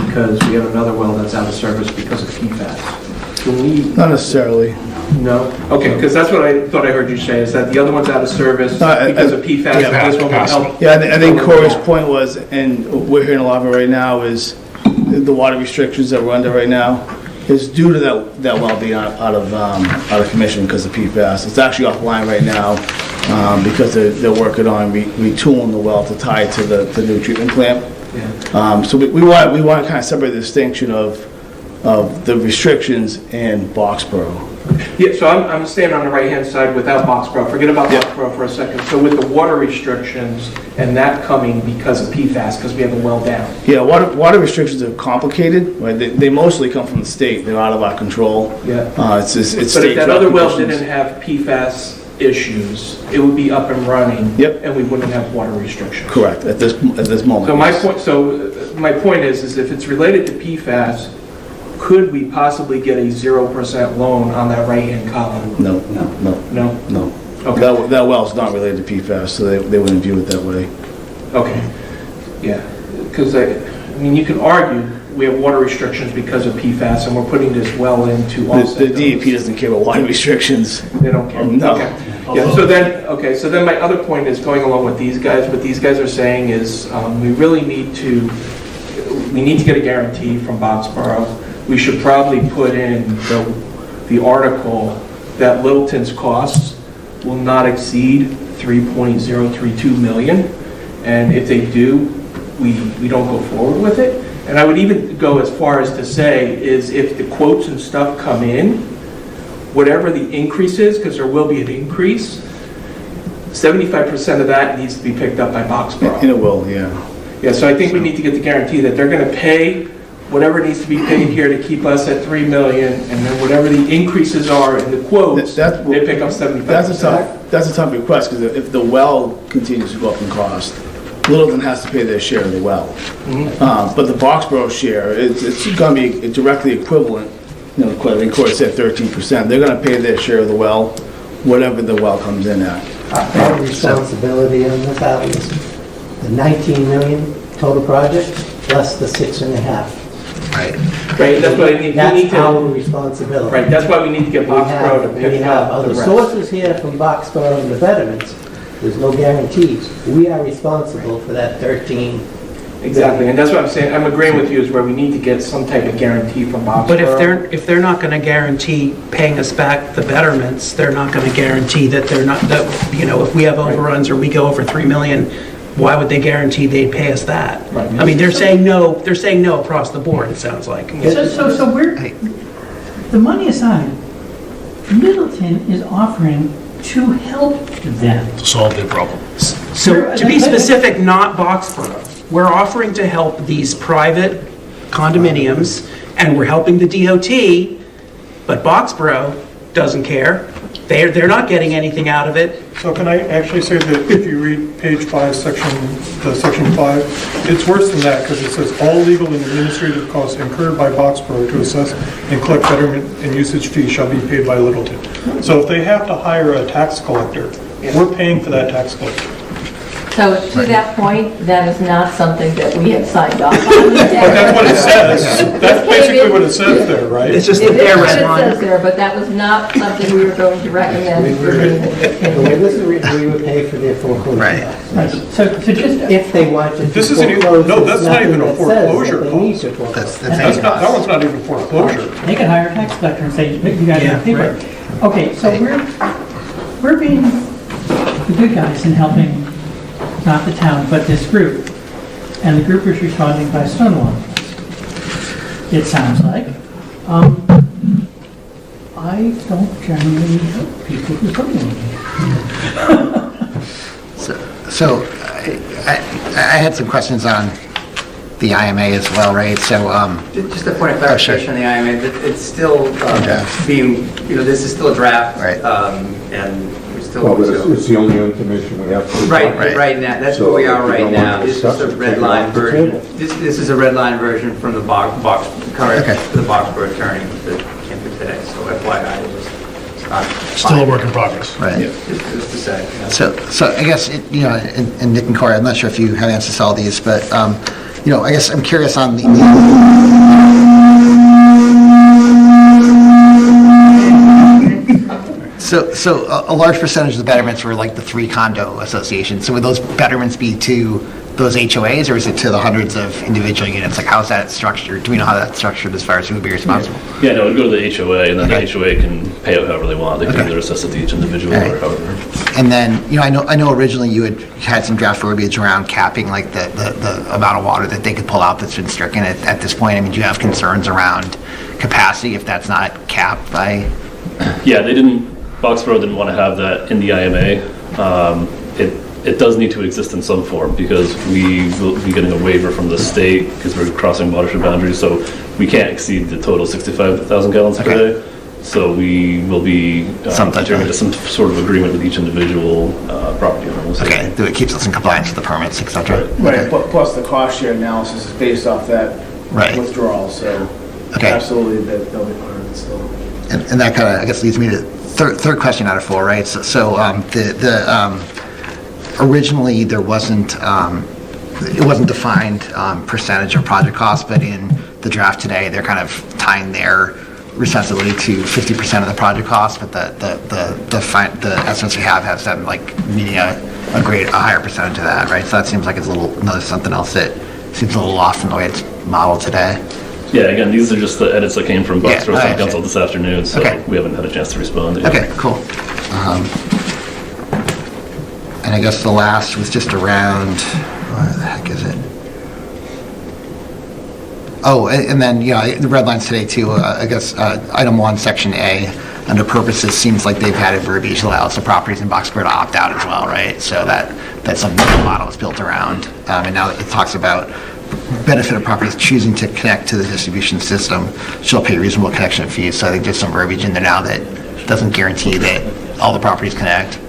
because we have another well that's out of service because of PFAS. Can we? Not necessarily. No? Okay, because that's what I thought I heard you say, is that the other one's out of service because of PFAS, and this one will help. Yeah, I think Corey's point was, and we're hearing a lot of it right now, is the water restrictions that we're under right now is due to that well being out of commission because of PFAS. It's actually offline right now because they're working on retooling the well to tie it to the new treatment plant. Yeah. So we want to kind of separate the distinction of the restrictions in Boxborough. Yeah, so I'm staying on the right-hand side without Boxborough. Forget about Boxborough for a second. So with the water restrictions and that coming because of PFAS, because we have a well down. Yeah, water restrictions are complicated, right? They mostly come from the state. They're out of our control. Yeah. It's But state if that other well conditions. didn't have PFAS issues, it would be up and running. Yep. And we wouldn't have water restrictions. Correct, at this moment. So my point is if it's related to PFAS, could we possibly get a 0% loan on that right-hand column? No. No? Okay. That well's not related to PFAS, so they wouldn't view it that way. Okay. Yeah, because I mean, you can argue we have water restrictions because of PFAS, and we're putting this well in to offset The those. DEP doesn't care about water restrictions. They don't care? No. Okay. Yeah, so then my other point is going along with these guys. What these guys are saying is we really need to get a guarantee from Boxborough. We should probably put in the article that Littleton's costs will not exceed 3.032 million. And if they do, we don't go forward with it. And I would even go as far as to say is if the quotes and stuff come in, whatever the increase is, because there will be an increase, 75% of that needs to be picked up by Boxborough. And it will, yeah. Yeah, so I think we need to get the guarantee that they're going to pay whatever needs to be paid here to keep us at 3 million, and then whatever the increases are in the quotes, they pick up 75%. That's a tough request, because if the well continues to go up in cost, Littleton has to pay their share of the well. But the Boxborough share, it's going to be directly equivalent, I think Corey said 13%. They're going to pay their share of the well, whatever the well comes in at. Our responsibility on this, Al, is the 19 million total project, plus the 6.5. Right, that's what I need. That's our responsibility. Right, that's why we need to get Boxborough to We pick have up the other rest. sources here from Boxborough and the veterans. There's no guarantees. We are responsible for that 13. Exactly, and that's what I'm saying. I'm agreeing with you is where we need to get some type of guarantee from Boxborough. But if they're not going to guarantee paying us back the betterments, they're not going to guarantee that they're not, that, if we have overruns or we go over 3 million, why would they guarantee they'd pay us that? Right. I mean, they're saying no across the board, it sounds like. So we're, the money aside, Middleton is offering to help them. To solve their problem. So to be specific, not Boxborough. We're offering to help these private condominiums, and we're helping the DOT, but Boxborough doesn't care. They're not getting anything out of it. So can I actually say that if you read page 5, section 5, it's worse than that because it says all legal and administrative costs incurred by Boxborough to assess and collect betterment and usage fees shall be paid by Littleton. So if they have to hire a tax collector, we're paying for that tax collector. So to that point, that is not something that we had signed off on. But that's what it says. That's basically what it says there, right? It's just It that is they're what it red line. says there, but that was not something we were going to recommend. The way this is written, we would pay for their foreclosure. Right. So just, If they wanted to This isn't even, foreclose, no, there's that's not even a nothing that says foreclosure that they need cost. to foreclose. That's not, that one's not even foreclosure. they could hire a tax collector and say, you guys Yeah, have to pay for it. Okay, so we're being the good guys in helping, not the town, but this group. And the group is responding by stonewall. It sounds like. I don't generally help people who stonewall me. So I had some questions on the IMA as well, right? So, Just a point of clarification on the IMA, it's still being, this is still a draft. Right. And still. Well, but it's the only young commission we have. to- Right now, that's So where we if are you right don't now. want to This is discuss the it, red take it line off the version. table. This is a red line version from the current, Okay. the Boxborough attorney that came in today, so FYI, it's not. Still a work in progress. Right. Just to say. So I guess, and Nick and Corey, I'm not sure if you have answers to all these, but, I guess I'm curious on the So a large percentage of the betterments were like the 3 condo associations. So would those betterments be to those HOAs, or is it to the hundreds of individual units? Like, how's that structured? Do we know how that's structured as far as who would be responsible? Yeah, no, it would go to the HOA, and then the HOA can pay out however they want. They can either assess it to each individual or however. And then, I know originally you had some draft verbiage around capping, like the amount of water that they could pull out that's been stricken at this point. I mean, do you have concerns around capacity if that's not capped by? Yeah, Boxborough didn't want to have that in the IMA. It does need to exist in some form because we will be getting a waiver from the state because we're crossing watershed boundaries, so we can't exceed the total 65,000 gallons per day. So we will be entering into some sort of agreement with each individual property owner. Okay, it keeps us in compliance with the permits, et cetera. Right, plus the cost share analysis is based off that withdrawal, so absolutely they'll be part of it still. And that kind of, I guess, leads me to third question out of 4, right? So originally there wasn't, it wasn't defined percentage of project cost, but in the draft today, they're kind of tying their responsibility to 50% of the project cost, but the estimates we have them like meeting a higher percentage of that, right? So that seems like it's something else that seems a little off from the way it's modeled today. Yeah, again, these are just the edits that came from Boxborough Town Council this afternoon, so we haven't had a chance to respond yet. Okay, cool. And I guess the last was just around, what the heck is it? Oh, and then, the red lines today too, I guess, item 1, section A, under purposes, seems like they've added verbiage that allows the properties in Boxborough to opt out as well, right? So that's something the model is built around. And now it talks about benefit of properties choosing to connect to the distribution system shall pay reasonable connection fees. So I think there's some verbiage in there now that doesn't guarantee that all the properties connect.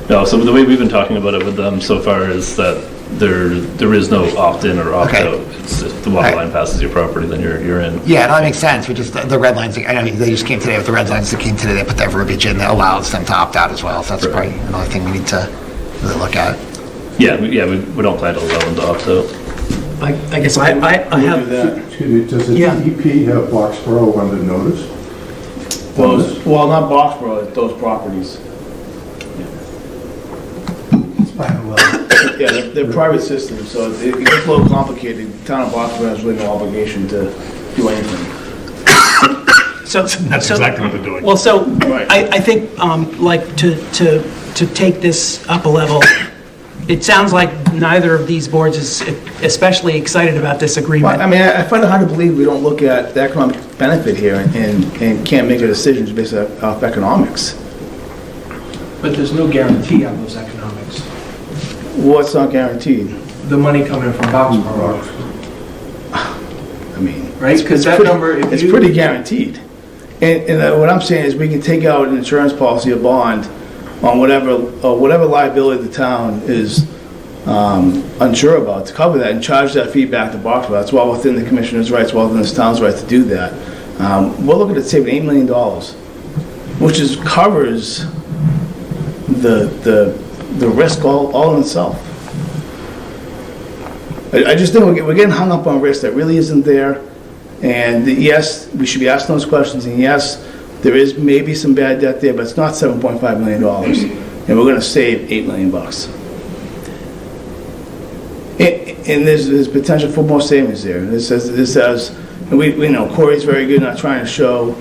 No, so the way we've been talking about it with them so far is that there is no opt-in or opt-out. It's if the water line passes your property, then you're in. Yeah, no, that makes sense, but just the red lines, I know they just came today with the red lines that came today, they put that verbiage in that allows them to opt out as well, so that's probably another thing we need to really look at. Yeah, we don't plan to allow them to opt out. I guess I have. Does the DEP have Boxborough under notice? Well, not Boxborough, those properties. Yeah, they're private systems, so it gets a little complicated. The town of Boxborough has really no obligation to do anything. So That's exactly what they're doing. Well, so I think, like, to take this up a level, it sounds like neither of these boards is especially excited about this agreement. Well, I mean, I find it hard to believe we don't look at the economic benefit here and can't make a decision based off economics. But there's no guarantee on those economics. What's not guaranteed? The money coming from Boxborough. I mean, right? Because that number, it's pretty guaranteed. And what I'm saying is we can take out an insurance policy, a bond, on whatever liability the town is unsure about to cover that and charge that fee back to Boxborough. That's well within the commissioner's rights, well within this town's right to do that. We're looking at saving $8 million, which covers the risk all in itself. I just think we're getting hung up on risk that really isn't there. And yes, we should be asking those questions. And yes, there is maybe some bad debt there, but it's not $7.5 million. And we're going to save $8 million. And there's potential for more savings there. This says, and we know Corey's very good at trying to show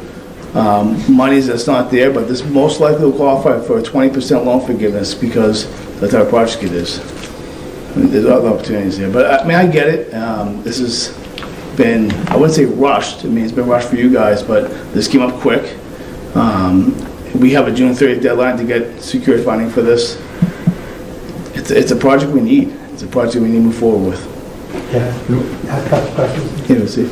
monies that's not there, but this most likely will qualify for a 20% loan forgiveness because that's how our project it is. I mean, there's other opportunities there, but I mean, I get it. This has been, I wouldn't say rushed. I mean, it's been rushed for you guys, but this came up quick. We have a June 30th deadline to get secured funding for this. It's a project we need. It's a project we need to move forward with. Yeah, I have a couple questions. Yeah, we'll see.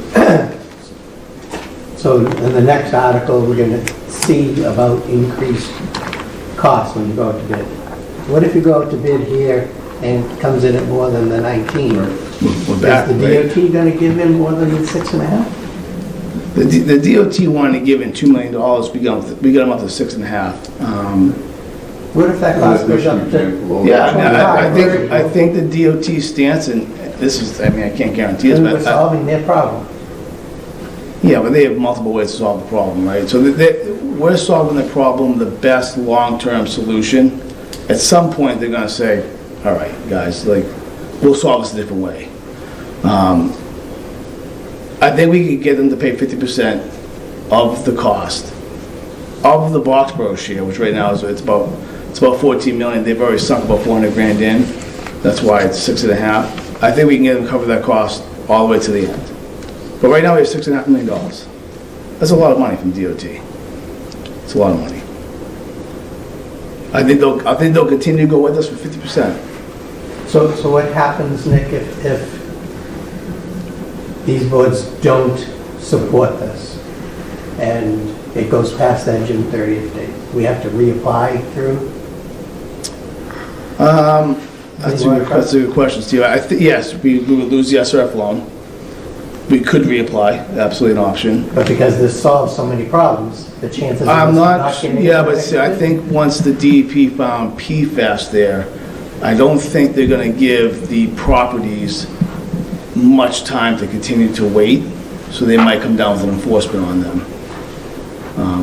So in the next article, we're going to see about increased cost when you go out to bid. What if you go out to bid here and it comes in at more than the 19? We're back, Is the right? DOT gonna give in more than the 6.5? The DOT wanted to give in $2 million, we got them up to 6.5. What if that cost goes up to? Yeah, I think the DOT stance, and this is, I mean, I can't guarantee this, Then we're but, solving their problem. yeah, but they have multiple ways to solve the problem, right? So we're solving the problem, the best long-term solution. At some point, they're gonna say, all right, guys, like, we'll solve this a different way. I think we could get them to pay 50% of the cost of the Boxborough share, which right now is, it's about 14 million. They've already sunk about 400 grand in. That's why it's 6.5. I think we can get them to cover that cost all the way to the end. But right now we have $6.5 million. That's a lot of money from DOT. It's a lot of money. I think they'll continue to go with us for 50%. So what happens, Nick, if these boards don't support this and it goes past that June 30th date? We have to reapply through? That's a good question, Steve. Yes, we would lose the SRF loan. We could reapply, absolutely an option. But because this solves so many problems, the chances of I'm us not, getting yeah, it but see, I think once the DEP found PFAS there, I don't think they're gonna give the properties much time to continue to wait, so they might come down with an enforcement on them.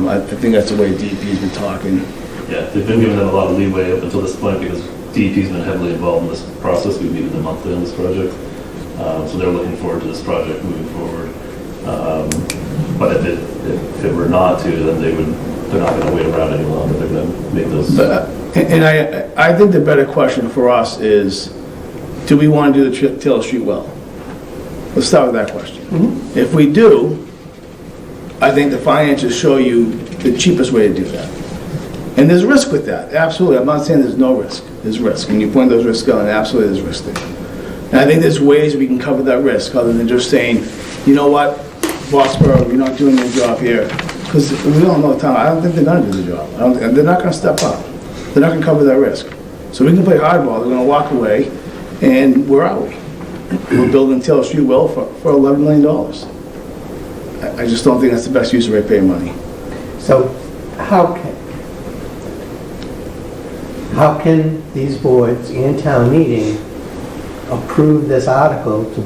I think that's the way DEP's been talking. Yeah, they've been giving them a lot of leeway up until this point because DEP's been heavily involved in this process. We've meeting them monthly on this project. So they're looking forward to this project moving forward. But if it were not to, then they're not going to wait around any longer. They're going to make those. And I think the better question for us is, do we want to do the Taylor Street well? Let's start with that question. If we do, I think the finances show you the cheapest way to do that. And there's risk with that, absolutely. I'm not saying there's no risk. There's risk. And you point those risks out, and absolutely there's risk there. And I think there's ways we can cover that risk other than just saying, you know what, Boxborough, you're not doing your job here. Because we don't know the town. I don't think they're going to do the job. They're not going to step up. They're not going to cover that risk. So we can play hardball. They're going to walk away, and where are we? We're building Taylor Street well for $11 million. I just don't think that's the best use of ratepayer money. So how can these boards in town meeting approve this article to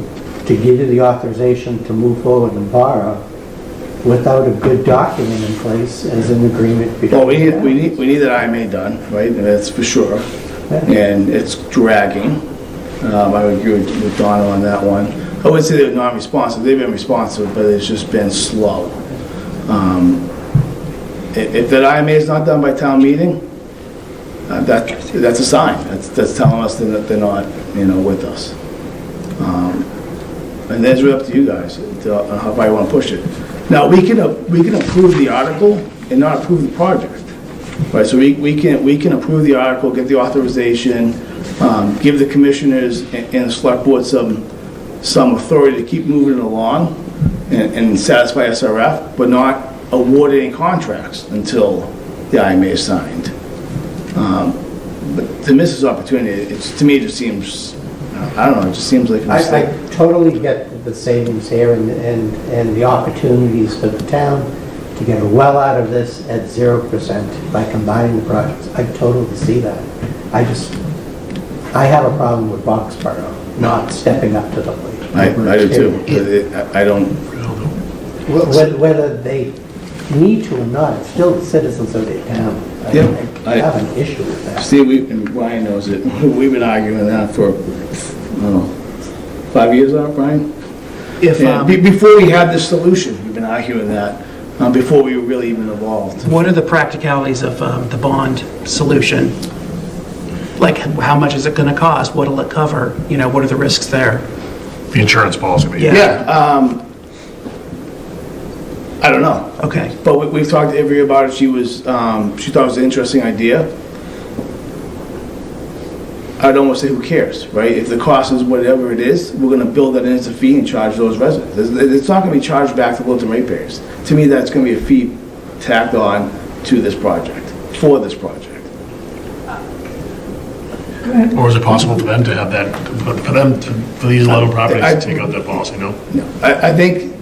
give you the authorization to move forward and borrow without a good document in place as an agreement between? Well, we need that IMA done, right? That's for sure. And it's dragging. I would agree with Donna on that one. I wouldn't say they're not responsive. They've been responsive, but it's just been slow. If that IMA is not done by town meeting, that's a sign. That's telling us that they're not, with us. And that's really up to you guys on how far you want to push it. Now we can approve the article and not approve the project, right? So we can approve the article, get the authorization, give the commissioners and the select board some authority to keep moving it along and satisfy SRF, but not award any contracts until the IMA is signed. But to miss this opportunity, to me, it just seems, I don't know, it just seems like a mistake. I totally get the savings here and the opportunities for the town to get a well out of this at 0% by combining the projects. I totally see that. I have a problem with Boxborough not stepping up to the plate. I do too. I don't. Whether they need to or not, it's still the citizens of the town. I have an issue with that. Steve, and Brian knows it. We've been arguing that for, I don't know, 5 years now, Brian? Before we had this solution, we've been arguing that, before we were really even involved. What are the practicalities of the bond solution? Like, how much is it going to cost? What will it cover? What are the risks there? The insurance policy. Yeah. I don't know. Okay. But we've talked to Ivy about it. She thought it was an interesting idea. I'd almost say, who cares, right? If the cost is whatever it is, we're going to build that in as a fee and charge those residents. It's not going to be charged back to Littleton ratepayers. To me, that's going to be a fee tacked on to this project, for this project. Or is it possible for them to have that, for these 11 properties to take out that policy, no? I think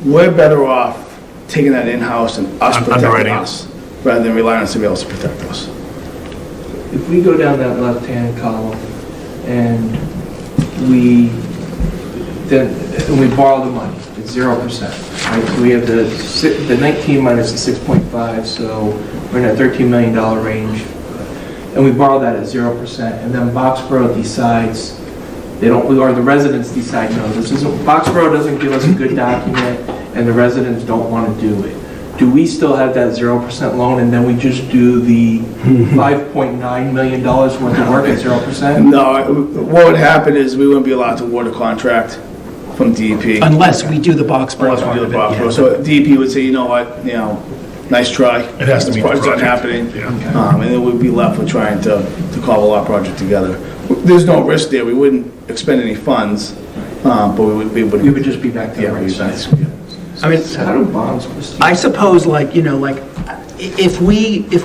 we're better off taking that in-house and us protecting Underwriting it. us, rather than relying on somebody else to protect us. If we go down that left-hand column and we borrow the money, it's 0%, right? So we have the 19 minus the 6.5, so we're in a $13 million range. And we borrow that at 0%, and then Boxborough decides, or the residents decide, no, Boxborough doesn't give us a good document, and the residents don't want to do it. Do we still have that 0% loan, and then we just do the $5.9 million worth of work at 0%? No, what would happen is we wouldn't be allowed to award a contract from DEP. Unless we do the Boxborough Unless we part do of the it, Boxborough. yeah. So DEP would say, you know what, nice try. It has to This meet the project's not project. happening. And then we'd be left with trying to cobble our project together. There's no risk there. We wouldn't expend any funds, but we would just be back to the right side. I mean, How do bonds proceed? I suppose, if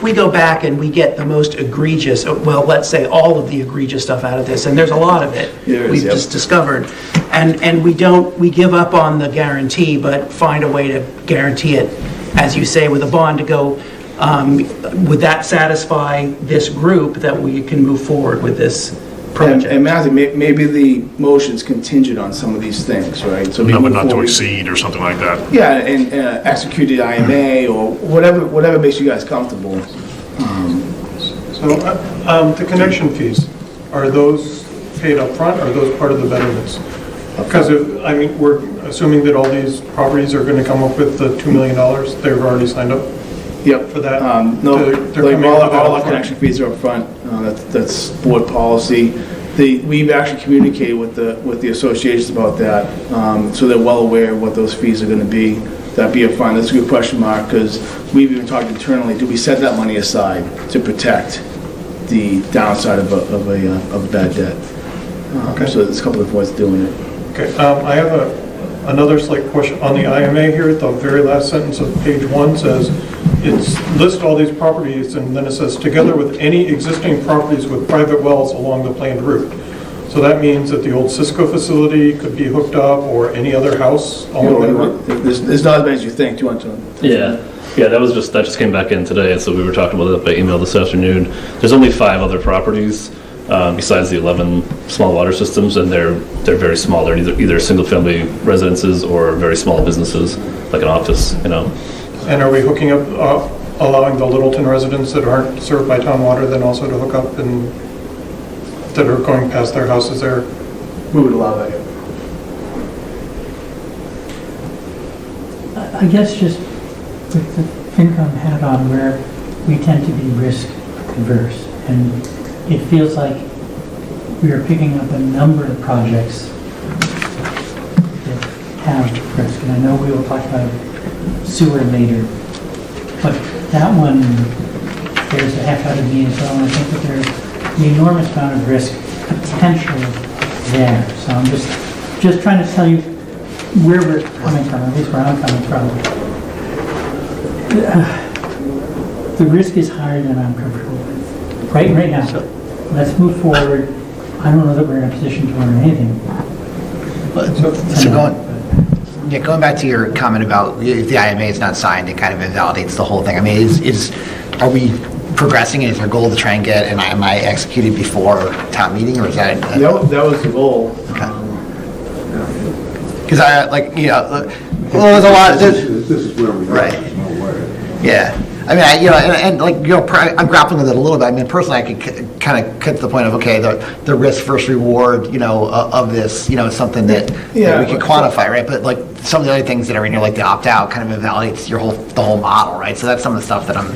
we go back and we get the most egregious, well, let's say all of the egregious stuff out of this, and there's a lot of it There is, we've yep. just discovered, and we give up on the guarantee, but find a way to guarantee it, as you say, with a bond to go, would that satisfy this group that we can move forward with this project? And Matthew, maybe the motion's contingent on some of these things, right? So we Number move not to forward- exceed or something like that. Yeah, and execute the IMA or whatever makes you guys comfortable. So the connection fees, are those paid up front, or are those part of the betterments? Because we're assuming that all these properties are going to come up with the $2 million, they've already signed up Yep. for that? No, They're like coming all up with that our upfront? connection fees are up front. That's board policy. We've actually communicated with the associations about that, so they're well aware of what those fees are going to be. That'd be up front. That's a good question mark, because we've even talked internally, do we set that money aside to protect the downside of a bad debt? Okay. So there's a couple of ways of doing it. Okay, I have another slight question on the IMA here. The very last sentence of page 1 says, it's list all these properties, and then it says, together with any existing properties with private wells along the planned route. So that means that the old Cisco facility could be hooked up, or any other house along that route? There's not as many as you think. Do you want to? Yeah, that just came back in today, so we were talking about that by email this afternoon. There's only 5 other properties besides the 11 small water systems, and they're very small. They're either single-family residences or very small businesses, like an office, And are we hooking up, allowing the Littleton residents that aren't served by town water then also to hook up, and that are going past their houses there? We would allow that. I guess just with the FinCom hat on, where we tend to be risk averse, and it feels like we are picking up a number of projects that have risk. And I know we will talk about sewer later, but that one, there's a heck out of me as well, and I think that there's an enormous amount of risk potential there. So I'm just trying to tell you where we're coming from, at least where I'm coming from. The risk is higher than I'm comfortable with. Right now, let's move forward. I don't know that we're in a position to learn anything. So going back to your comment about if the IMA is not signed, it kind of invalidates the whole thing. I mean, are we progressing? Is our goal to try and get an IMA executed before town meeting, or is that? That was the goal. Because there's a lot. This is where we are. Right. There's no way. Yeah. I mean, I'm grappling with it a little bit. I mean, personally, I could kind of cut to the point of, okay, the risk versus reward, of this, is something that we can quantify, right? But like some of the other things that are in here, like the opt-out, kind of invalidates the whole model, right? So that's some of the stuff that I'm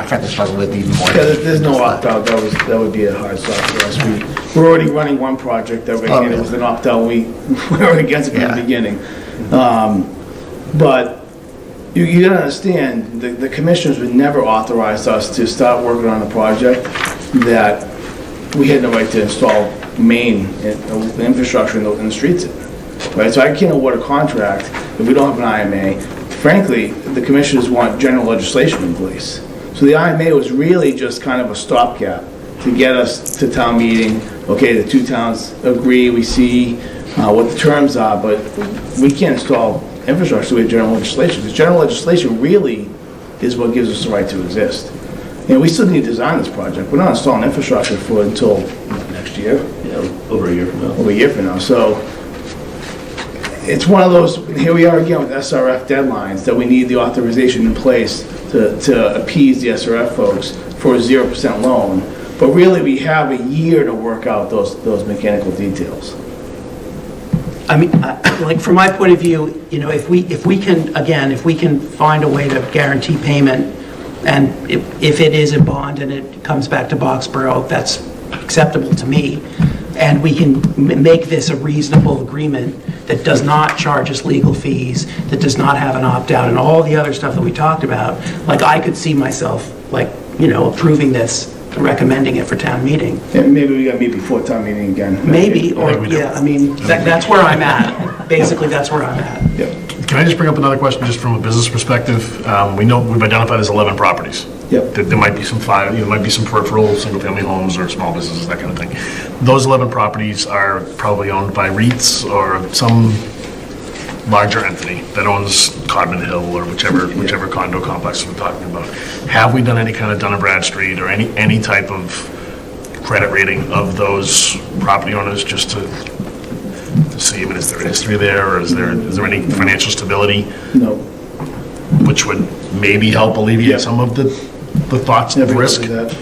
frankly struggling with even more. Yeah, there's no opt-out. That would be a hard stop for us. We're already running one project that it was an opt-out. We were against it from the beginning. But you gotta understand, the commissioners would never authorize us to start working on a project that we had no right to install main infrastructure in the streets in, right? So I can't award a contract if we don't have an IMA. Frankly, the commissioners want general legislation in place. So the IMA was really just kind of a stopgap to get us to town meeting. Okay, the two towns agree, we see what the terms are, but we can't install infrastructure with general legislation. The general legislation really is what gives us the right to exist. You know, we still need to design this project. We're not installing infrastructure for until next year. Yeah, over a year from now. Over a year from now. So it's one of those, here we are again with SRF deadlines, that we need the authorization in place to appease the SRF folks for a 0% loan. But really, we have a year to work out those mechanical details. I mean, like, from my point of view, you know, if we can find a way to guarantee payment, and if it is a bond and it comes back to Boxborough, that's acceptable to me, and we can make this a reasonable agreement that does not charge us legal fees, that does not have an opt-out, and all the other stuff that we talked about, like, I could see myself, like, you know, approving this, recommending it for town meeting. Yeah, maybe we gotta meet before town meeting again. Maybe, or, yeah, I mean, that's where I'm at. Basically, that's where I'm at. Yep. Can I just bring up another question, just from a business perspective? We know we've identified there's 11 properties. Yep. There might be some might be some peripheral single-family homes or small businesses, that kind of thing. Those 11 properties are probably owned by REITs or some larger entity that owns Codman Hill or whichever condo complex we're talking about. Have we done any kind of Dun & Bradstreet or any type of credit rating of those property owners, just to see, I mean, is there a history there, or is there any financial stability? No. Which would maybe help alleviate some of the thoughts of risk? Yep.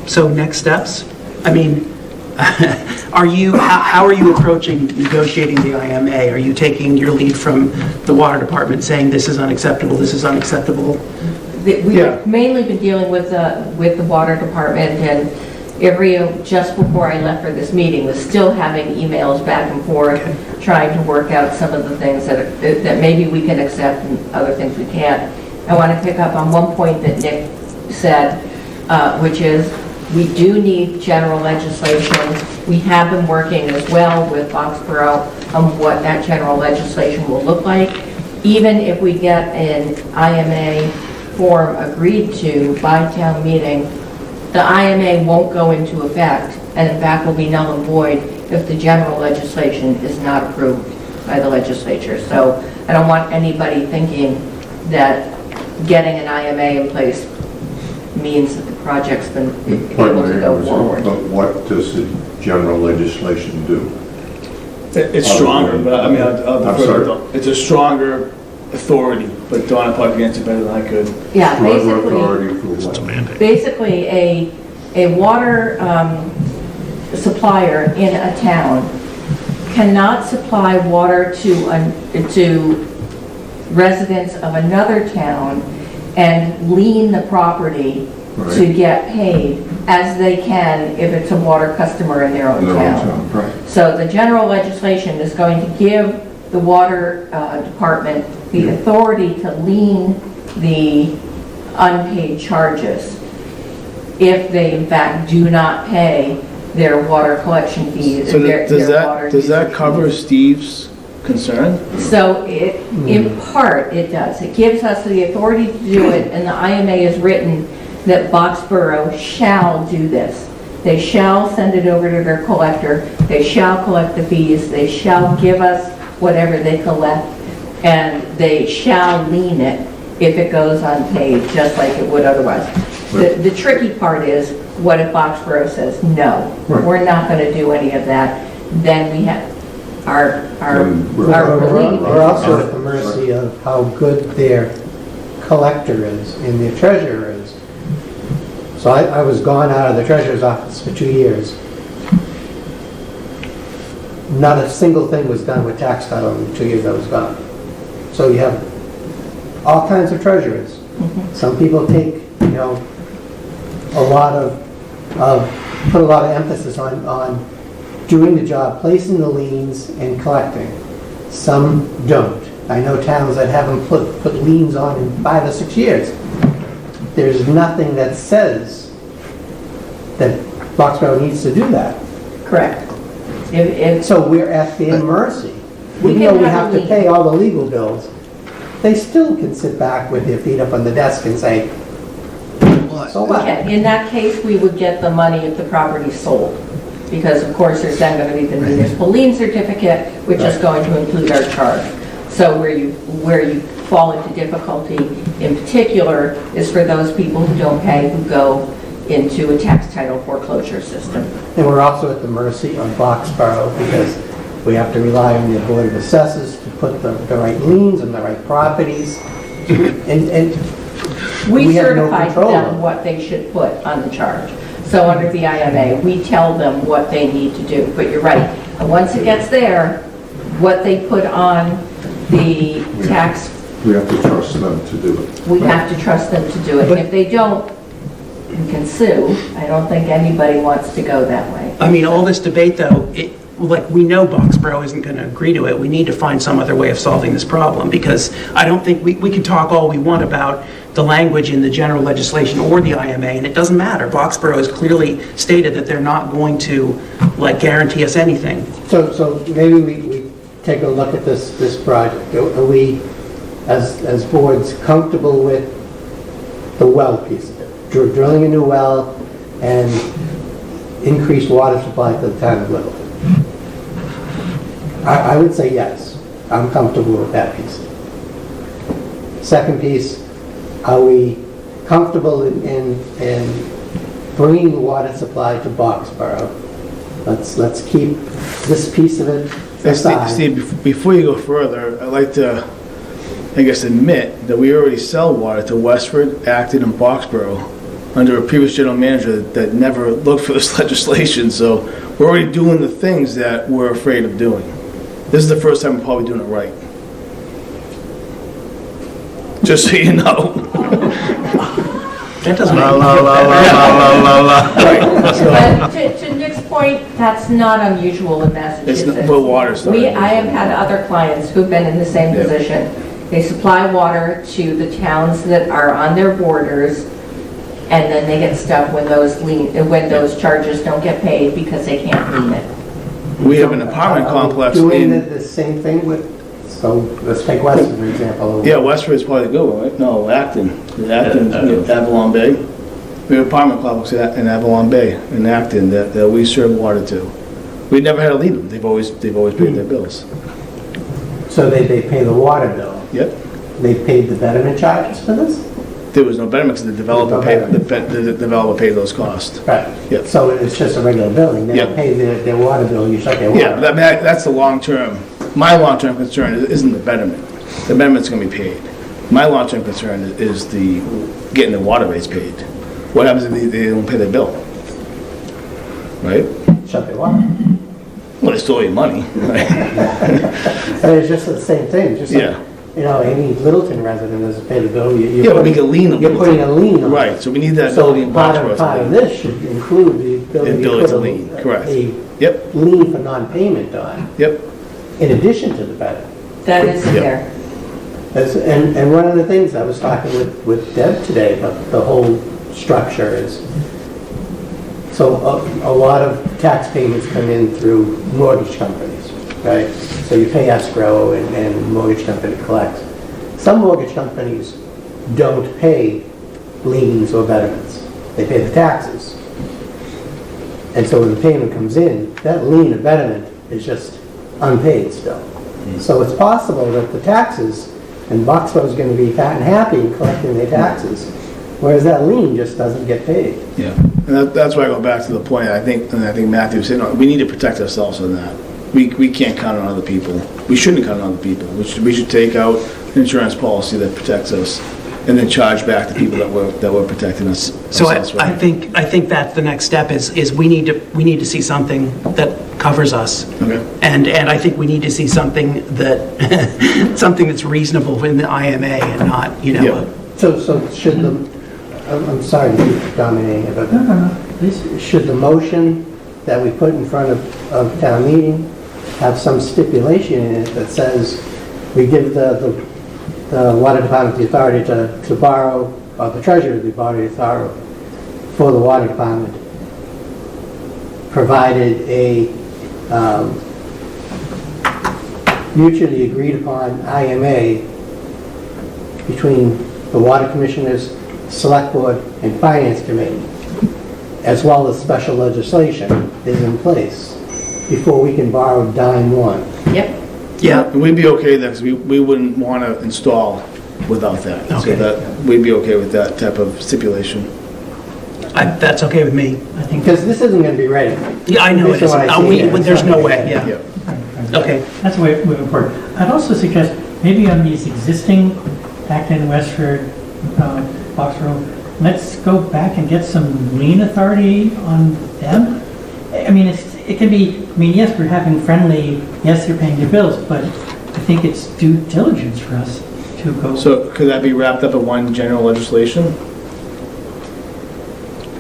So next steps, I mean, how are you approaching negotiating the IMA? Are you taking your lead from the water department saying this is unacceptable, this is unacceptable? We've mainly been dealing with the water department, and just before I left for this meeting, was still having emails back and forth, trying to work out some of the things that maybe we can accept and other things we can't. I want to pick up on one point that Nick said, which is we do need general legislation. We have been working as well with Boxborough on what that general legislation will look like. Even if we get an IMA form agreed to by town meeting, the IMA won't go into effect, and in fact will be null and void if the general legislation is not approved by the legislature. So I don't want anybody thinking that getting an IMA in place means that the project's been able to go forward. But what does the general legislation do? It's stronger, but I mean, I'm sorry. It's a stronger authority, but Donna probably can answer better than I could. Yeah, Stronger authority for what? basically a water supplier in a town cannot supply water to residents of another town and lien the property to get paid as they can if it's a water customer in their own town. Right. So the general legislation is going to give the water department the authority to lien the unpaid charges if they in fact do not pay their water collection fees. So does that cover Steve's concern? So in part, it does. It gives us the authority to do it, and the IMA is written that Boxborough shall do this. They shall send it over to their collector, they shall collect the fees, they shall give us whatever they collect, and they shall lien it if it goes unpaid, just like it would otherwise. The tricky part is, what if Boxborough says, no, we're not going to do any of that? Then we have We're also at the mercy of how good their collector is and their treasurer is. So I was gone out of the treasurer's office for 2 years. Not a single thing was done with tax title in the 2 years I was gone. So you have all kinds of treasurers. Some people take, put a lot of emphasis on doing the job, placing the liens and collecting. Some don't. I know towns that haven't put liens on in 5 or 6 years. There's nothing that says that Boxborough needs to do that. Correct. So we're at their mercy. Even though we have to pay all the legal bills, they still can sit back with their feet up on the desk and say, So what? Okay, in that case, we would get the money if the property's sold. Because of course, there's then going to be the municipal lien certificate, which is going to include our charge. So where you fall into difficulty in particular is for those people who don't pay, who go into a tax title foreclosure system. And we're also at the mercy of Boxborough because we have to rely on the Board of Assessors to put the right liens and the right properties. And We have no certify to control them over it. what they should put on the charge. So under the IMA, we tell them what they need to do. But you're right, and once it gets there, what they put on the tax, We have to trust them to do it. we have to trust them to do it. And if they don't, we can sue. I don't think anybody wants to go that way. I mean, all this debate, though, like, we know Boxborough isn't going to agree to it. We need to find some other way of solving this problem, because I don't think, we can talk all we want about the language in the general legislation or the IMA, and it doesn't matter. Boxborough has clearly stated that they're not going to, like, guarantee us anything. So maybe we take a look at this project. Are we, as boards, comfortable with the well piece of it? Drilling a new well and increased water supply to the town of Littleton? I would say yes. I'm comfortable with that piece. Second piece, are we comfortable in bringing the water supply to Boxborough? Let's keep this piece of it aside. Steve, before you go further, I'd like to, I guess, admit that we already sell water to Westford, Acton, and Boxborough under a previous general manager that never looked for this legislation, so we're already doing the things that we're afraid of doing. This is the first time we're probably doing it right. Just so you know. That doesn't But to Nick's point, that's not unusual in Massachusetts. It's for water. I have had other clients who've been in the same position. They supply water to the towns that are on their borders, and then they get stuck when those charges don't get paid because they can't lien it. We have an apartment complex Doing in... the same thing with, so let's take Westford, for example. Yeah, Westford is probably the good one, right? No, Acton. Avalon Bay. We have an apartment complex in Avalon Bay, in Acton, that we serve water to. We never had to leave them. They've always paid their bills. So they pay the water bill? Yep. They paid the betterment charges for this? There was no betterment because the developer paid those costs. Right. Yep. So it's just a regular billing. They don't Yep. pay their water bill, you shut their water. Yeah, that's the long-term. My long-term concern isn't the betterment. The betterment's going to be paid. My long-term concern is getting the water rates paid. What happens if they don't pay their bill? Right? Shut their water. Well, they still owe you money. Right? So it's just the same thing, just Yeah. like, any Littleton resident doesn't pay the bill. Yeah, but we can lien them. You're putting a lien on it. Right, so we need that So ability in part Boxborough. of this should include the ability to put to lien, correct. a Yep, lien for non-payment on, yep. in addition to the betterment. That is in there. And one of the things I was talking with Deb today about the whole structure is, so a lot of tax payments come in through mortgage companies, right? So you pay escrow and mortgage company collects. Some mortgage companies don't pay liens or betterments. They pay the taxes. And so when the payment comes in, that lien or betterment is just unpaid still. So it's possible that the taxes, and Boxborough is going to be fat and happy in collecting their taxes, whereas that lien just doesn't get paid. Yeah, and that's why I go back to the point, I think Matthew said, no, we need to protect ourselves on that. We can't count on other people. We shouldn't count on other people. We should take out an insurance policy that protects us and then charge back the people that were protecting us. So I think that's the next step is we need to see something that covers us. Okay. And I think we need to see something that's reasonable in the IMA and not, So should I'm sorry to keep dominating, but should the motion that we put in front of town meeting have some stipulation in it that says we give the water department the authority to borrow, or the treasurer the authority to borrow for the water department, provided a mutually agreed upon IMA between the water commissioners Select Board and Finance Committee, as well as special legislation, is in place before we can borrow dime one. Yep. Yeah. And we'd be okay with that, because we wouldn't want to install without that. So Okay. that, we'd be okay with that type of stipulation. That's okay with me. Because this isn't going to be ready. Yeah, I know it Based on isn't. what I see here, it's There's not no gonna way, be yeah. Yeah. Okay. That's way moving forward. I'd also suggest maybe on these existing Acton, Westford, Foxborough, let's go back and get some lien authority on them. I mean, it can be, I mean, yes, we're having friendly, yes, they're paying their bills, but I think it's due diligence for us to go. So could that be wrapped up in one general legislation?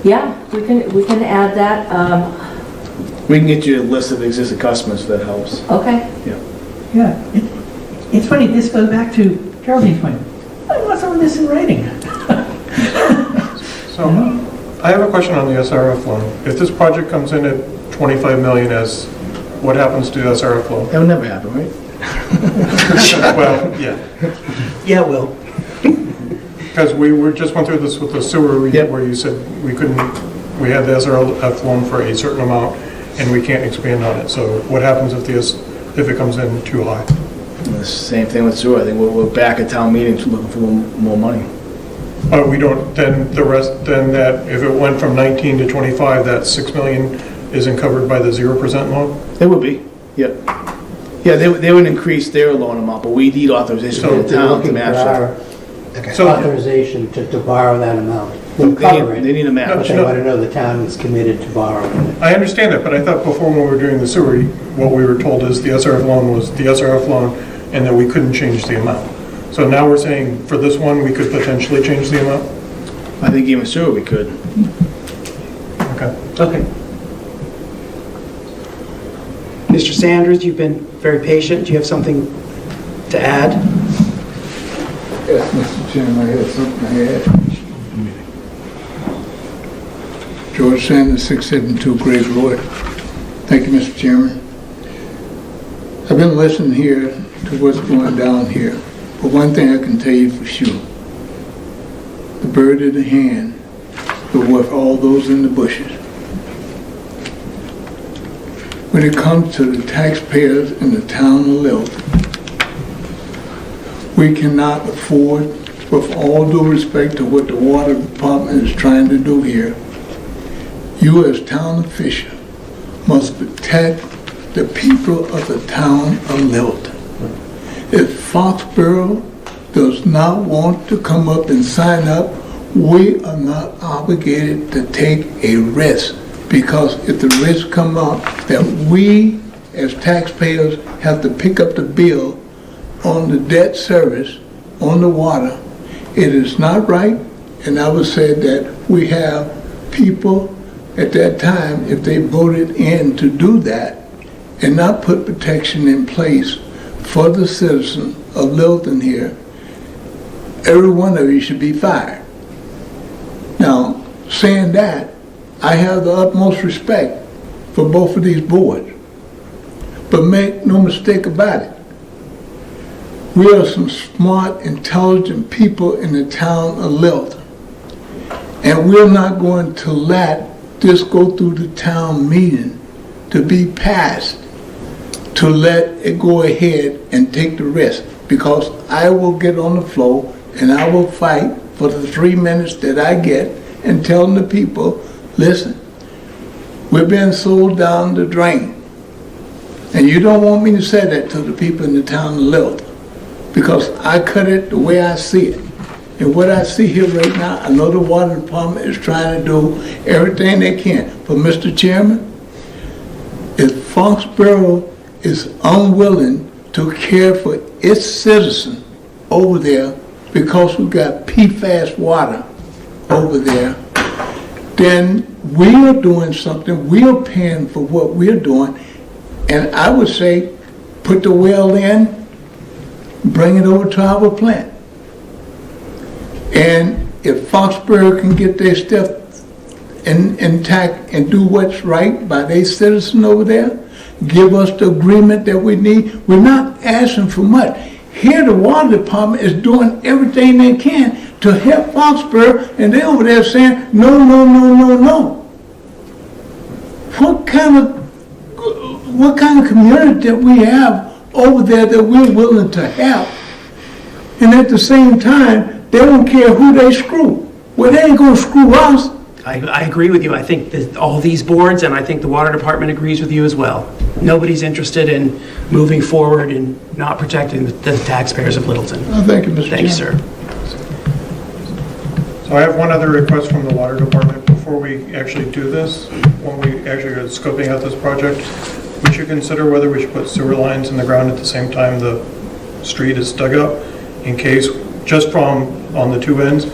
Yeah, we can add that. We can get you a list of existing customers if that helps. Okay. Yeah, it's funny, this goes back to Geraldine's point. I want some of this in writing. So, I have a question on the SRF loan. If this project comes in at 25 million, what happens to the SRF loan? That would never happen, right? Well, yeah. Yeah, it will. Because we just went through this with the sewer, where you said we had the SRF loan for a certain amount, and we can't expand on it. So what happens if it comes in too high? The same thing with sewer. I think we're back at town meetings looking for more money. We don't, then that, if it went from 19 to 25, that 6 million isn't covered by the 0% loan? It would be, yeah. Yeah, they would increase their loan amount, but we need authorization from the They're town to looking match for it. our So- authorization to borrow that amount. We'll cover it. They need a match. But they want to know the town is committed to borrowing it. I understand that, but I thought before when we were doing the sewer, what we were told is the SRF loan was the SRF loan, and that we couldn't change the amount. So now we're saying for this one, we could potentially change the amount? I think even sewer we could. Okay. Okay. Mr. Sanders, you've been very patient. Do you have something to add? Yes, Mr. Chairman, I have something to add. George Sanders, 672 Grave Road. Thank you, Mr. Chairman. I've been listening here to what's going down here, but one thing I can tell you for sure, the bird in the hand is worth all those in the bushes. When it comes to the taxpayers in the town of Littleton, we cannot afford, with all due respect to what the water department is trying to do here, you as town official must protect the people of the town of Littleton. If Foxborough does not want to come up and sign up, we are not obligated to take a risk, because if the risk come up that we as taxpayers have to pick up the bill on the debt service, on the water, it is not right. And I would say that we have people at that time, if they voted in to do that and not put protection in place for the citizen of Littleton here, every one of you should be fired. Now, saying that, I have the utmost respect for both of these boards. But make no mistake about it, we are some smart, intelligent people in the town of Littleton. And we're not going to let this go through the town meeting to be passed, to let it go ahead and take the risk. Because I will get on the floor and I will fight for the 3 minutes that I get and tell the people, listen, we're being sold down the drain. And you don't want me to say that to the people in the town of Littleton, because I cut it the way I see it. And what I see here right now, I know the water department is trying to do everything they can. But Mr. Chairman, if Foxborough is unwilling to care for its citizen over there because we got PFAS water over there, then we are doing something, we are paying for what we're doing, and I would say, put the well in, bring it over to our plant. And if Foxborough can get their stuff intact and do what's right by their citizen over there, give us the agreement that we need, we're not asking for much. Here the water department is doing everything they can to help Foxborough, and they over there saying, no, no, no, no, no. What kind of community that we have over there that we're willing to help? And at the same time, they don't care who they screw. Well, they ain't gonna screw us. I agree with you. I think that all these boards, and I think the water department agrees with you as well. Nobody's interested in moving forward and not protecting the taxpayers of Littleton. Thank you, Mr. Thank you, sir. So I have one other request from the water department. Before we actually do this, when we actually are scoping out this project, we should consider whether we should put sewer lines in the ground at the same time the street is dug up, in case, just from on the two ends,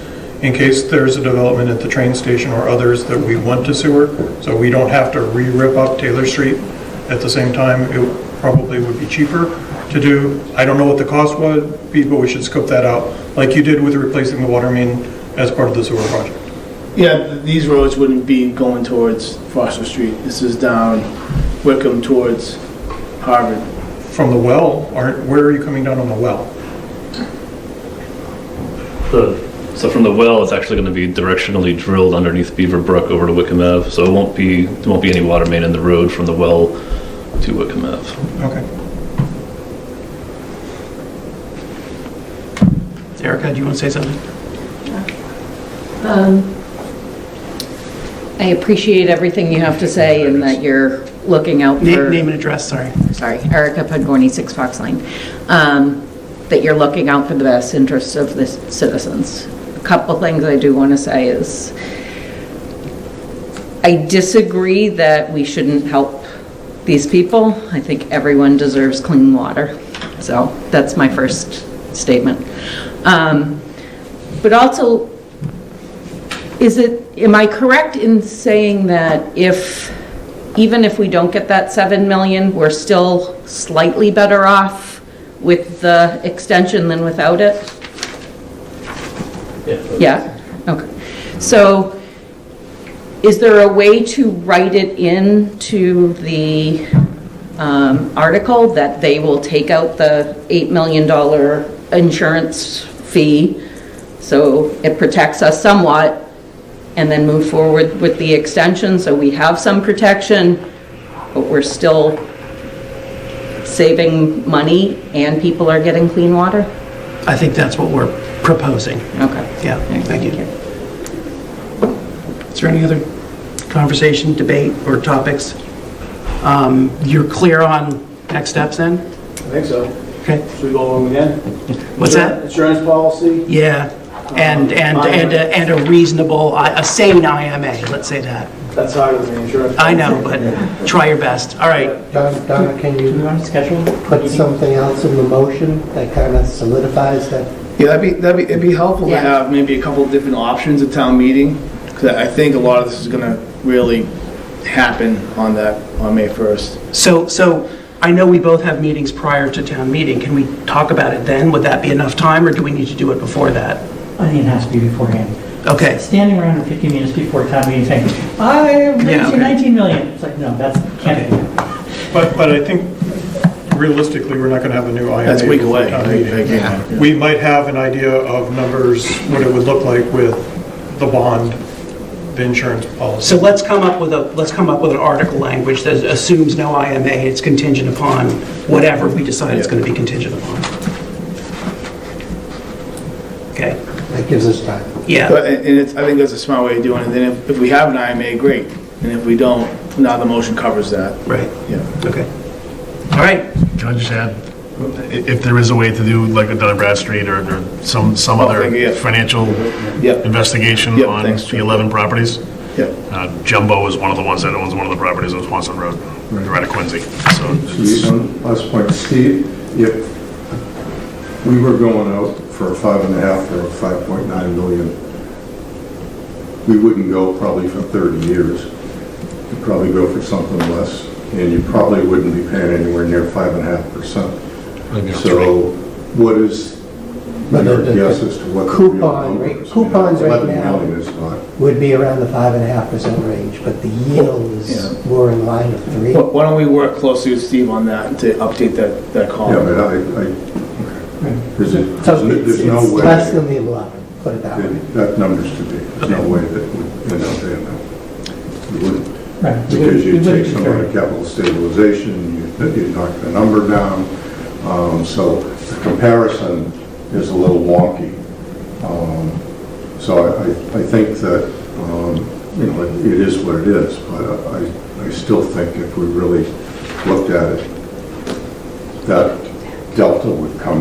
in case there's a development at the train station or others that we want to sewer, so we don't have to re-rip up Taylor Street at the same time. It probably would be cheaper to do. I don't know what the cost would be, but we should scope that out, like you did with replacing the water main as part of the sewer project. Yeah, these roads wouldn't be going towards Foster Street. This is down Wickham towards Harvard. From the well, where are you coming down on the well? So from the well, it's actually going to be directionally drilled underneath Beaver Brook over to Wickham Ave. So there won't be any water main in the road from the well to Wickham Ave. Okay. Erica, do you want to say something? I appreciate everything you have to say and that you're looking out for... Name and address, sorry. Sorry, Erica Podgorny, 6 Fox Lane. That you're looking out for the best interests of the citizens. A couple things I do want to say is, I disagree that we shouldn't help these people. I think everyone deserves clean water. So that's my first statement. But also, am I correct in saying that even if we don't get that 7 million, we're still slightly better off with the extension than without it? Yeah? Okay. So is there a way to write it into the article that they will take out the $8 million insurance fee so it protects us somewhat, and then move forward with the extension so we have some protection, but we're still saving money and people are getting clean water? I think that's what we're proposing. Okay. Yeah, thank you. Is there any other conversation, debate, or topics? You're clear on next steps then? I think so. Okay. Should we go along again? What's that? Insurance policy? Yeah, and a reasonable, a sane IMA, let's say that. That's harder than the insurance. I know, but try your best. All right. Donna, can you put something else in the motion that kind of solidifies that? Yeah, it'd be helpful to have maybe a couple of different options at town meeting, because I think a lot of this is going to really happen on May 1st. So I know we both have meetings prior to town meeting. Can we talk about it then? Would that be enough time, or do we need to do it before that? I think it has to be beforehand. Okay. Standing around in 50 minutes before town meeting saying, I raised you 19 million. It's like, no, that's can't be. But I think realistically, we're not going to have a new IMA. That's a week away. Town meeting. We might have an idea of numbers, what it would look like with the bond, the insurance policy. So let's come up with an article language that assumes no IMA. It's contingent upon whatever we decide it's going to be contingent upon. Okay. That gives us time. Yeah. I think that's a smart way of doing it. Then if we have an IMA, great. And if we don't, now the motion covers that. Right. Yeah. Okay. All right. Can I just add, if there is a way to do like a Dun & Bradstreet or some other financial investigation on the 11 properties? Jumbo is one of the ones that owns one of the properties on Swanson Road. They're out of Quincy. So Last point, Steve, if we were going out for a 5.5 or a 5.9 million, we wouldn't go probably for 30 years. You'd probably go for something less, and you probably wouldn't be paying anywhere near 5.5%. So what is your guess as to what the real coupons right now is not? would be around the 5.5% range, but the yield is more in line with 3. Why don't we work closely with Steve on that to update that column? Yeah, but So it's no way. less than the 11. put it that way. That number's too big. There's no way that would end up there now. You wouldn't. Right. Because you We wouldn't take some defer. out of capital stabilization, you knock the number down. So the comparison is a little wonky. So I think that, it is what it is, but I still think if we really looked at it, that delta would come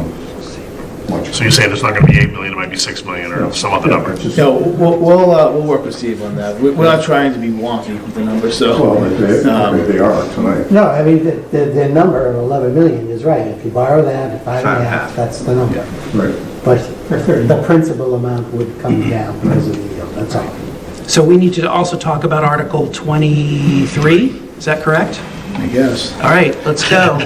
much. So you're saying it's not going to be 8 million, it might be 6 million or some other number? No, we'll work with Steve on that. We're not trying to be wonky with the number, so. Well, they are tonight. No, I mean, the number of 11 million is right. If you borrow that at 5.5, that's the number. Right. But the principal amount would come down because of the yield, that's all. So we need to also talk about Article 23, is that correct? I guess. All right, let's go.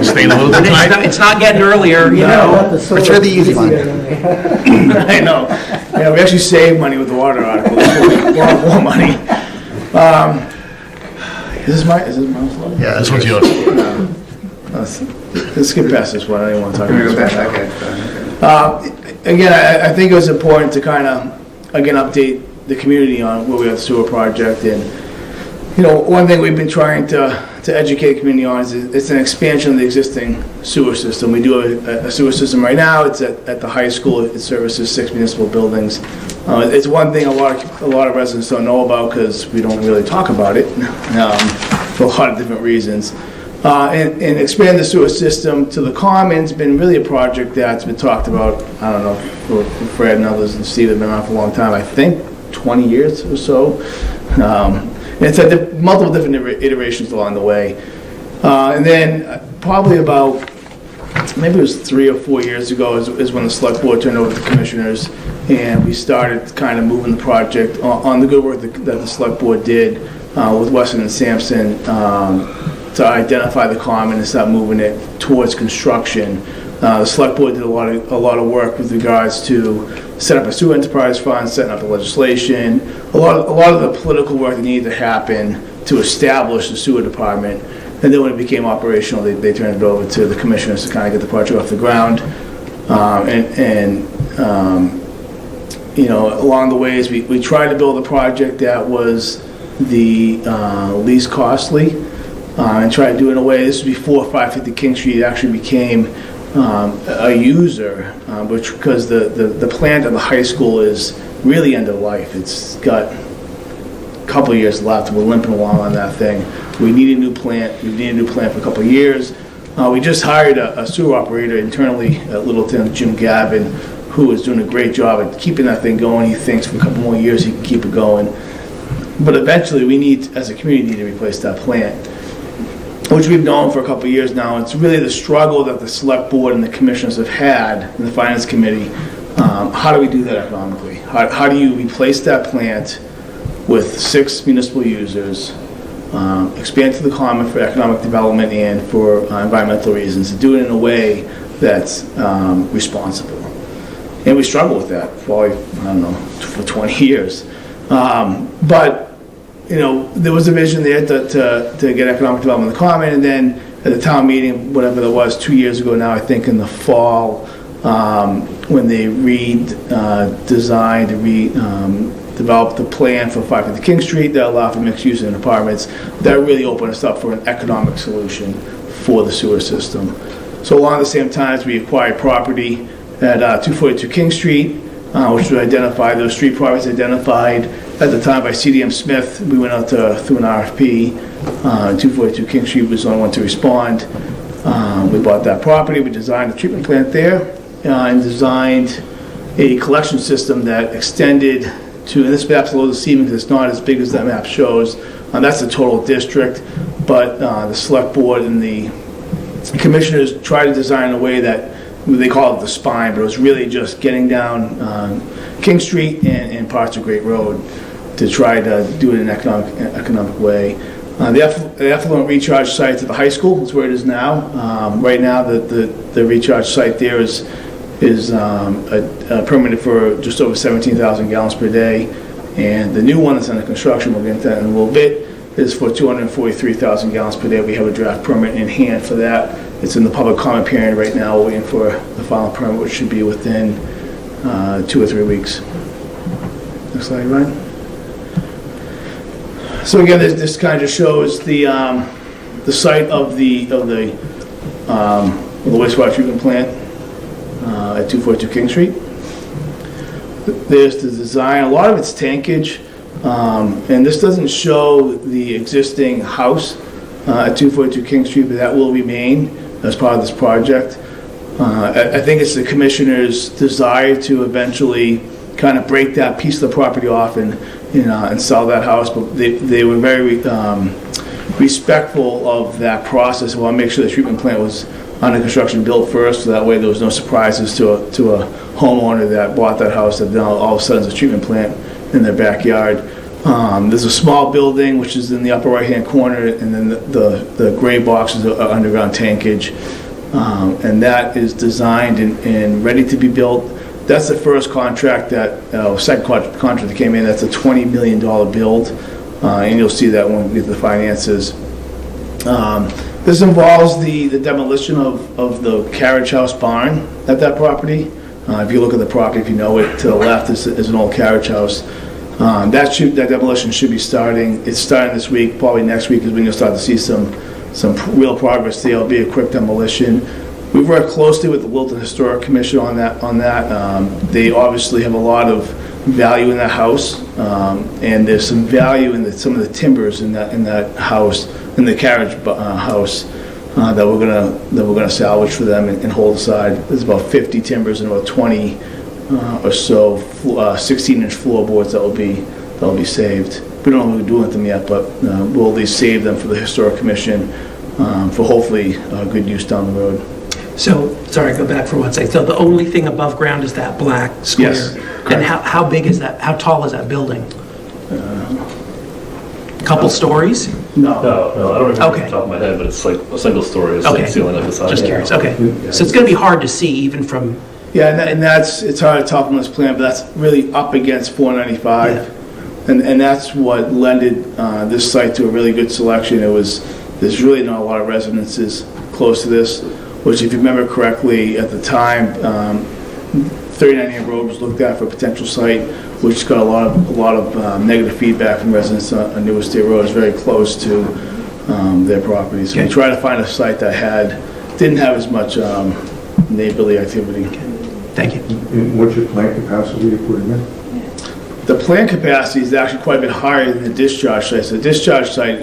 Staying a little bit tonight? It's not getting earlier, you know. We're through the easy one. I know. Yeah, we actually saved money with the water article. We'll have more money. Is this mine? Slide? Yeah, this one's yours. Let's skip past this one. I didn't want to talk about this one. Again, I think it was important to kind of, again, update the community on where we are with the sewer project. And, one thing we've been trying to educate the community on is it's an expansion of the existing sewer system. We do a sewer system right now. It's at the high school. It services 6 municipal buildings. It's one thing a lot of residents don't know about because we don't really talk about it for a lot of different reasons. And expand the sewer system to the commons been really a project that's been talked about, I don't know, for Fred and others and Steve have been around for a long time, I think 20 years or so. And it's had multiple different iterations along the way. And then probably about, maybe it was 3 or 4 years ago is when the select board turned over to the commissioners and we started kind of moving the project on the good work that the select board did with Weston and Sampson to identify the common and start moving it towards construction. The select board did a lot of work with regards to set up a sewer enterprise fund, setting up the legislation, a lot of the political work that needed to happen to establish the sewer department. And then when it became operational, they turned it over to the commissioners to kind of get the project off the ground. Along the ways, we tried to build a project that was the least costly and tried to do it in a way, this was before 550 King Street actually became a user, because the plant at the high school is really end of life. It's got a couple of years left. We're limping along on that thing. We need a new plant. We need a new plant for a couple of years. We just hired a sewer operator internally at Littleton, Jim Gavin, who is doing a great job at keeping that thing going. He thinks for a couple more years he can keep it going. But eventually we need, as a community, to replace that plant, which we've known for a couple of years now. It's really the struggle that the select board and the commissioners have had in the finance committee. How do we do that economically? How do you replace that plant with 6 municipal users, expand to the common for economic development and for environmental reasons, and do it in a way that's responsible? And we struggle with that for, for 20 years. But there was a vision there to get economic development in the common, and then at the town meeting, whatever that was, 2 years ago now, I think in the fall, when they designed, developed the plan for 550 King Street that allowed for mixed use in apartments, that really opened us up for an economic solution for the sewer system. So along the same times, we acquired property at 242 King Street, which was identified, those street properties identified at the time by CDM Smith. We went out through an RFP. 242 King Street was the only one to respond. We bought that property. We designed a treatment plant there and designed a collection system that extended to, and this map's a little deceiving because it's not as big as that map shows. That's the total district, but the select board and the commissioners tried to design a way that they call it the spine, but it was really just getting down King Street and parts of Great Road to try to do it in an economic way. The effluent recharge site at the high school is where it is now. Right now, the recharge site there is permitted for just over 17,000 gallons per day, and the new one that's under construction, we'll get into that in a little bit, is for 243,000 gallons per day. We have a draft permit in hand for that. It's in the public comment period right now, waiting for the final permit, which should be within 2 or 3 weeks. Next slide, Ryan. So again, this kind of just shows the site of the wastewater treatment plant at 242 King Street. There's the design. A lot of it's tankage, and this doesn't show the existing house at 242 King Street, but that will remain as part of this project. I think it's the commissioner's desire to eventually kind of break that piece of the property off and sell that house, but they were very respectful of that process. I want to make sure the treatment plant was under construction built first, so that way there was no surprises to a homeowner that bought that house that now all of a sudden there's a treatment plant in their backyard. There's a small building which is in the upper right hand corner, and then the gray boxes are underground tankage, and that is designed and ready to be built. That's the first contract second contract that came in. That's a $20 million build, and you'll see that when we get to the finances. This involves the demolition of the carriage house barn at that property. If you look at the property, if you know it, to the left is an old carriage house. That demolition should be starting. It's starting this week. Probably next week is when you'll start to see some real progress there. It'll be a quick demolition. We've worked closely with the Wilton Historic Commission on that. They obviously have a lot of value in that house, and there's some value in some of the timbers in that house, in the carriage house, that we're gonna salvage for them and hold aside. There's about 50 timbers and about 20 or so 16-inch floorboards that will be saved. We don't know what we're doing with them yet, but we'll at least save them for the Historic Commission for hopefully good use down the road. So, sorry, go back for one second. So the only thing above ground is that black square? Yes, and how big is that? How tall is that building? Couple stories? No. No, I don't remember Okay. off the top of my head, but it's like a single story, it's like ceiling like the side. Just curious. Okay. So it's going to be hard to see even from... Yeah, and it's hard to talk on this plan, but that's really up against 495. Yeah. And that's what lended this site to a really good selection. There's really not a lot of residences close to this, which if you remember correctly, at the time, 39A Road was looked at for a potential site, which got a lot of negative feedback from residents on New Estate Road. It's very close to their property. So we tried to find a site that didn't have as much neighborly activity. Thank you. And what's your plant capacity to put in? The plant capacity is actually quite a bit higher than the discharge site. So the discharge site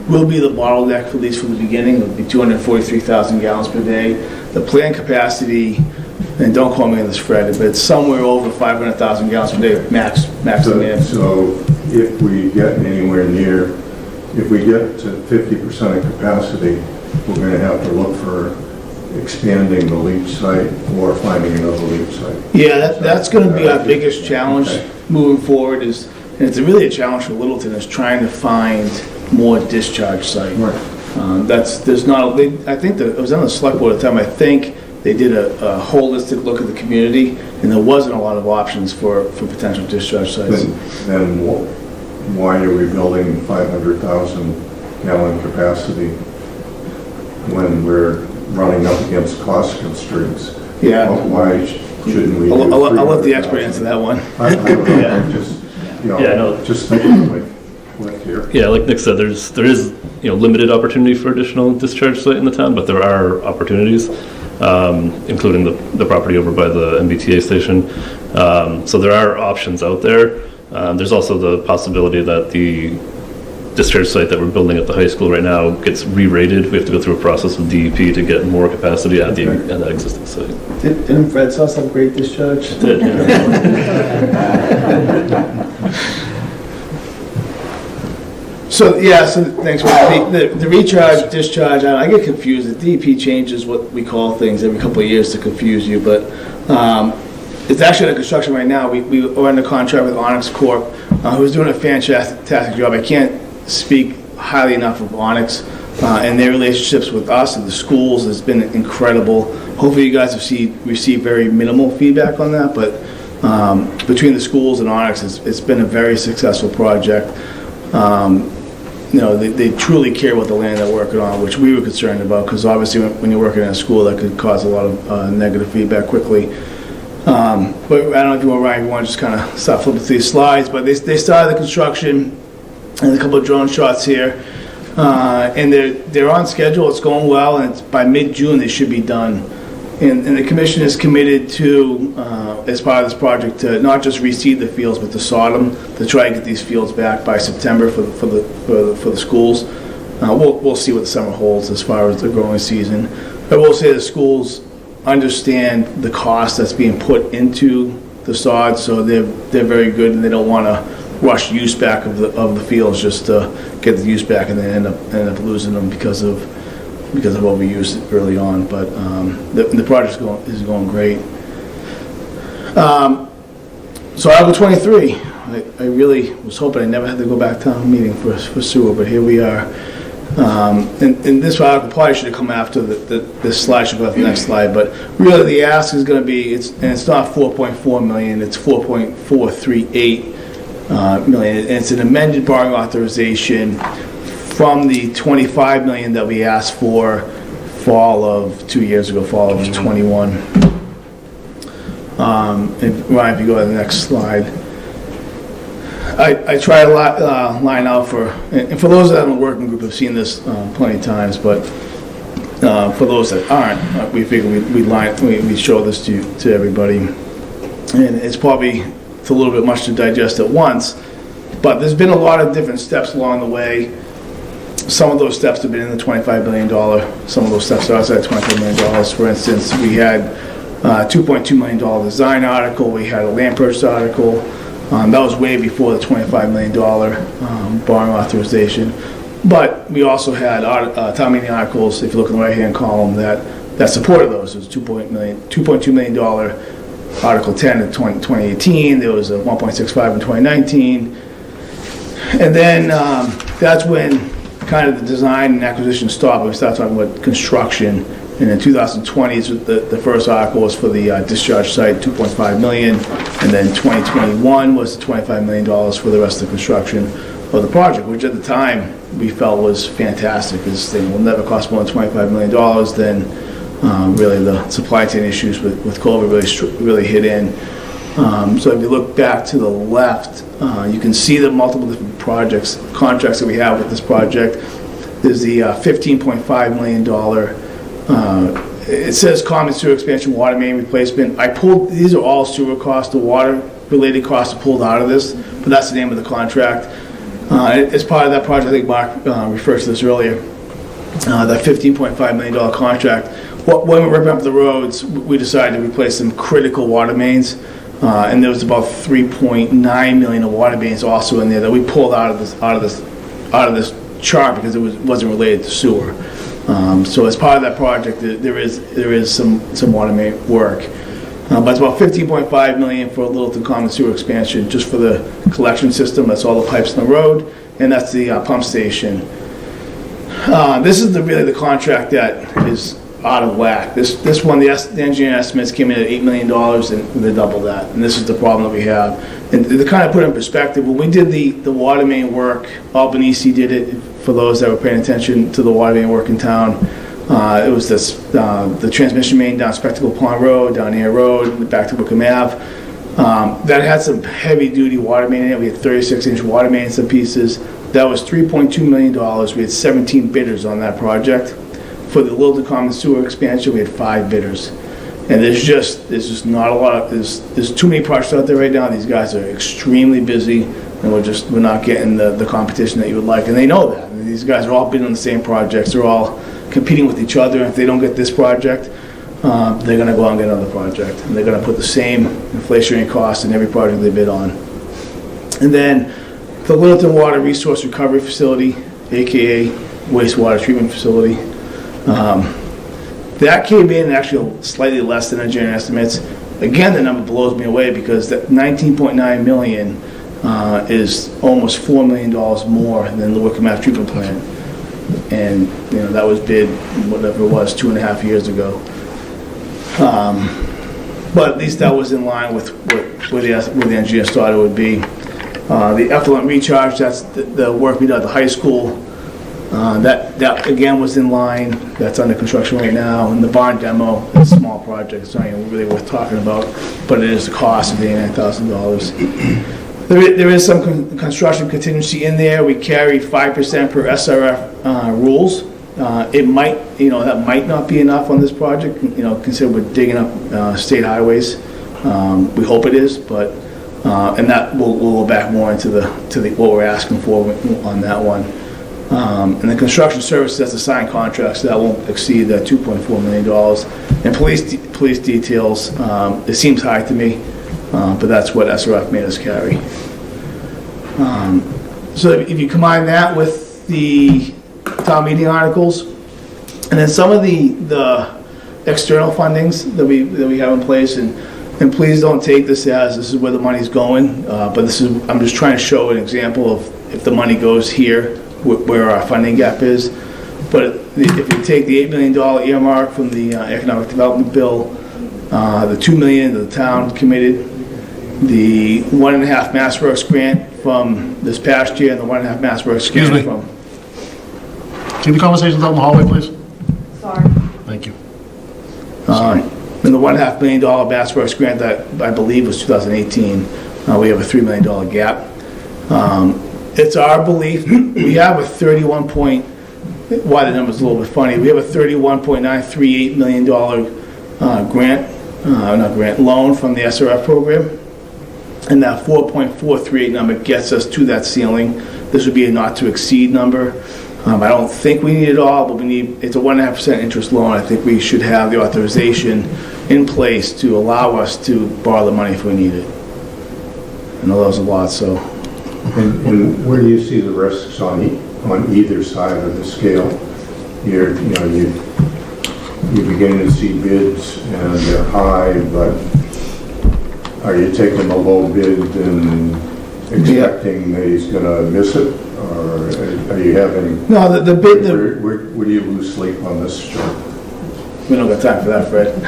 will be the bottleneck, at least for the beginning. It'll be 243,000 gallons per day. The plant capacity, and don't call me on this, Fred, but it's somewhere over 500,000 gallons per day max demand. So if we get anywhere near, if we get to 50% of capacity, we're going to have to look for expanding the leach site or finding another leach site. Yeah, that's going to be our biggest challenge moving forward. And it's really a challenge for Littleton, is trying to find more discharge site. Right. I think I was on the select board at the time. I think they did a holistic look at the community, and there wasn't a lot of options for potential discharge sites. Then why are we building 500,000 gallon capacity when we're running up against cost constraints? Yeah. Why shouldn't we? I'll let the expert answer that one. I don't know. Yeah. I'm just, no. just thinking like here. Yeah, like Nick said, there is limited opportunity for additional discharge site in the town, but there are opportunities, including the property over by the MBTA station. So there are options out there. There's also the possibility that the discharge site that we're building at the high school right now gets re-rated. We have to go through a process with DEP to get more capacity at that existing site. Didn't Fred saw some great discharge? It did, So thanks. The recharge, discharge, I get confused. The DEP changes what we call things every couple of years to confuse you, but it's actually under construction right now. We are under contract with Onyx Corp, who's doing a fantastic job. I can't speak highly enough of Onyx and their relationships with us and the schools has been incredible. Hopefully you guys have received very minimal feedback on that, but between the schools and Onyx, it's been a very successful project. They truly care about the land they're working on, which we were concerned about, because obviously when you're working in a school, that could cause a lot of negative feedback quickly. But I don't know if you want, Ryan, if you want to just kind of start flipping through these slides, but they started the construction, and a couple of drone shots here. And they're on schedule, it's going well, and it's by mid-June they should be done. And the commission is committed to, as part of this project, to not just reseed the fields, but to sod them, to try and get these fields back by September for the schools. We'll see what the summer holds as far as the growing season. I will say the schools understand the cost that's being put into the sod, so they're very good, and they don't want to rush use back of the fields just to get the use back and then end up losing them because of overuse early on. But the project is going great. So Article 23, I really was hoping I never had to go back to town meeting for sewer, but here we are. And this article probably should have come after this slide, should go to the next slide, but really the ask is going to be, it's not 4.4 million, it's 4.438 million, and it's an amended borrowing authorization from the 25 million that we asked for fall of 2 years ago, fall of 21. And Ryan, if you go to the next slide. I try to line out and for those that are in the working group have seen this plenty of times, but for those that aren't, we figure we show this to everybody. And it's probably a little bit much to digest at once, but there's been a lot of different steps along the way. Some of those steps have been in the $25 billion. Some of those steps are outside $25 million. For instance, we had a $2.2 million design article. We had a land purchase article. That was way before the $25 million borrowing authorization. But we also had town meeting articles, if you look in the right-hand column, that supported those. It was $2.2 million Article 10 in 2018. There was a 1.65 in 2019. And then that's when kind of the design and acquisition stopped. We started talking about construction. And in 2020, the first article was for the discharge site, $2.5 million. And then 2021 was the $25 million for the rest of the construction of the project, which at the time we felt was fantastic. This thing will never cost more than $25 million. Then really the supply chain issues with COVID really hit in. So if you look back to the left, you can see the multiple different contracts that we have with this project. There's the $15.5 million it says common sewer expansion, water main replacement. These are all sewer costs. The water related costs are pulled out of this, but that's the name of the contract. As part of that project, I think Mark referred to this earlier, that $15.5 million contract. When we were ripping up the roads, we decided to replace some critical water mains, and there was about $3.9 million of water mains also in there that we pulled out of this chart because it wasn't related to sewer. So as part of that project, there is some water main work. But it's about $15.5 million for Littleton Common Sewer expansion, just for the collection system. That's all the pipes in the road, and that's the pump station. This is really the contract that is out of whack. This one, the engineering estimates came in at $8 million, and they doubled that. And this is the problem that we have. And to kind of put it in perspective, when we did the water main work, Albanese did it. For those that were paying attention to the water main work in town, it was the transmission main down Spectacle Pond Road, down Air Road, back to Wickham Ave. That had some heavy-duty water main in it. We had 36-inch water main in some pieces. That was $3.2 million. We had 17 bidders on that project. For the Littleton Common Sewer expansion, we had 5 bidders. And there's just not a lot. There's too many projects out there right now. These guys are extremely busy, and we're not getting the competition that you would like, and they know that. And these guys are all bidding on the same projects. They're all competing with each other. If they don't get this project, they're going to go out and get another project, and they're going to put the same inflationary costs in every project they bid on. And then the Littleton Water Resource Recovery Facility, aka wastewater treatment facility. That came in actually slightly less than engineering estimates. Again, the number blows me away because that $19.9 million is almost $4 million more than the Wickham Ave treatment plant. And that was bid, whatever it was, 2.5 years ago. But at least that was in line with where the engineers thought it would be. The effluent recharge, that's the work we did at the high school. That again was in line, that's under construction right now, and the barn demo, it's a small project, it's not even really worth talking about, but it is the cost of $89,000. There is some construction contingency in there, we carry 5% per SRF rules. It might, that might not be enough on this project, consider we're digging up state highways. We hope it is, but, and that we'll go back more into what we're asking for on that one. And the construction services, that's a signed contract, so that won't exceed that $2.4 million. And police details, it seems high to me, but that's what SRF made us carry. So if you combine that with the town meeting articles, and then some of the external fundings that we have in place, and please don't take this as this is where the money's going, but I'm just trying to show an example of if the money goes here, where our funding gap is. But if you take the $8 million earmark from the economic development bill, the $2 million that the town committed, the 1.5 MassWorks grant from this past year, and the 1.5 MassWorks grant from... Keep the conversations out in the hallway, please. Sorry. Thank you. And the $1.5 million MassWorks grant that I believe was 2018, we have a $3 million gap. It's our belief, we have a why the number's a little bit funny, we have a $31.938 million loan from the SRF program, and that 4.438 number gets us to that ceiling. This would be a not to exceed number. I don't think we need it all, but it's a 1.5% interest loan. I think we should have the authorization in place to allow us to borrow the money if we need it. I know that was a lot, so. And where do you see the risks on either side of the scale? You begin to see bids and they're high, but are you taking a low bid and expecting that he's going to miss it, or are you having? No, the bid. Where do you lose sleep on this, John? We don't got time for that, Fred.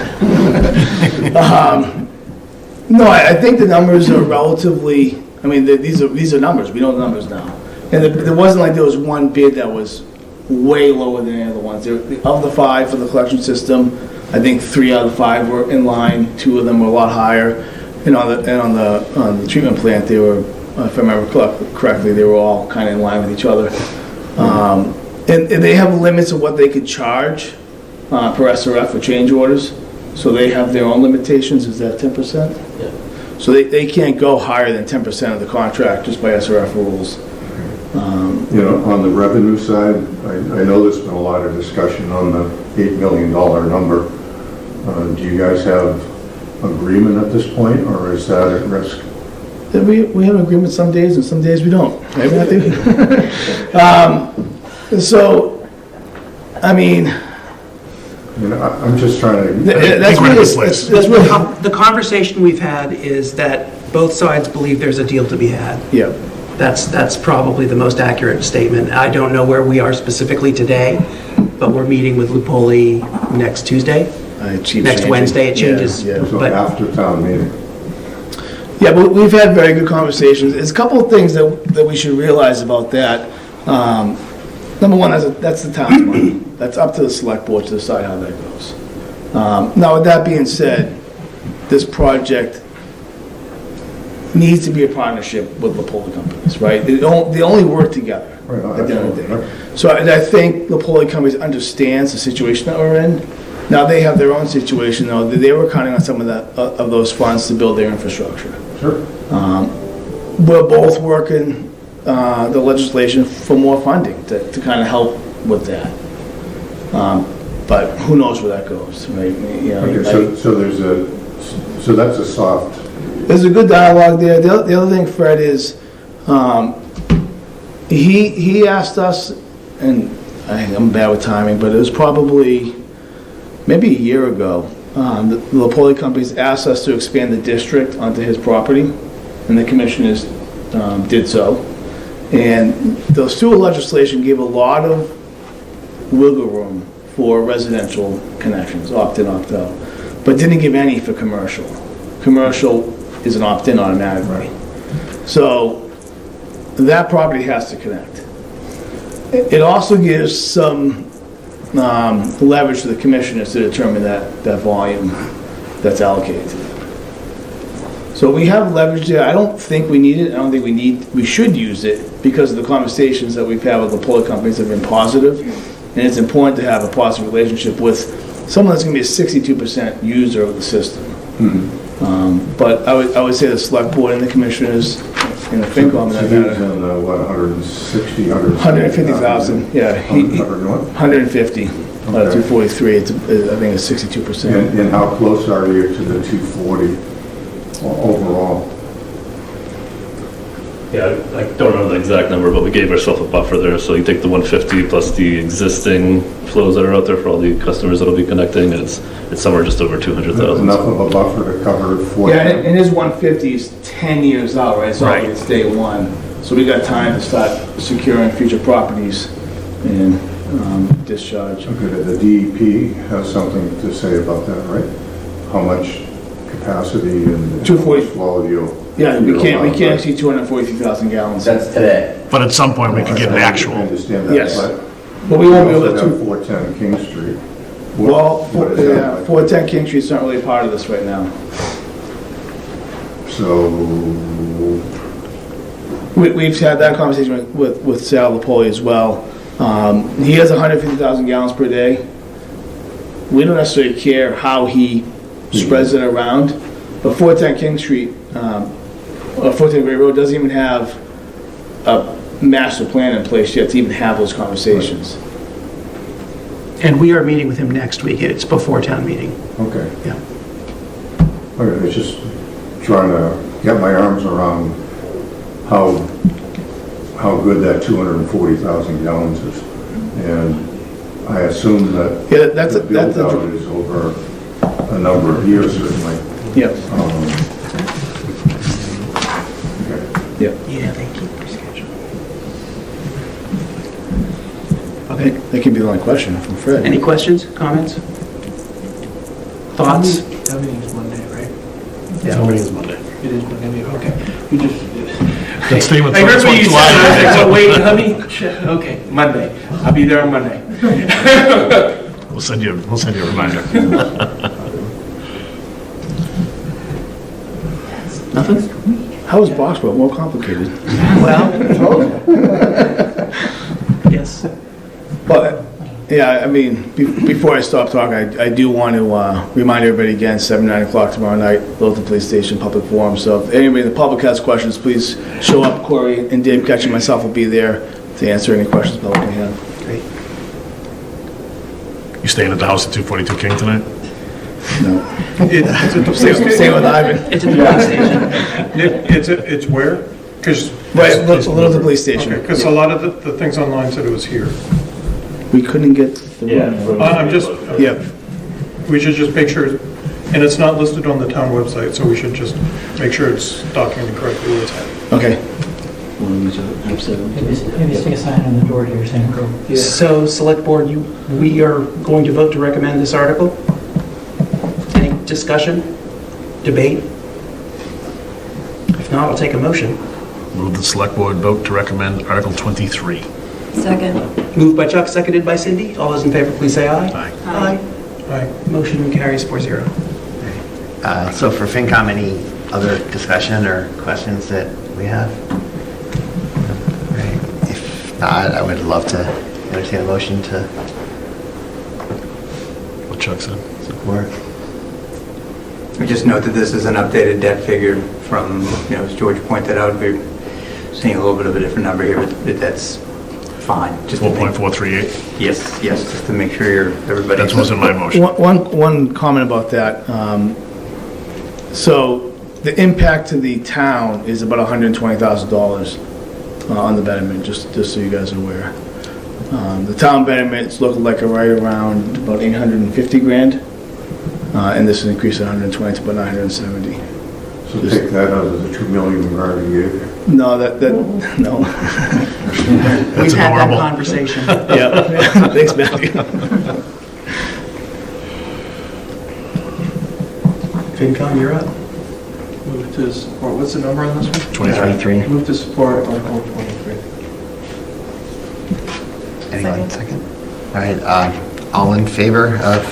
No, I think the numbers are relatively. I mean, these are numbers. We know the numbers now. And there wasn't like there was one bid that was way lower than any of the ones. Of the 5 for the collection system, I think 3 out of the 5 were in line. 2 of them were a lot higher. And on the treatment plant, they were, if I remember correctly, they were all kind of in line with each other. And they have limits of what they could charge per SRF for change orders. So they have their own limitations. Is that 10%? Yeah. So they can't go higher than 10% of the contract just by SRF rules. On the revenue side, I know there's been a lot of discussion on the $8 million number. Do you guys have agreement at this point, or is that at risk? We have an agreement some days, and some days we don't. Right, Matthew? So, I mean... I'm just trying to... The conversation we've had is that both sides believe there's a deal to be had. Yeah. That's probably the most accurate statement. I don't know where we are specifically today, but we're meeting with Lupoli next Tuesday. Next Wednesday, it changes. Yeah. So after town meeting. Yeah, but we've had very good conversations. There's a couple of things that we should realize about that. Number one, that's the town's money. That's up to the select board to decide how that goes. Now, with that being said, this project needs to be a partnership with the Lupoli companies, right? They only work together at the end of the day. So I think the Lupoli companies understands the situation that we're in. Now they have their own situation, though. They were counting on some of those funds to build their infrastructure. Sure. We're both working the legislation for more funding to kind of help with that. But who knows where that goes, right? So that's a soft. There's a good dialogue there. The other thing, Fred, is he asked us, and I'm bad with timing, but it was probably maybe a year ago. The Lupoli companies asked us to expand the district onto his property, and the commissioners did so. And the sewer legislation gave a lot of wiggle room for residential connections, opt-in, opt-out, but didn't give any for commercial. Commercial is an opt-in automatically. So that property has to connect. It also gives some leverage to the commissioners to determine that volume that's allocated to them. So we have leverage there. I don't think we need it. I don't think we should use it because of the conversations that we've had with the polar companies have been positive. And it's important to have a positive relationship with someone that's going to be a 62% user of the system. But I would say the select board and the commissioners and the FinCom, So he was in, what, 160, 150,000, yeah. 150, 243, I think it's 62%. And how close are you to the 240 overall? Yeah, I don't remember the exact number, but we gave ourselves a buffer there. So you take the 150 plus the existing flows that are out there for all the customers that'll be connecting, and it's somewhere just over 200,000. Enough of a buffer to cover 40? Yeah, and his 150 is 10 years out, right? So it's day one. So we got time to start securing future properties and discharge. Okay, the DEP has something to say about that, right? How much capacity and 240 flow you? Yeah, we can't exceed 243,000 gallons. That's today. But at some point, we could get an actual. I understand that. Yes. But we won't be able also to. have 410 King Street. Well, What is that like? 410 King Street's not really part of this right now. So, We've had that conversation with Sal Lapoli as well. He has 150,000 gallons per day. We don't necessarily care how he spreads it around, but 410 King Street, or 410 Great Road doesn't even have a master plan in place yet to even have those conversations. And we are meeting with him next week. It's before town meeting. okay. Yeah. Okay, it's just trying to get my arms around how good that 240,000 gallons is. And I assume that the build out is over a number of years, certainly. Yep. Okay. Yep. Yeah, they keep their schedule. Okay. That can be the only question from Fred. Any questions, comments? Thoughts? That meeting's Monday, right? Yeah, meeting is Monday. It is Monday, okay. You just... That statement I heard what you sounds said, I was like, like oh, wait, let me, okay, Monday. I'll be there on Monday. We'll send you a reminder. Nothing? How is Boxborough more complicated? Well, yes. But, yeah, I mean, before I stop talking, I do want to remind everybody again, 7, 9 o'clock tomorrow night, Littleton Police Station, public forum. So if anybody in the public has questions, please show up. Corey and Dave Ketch and myself will be there to answer any questions the public may have. Great. You staying at the house at 242 King tonight? No. Stay with Ivan. It's a police station. It's where? Because Right, Littleton Police Station. because a lot of the things online said it was here. We couldn't get the room. I'm just, Yep. we should just make sure, and it's not listed on the town website, so we should just make sure it's documented correctly where it's at. Okay. Maybe stick a sign on the door here saying go. So, Select Board, we are going to vote to recommend this article? Any discussion? Debate? If not, I'll take a motion. Move the select board vote to recommend Article 23. Second. Moved by Chuck, seconded by Cindy. All those in favor, please say aye. Aye. Aye. Aye. Motion carries 4-0. So for FinCom, any other discussion or questions that we have? Right. If not, I would love to entertain a motion to What Chuck said. support. We just note that this is an updated debt figure from, as George pointed out, we're seeing a little bit of a different number here, but that's fine. Just to make- 4.438. Yes, just to make sure everybody. That was in my motion. One comment about that. So the impact to the town is about $120,000 on the betterment, just so you guys are aware. The town betterment's looking like right around about 850 grand, and this is increased 120 to about 970. So take that out of the 2 million we already gave you. No, no. We've had that conversation. Yeah, thanks, Matthew. FinCom, you're up. Move to support, what's the number on this one? 23. Move to support Article 23. Second. All right, all in favor of,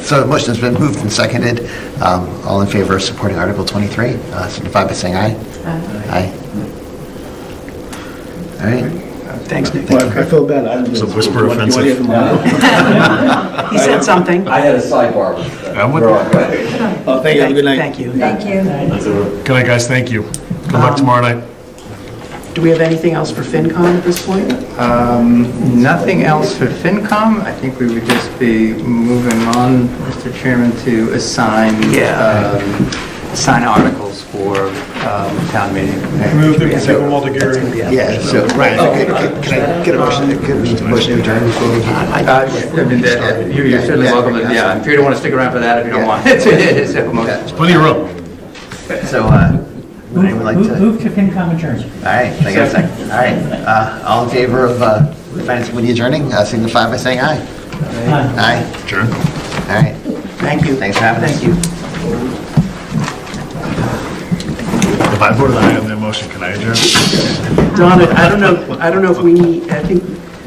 so the motion's been moved and seconded. All in favor of supporting Article 23, signify by saying aye. Aye. All right. Thanks, Nick. Well, I feel bad. I It's a whisper offensive. He said something. I had a sidebar with that. I'm with We're you. all good. Oh, thank you. Have a good night. Thank you. Thank you. Good night, guys, thank you. Good luck tomorrow night. Do we have anything else for FinCom at this point? Nothing else for FinCom. I think we would just be moving on, Mr. Chairman, to assign articles for town meeting. Move that we take them all together. Yeah, so, right, can I get a motion to adjourn before we? You're certainly welcome, to- yeah, I'm sure you don't want to stick around for that if you don't want. So, There's plenty of room. So, would anyone like to? Move to FinCom adjourn. All right, I got a second. All right, all in favor of the Finance Committee adjourning, signify by saying aye. Aye. Adjourn. All right. Thank you. Thanks for having us. Thank you. If I voted aye on that motion, can I adjourn? Donna, I don't know if we need,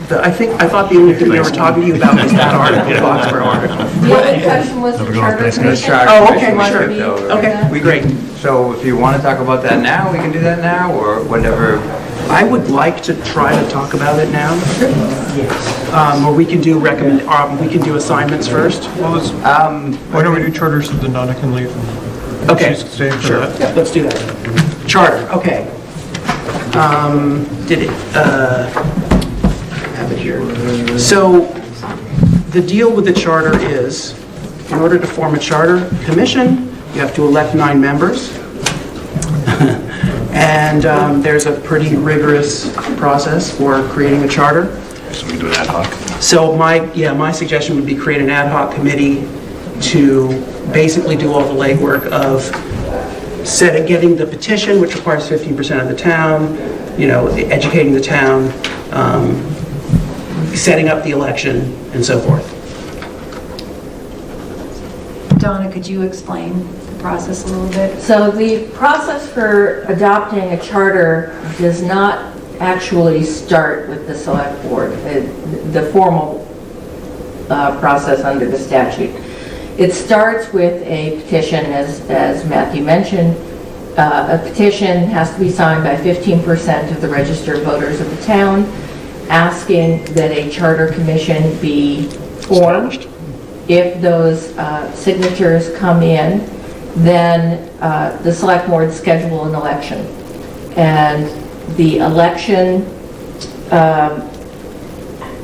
I thought the only thing we were talking to you about was that article, the Foxborough article. The other question was Have a the good one. charter Thanks, guys. commission. Oh, okay, Want sure. to be- Okay, great. So if you want to talk about that now, we can do that now, or whatever. I would like to try to talk about it now. Or we can do assignments first. Why don't we do charters so that Donna can leave? Okay, She's staying for sure. that. Yeah, let's do that. Charter, okay. Have it here. So the deal with the charter is, in order to form a charter commission, you have to elect 9 members. And there's a pretty rigorous process for creating a charter. So we do an ad hoc. So my suggestion would be create an ad hoc committee to basically do all the legwork of getting the petition, which requires 15% of the town, educating the town, setting up the election, and so forth. Donna, could you explain the process a little bit? So the process for adopting a charter does not actually start with the select board, the formal process under the statute. It starts with a petition, as Matthew mentioned. A petition has to be signed by 15% of the registered voters of the town, asking that a charter commission be formed. If those signatures come in, then the select board schedule an election. And the election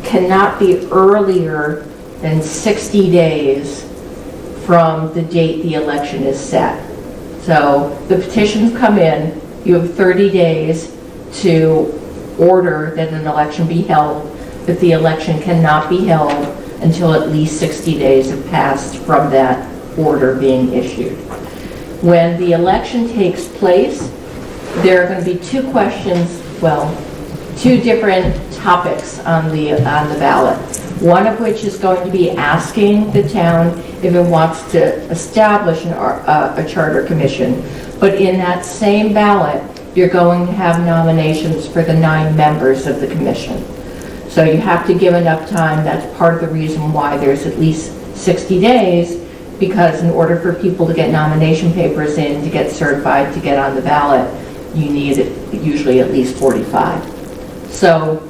cannot be earlier than 60 days from the date the election is set. So the petitions come in, you have 30 days to order that an election be held, but the election cannot be held until at least 60 days have passed from that order being issued. When the election takes place, there are going to be 2 questions, two different topics on the ballot. One of which is going to be asking the town if it wants to establish a charter commission. But in that same ballot, you're going to have nominations for the 9 members of the commission. So you have to give enough time. That's part of the reason why there's at least 60 days, because in order for people to get nomination papers in, to get certified, to get on the ballot, you need usually at least 45. So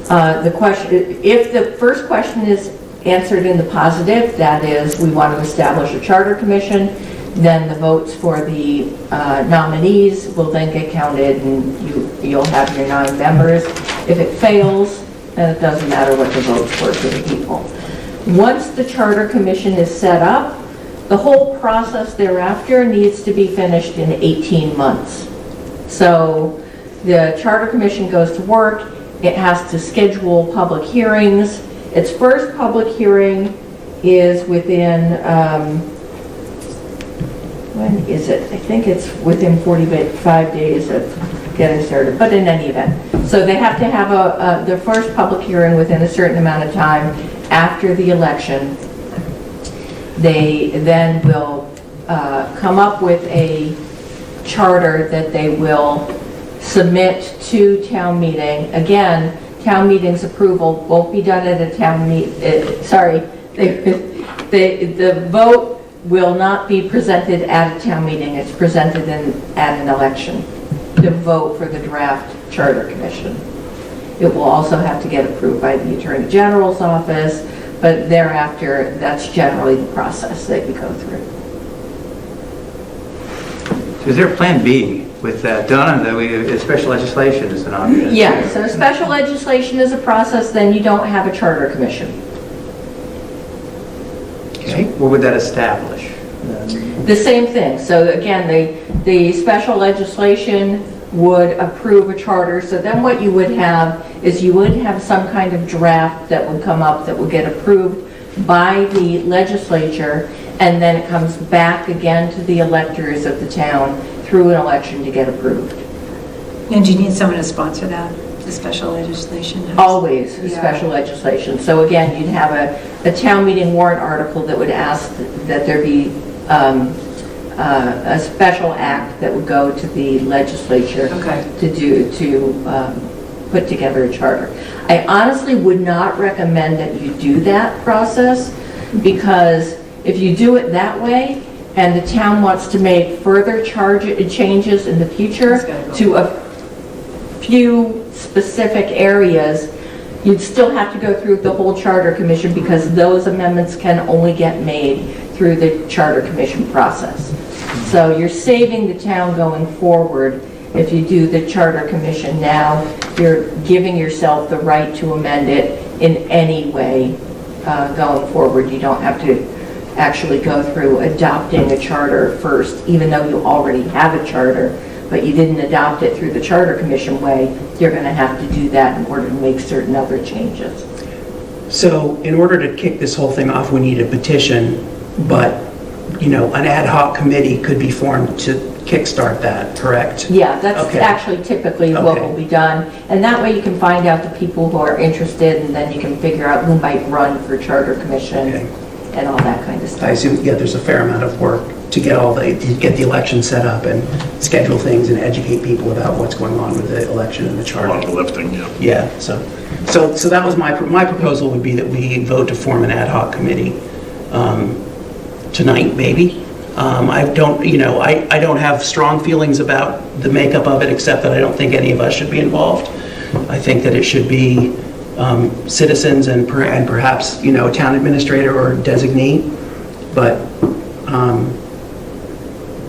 the question, if the first question is answered in the positive, that is, we want to establish a charter commission, then the votes for the nominees will then get counted and you'll have your 9 members. If it fails, then it doesn't matter what the votes were for the people. Once the charter commission is set up, the whole process thereafter needs to be finished in 18 months. So the charter commission goes to work. It has to schedule public hearings. Its first public hearing is within, when is it? I think it's within 45 days of getting started, but in any event. So they have to have the first public hearing within a certain amount of time after the election. They then will come up with a charter that they will submit to town meeting. Again, town meeting's approval won't be done at a town the vote will not be presented at a town meeting. It's presented at an election to vote for the draft charter commission. It will also have to get approved by the Attorney General's office, but thereafter, that's generally the process that you go through. So is there a plan B with that, Donna, that special legislation is an option? Yeah, so special legislation is a process, then you don't have a charter commission. Okay, what would that establish? The same thing. So again, the special legislation would approve a charter. So then what you would have is you would have some kind of draft that would come up that would get approved by the legislature, and then it comes back again to the electors of the town through an election to get approved. And do you need someone to sponsor that, the special legislation? Always Yeah. special legislation. So again, you'd have a town meeting warrant article that would ask that there be a special act that would go to the legislature to put together a charter. I honestly would not recommend that you do that process, because if you do it that way and the town wants to make further changes in the future to a few specific areas, you'd still have to go through the whole charter commission, because those amendments can only get made through the charter commission process. So you're saving the town going forward. If you do the charter commission now, you're giving yourself the right to amend it in any way going forward. You don't have to actually go through adopting a charter first, even though you already have a charter, but you didn't adopt it through the charter commission way. You're going to have to do that in order to make certain other changes. So in order to kick this whole thing off, we need a petition, but, you know, an ad hoc committee could be formed to kickstart that, correct? Yeah, that's Okay. actually typically what will be done. And that way you can find out the people who are interested, and then you can figure out who might run for charter commission and all that kind of stuff. I assume, yeah, there's a fair amount of work to get the election set up and schedule things and educate people about what's going on with the election and the charter. A lot of lifting, yeah. Yeah, so that was my proposal, would be that we vote to form an ad hoc committee tonight, maybe. I don't, you know, I don't have strong feelings about the makeup of it, except that I don't think any of us should be involved. I think that it should be citizens and perhaps, you know, a town administrator or designee. But,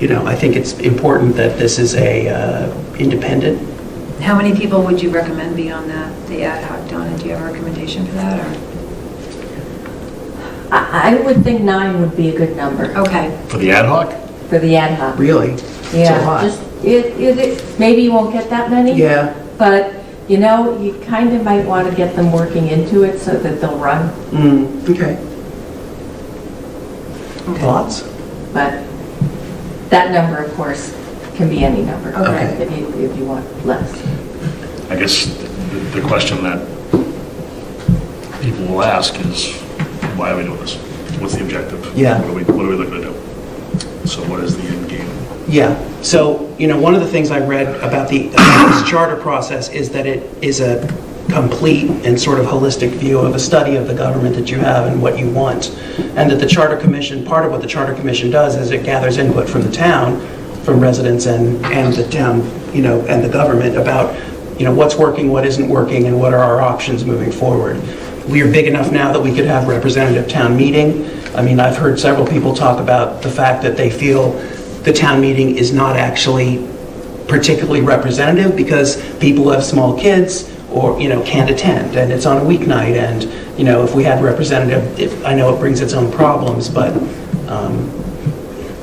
you know, I think it's important that this is a independent. How many people would you recommend be on the ad hoc, Donna? Do you have a recommendation for that, or? I would think 9 would be a good number. Okay. For the ad hoc? For the ad hoc. Really? Yeah, It's a lot. just, maybe you won't get that many. Yeah. But, you know, you kind of might want to get them working into it so that they'll run. Okay. Thoughts? But that number, of course, can be any number. Okay. If you want less. I guess the question that people will ask is, why are we doing this? What's the objective? Yeah. What are we looking to do? So what is the end game? Yeah, so, you know, one of the things I read about this charter process is that it is a complete and sort of holistic view of a study of the government that you have and what you want. And that the Charter Commission, part of what the Charter Commission does is it gathers input from the town, from residents and the town, you know, and the government about, you know, what's working, what isn't working, and what are our options moving forward. We are big enough now that we could have representative town meeting. I mean, I've heard several people talk about the fact that they feel the town meeting is not actually particularly representative because people who have small kids or, you know, can't attend, and it's on a weeknight, and, you know, if we had representative, I know it brings its own problems, but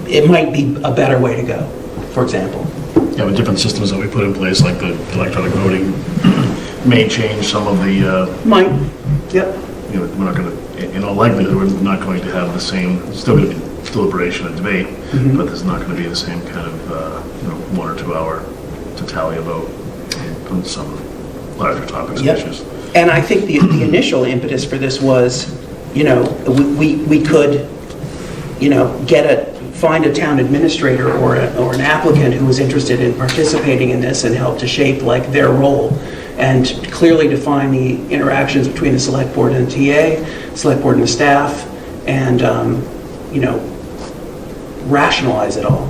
it might be a better way to go, for example. Yeah, with different systems that we put in place, like the electronic voting, may change some of the... Might, yep. You know, we're not going to, in all likelihood, we're not going to have the same, still going to be deliberation and debate, but there's not going to be the same kind of, you know, 1 or 2 hour to tally a vote on some larger topics and issues. And I think the initial impetus for this was, you know, we could, you know, find a town administrator or an applicant who was interested in participating in this and help to shape like their role. and clearly define the interactions between the select board and the TA, select board and the staff, and, you know, rationalize it all.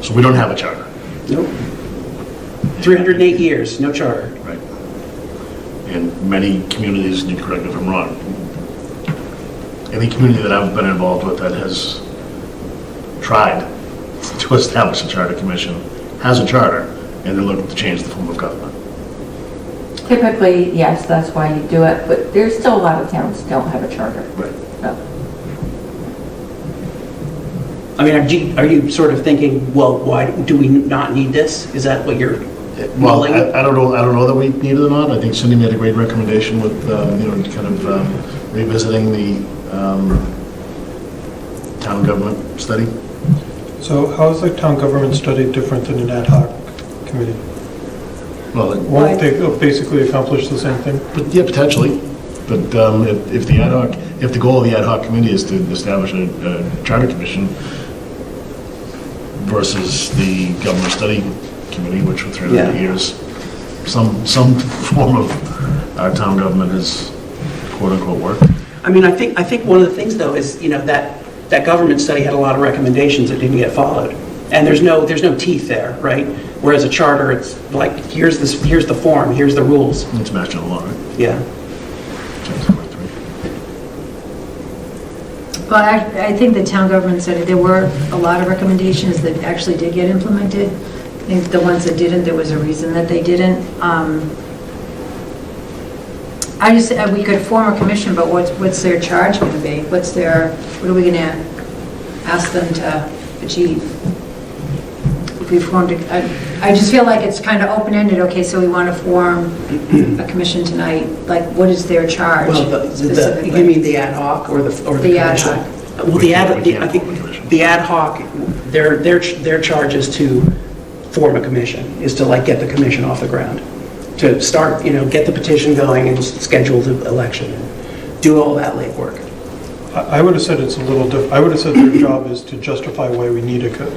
So we don't have a charter. Nope. 308 years, no charter. Right. And many communities, and you correct me if I'm wrong, any community that I've been involved with that has tried to establish a charter commission has a charter, and they're looking to change the form of government. Typically, yes, that's why you do it, but there's still a lot of towns that don't have a charter. Right. So. I mean, are you sort of thinking, well, why do we not need this? Is that what you're Well, mulling? I don't know that we need it or not. I think Cindy made a great recommendation with, you know, kind of revisiting the town government study. So how is the town government study different than an ad hoc committee? Well, Won't they basically accomplish the same thing? yeah, potentially. But if the goal of the ad hoc committee is to establish a charter commission versus the government study committee, which for 300 years, some form of our town government has quote unquote worked. I mean, I think one of the things though is, you know, that government study had a lot of recommendations that didn't get followed. And there's no teeth there, right? Whereas a charter, it's like, here's the form, here's the rules. It's matched on the law, right? Yeah. Well, I think the town government said there were a lot of recommendations that actually did get implemented. I think the ones that didn't, there was a reason that they didn't. We could form a commission, but what's their charge going to be? What are we going to ask them to achieve? If we formed I just feel like it's kind of open-ended. Okay, so we want to form a commission tonight. Like, what is their charge? Well, you mean the ad hoc or the ad commission? hoc? Well, I think the ad hoc, their charge is to form a commission, is to like get the commission off the ground, to start, you know, get the petition going and schedule the election, and do all that legwork. I would have said it's a little different. I would have said their job is to justify why we need a charter.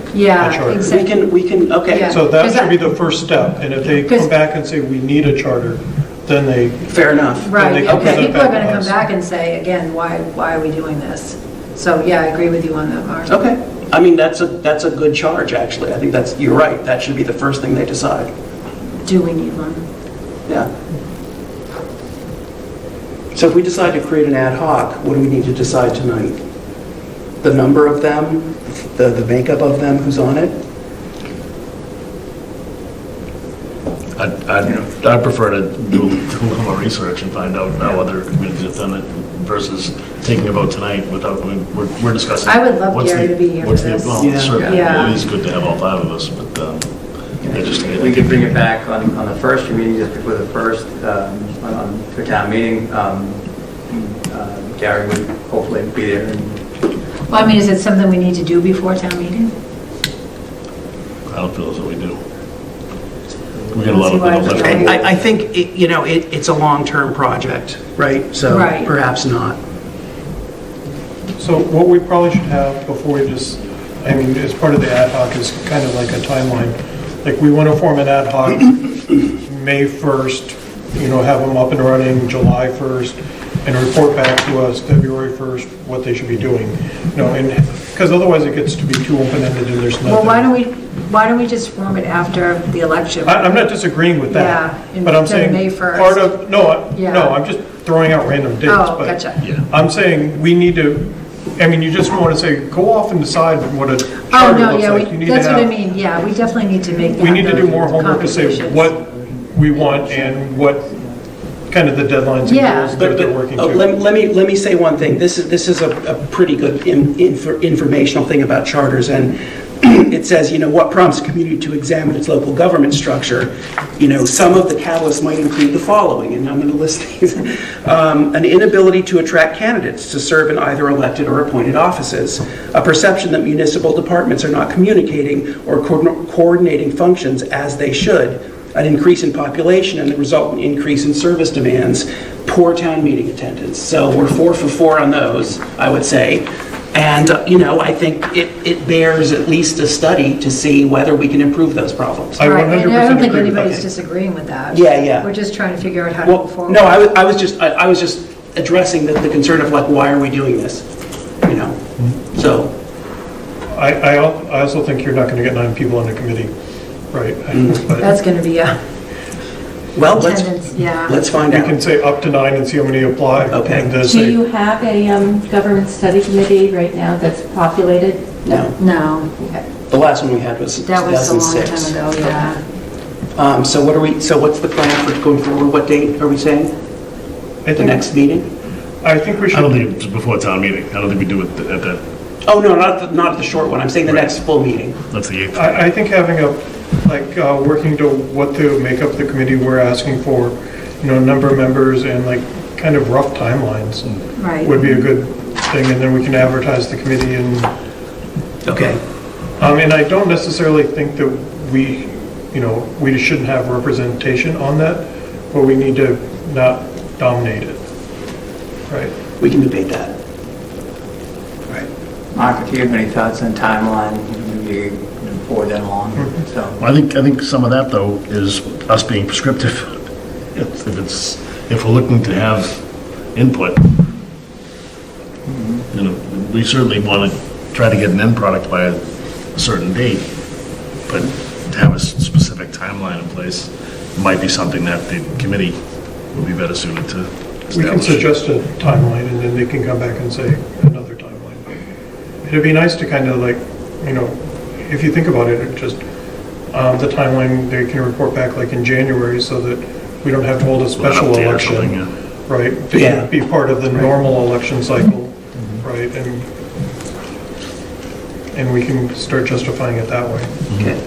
Exactly. We can, okay. Yeah. So that should be the first step. And if they come back and say we need a charter, then they... Fair enough. Right, Then because people are going to come us. back and say, again, why are we doing this? So, yeah, I agree with you on that, Mark. Okay. I mean, that's a good charge, actually. I think you're right. That should be the first thing they decide. Do we need one? Yeah. So if we decide to create an ad hoc, what do we need to decide tonight? The number of them, the makeup of them, who's on it? I'd prefer to do a little more research and find out how other communities have done it versus taking a vote tonight without, we're discussing. I would love what's Gary the- to be here what's for the- this. Well, Yeah. certainly, Yeah. it is good to have all five of us, but We could bring it back on the first meeting, just before the first, for town meeting. Gary would hopefully be there. Well, I mean, is it something we need to do before town meeting? I don't feel as though we do. We got a lot of Let's see why people. I think, it's a long-term project, right? So Right. perhaps not. So what we probably should have before we just, I mean, as part of the ad hoc is kind of like a timeline. Like, we want to form an ad hoc May 1st, have them up and running July 1st, and report back to us February 1st what they should be doing. And because otherwise it gets to be too open-ended and there's nothing. Well, why don't we just form it after the election? I'm not disagreeing with that. Yeah, But I'm instead of saying May 1st. part of, no, Yeah. I'm just throwing out random dates. Oh, but gotcha. I'm saying we need to, I mean, you just want to say, go off and decide what a Oh, charter no, looks yeah, like. You need to that's what I have- mean, yeah, we definitely need to make that. We need to do more the homework to say conversations. what we want and what kind of the deadlines and Yeah. goals that they're working to. Let me say one thing. This is a pretty good informational thing about charters, and it says, what prompts a community to examine its local government structure. Some of the catalysts might include the following, and I'm going to list these. An inability to attract candidates to serve in either elected or appointed offices. A perception that municipal departments are not communicating or coordinating functions as they should. An increase in population and the resultant increase in service demands. Poor town meeting attendance. So we're 4 for 4 on those, I would say. And, I think it bears at least a study to see whether we can improve those problems. I Right, and I 100% don't think agree. anybody's Okay. disagreeing with that. Yeah. We're just trying to figure out how to Well, move forward. no, I was just addressing the concern of like, why are we doing this? So, I also think you're not going to get 9 people on the committee, right? But That's going to be a well, attendance, yeah. let's find you out. can say up to 9 and see how many apply. Okay. And then Do say, you have a government study committee right now that's populated? No, No, the last one we had was that was a long 2006. time ago, yeah. So what's the plan for going forward? What date are we saying? The next meeting? I think we should. I don't think it's before town meeting. I don't think we do it at that. Oh, no, not the short one. I'm saying the next full meeting. That's the 8th. I think having working to what to make up the committee, we're asking for, number of members and kind of rough timelines Right. would be a good thing, and then we can advertise the committee and. Okay. And I don't necessarily think that we shouldn't have representation on that, but we need to not dominate it. Right. We can debate that. Mark, if you have any thoughts on timeline, you forward that along. So, Well, I think some of that, though, is us being prescriptive. If we're looking to have input, we certainly want to try to get an end product by a certain date, but to have a specific timeline in place might be something that the committee would be better suited to establish. We can suggest a timeline, and then they can come back and say another timeline. It'd be nice to kind of if you think about it, the timeline, they can report back in January so that we don't have to hold a special update or election, something, yeah. right? Yeah. To be part of the normal election cycle, right? And we can start justifying it that way. Okay.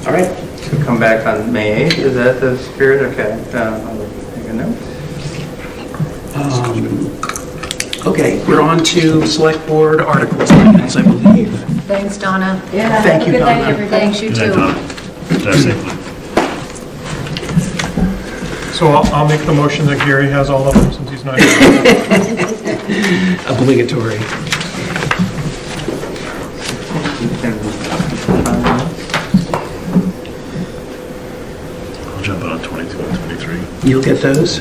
All right. so come back on May 8th, is that the spirit? Okay. I'll make a note. Okay, we're on to select board articles, I believe. Thanks, Donna. Yeah. Thank you, Good night, Donna. everybody. Thanks, you Good too. night, Tom. Drive safely. So I'll make the motion that Gary has all of them since he's not here. Obligatory. I'll jump on 22 and 23. You'll get those?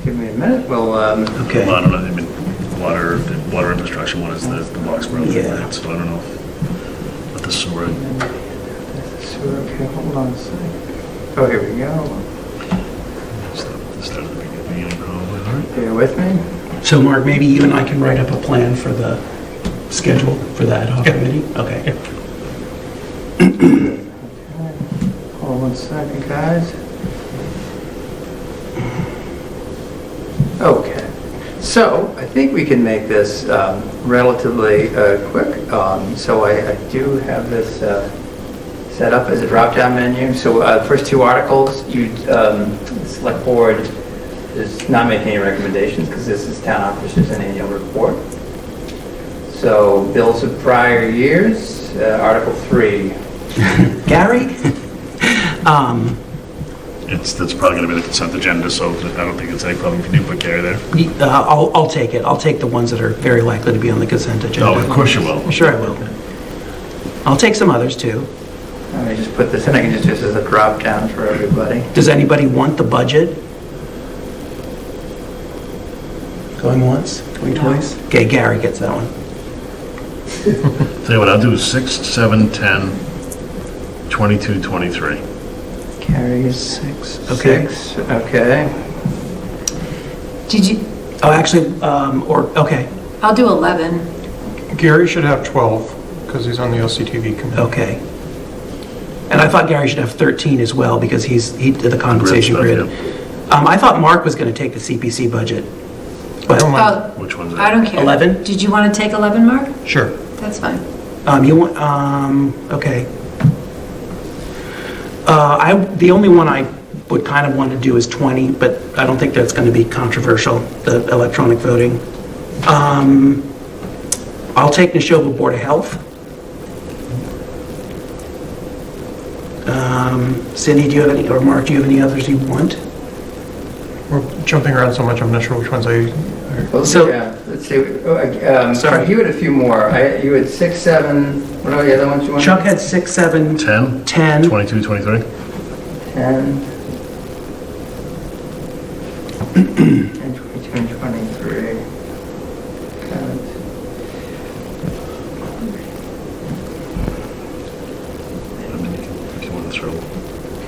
Give me a minute, we'll, Okay. Well, I don't know, the water infrastructure one is the Boxborough thing, Yeah. right? So I don't know what the sewer. okay, hold on a second. Oh, here we go. Start at the beginning, probably, all right? Bear with me. So Mark, maybe you and I can write up a plan for the schedule for the ad hoc committee? Okay. Hold on one second, guys. Okay, so I think we can make this relatively quick. So I do have this set up as a drop-down menu. So first 2 articles, the select board is not making any recommendations because this is town officers and annual report. So bills of prior years, Article 3. Gary? That's probably going to be the consent agenda, so I don't think it's any problem if you do put Gary there. I'll take it. I'll take the ones that are very likely to be on the consent agenda. Oh, of course you will. Sure I will. I'll take some others too. Let me just put this in, I can just use this as a drop-down for everybody. Does anybody want the budget? Going once, going twice? Okay, Gary gets that one. Tell you what, I'll do 6, 7, 10, 22, 23. Carries 6. Okay. 6, okay. Did you, Oh, actually, okay, I'll do 11. Gary should have 12 because he's on the LCTV committee. okay. And I thought Gary should have 13 as well because he did the compensation Grid grid. stuff, I thought Mark was going to take the CPC budget. But Oh, Which one's I that? don't care. 11? Did you want to take 11, Mark? Sure. That's fine. you want, okay. The only one I would kind of want to do is 20, but I don't think that's going to be controversial, the electronic voting. I'll take Neshoba Board of Health. Cindy, do you have any, or Mark, do you have any others you want? We're jumping around so much, I'm not sure which ones I... Well, So- yeah, let's see. Sorry. You had a few more. You had 6, 7, what are the other ones you wanted? Chuck had 6, 7, 10, 10. 22, 23. 10. And 22 and 23. If you want to throw.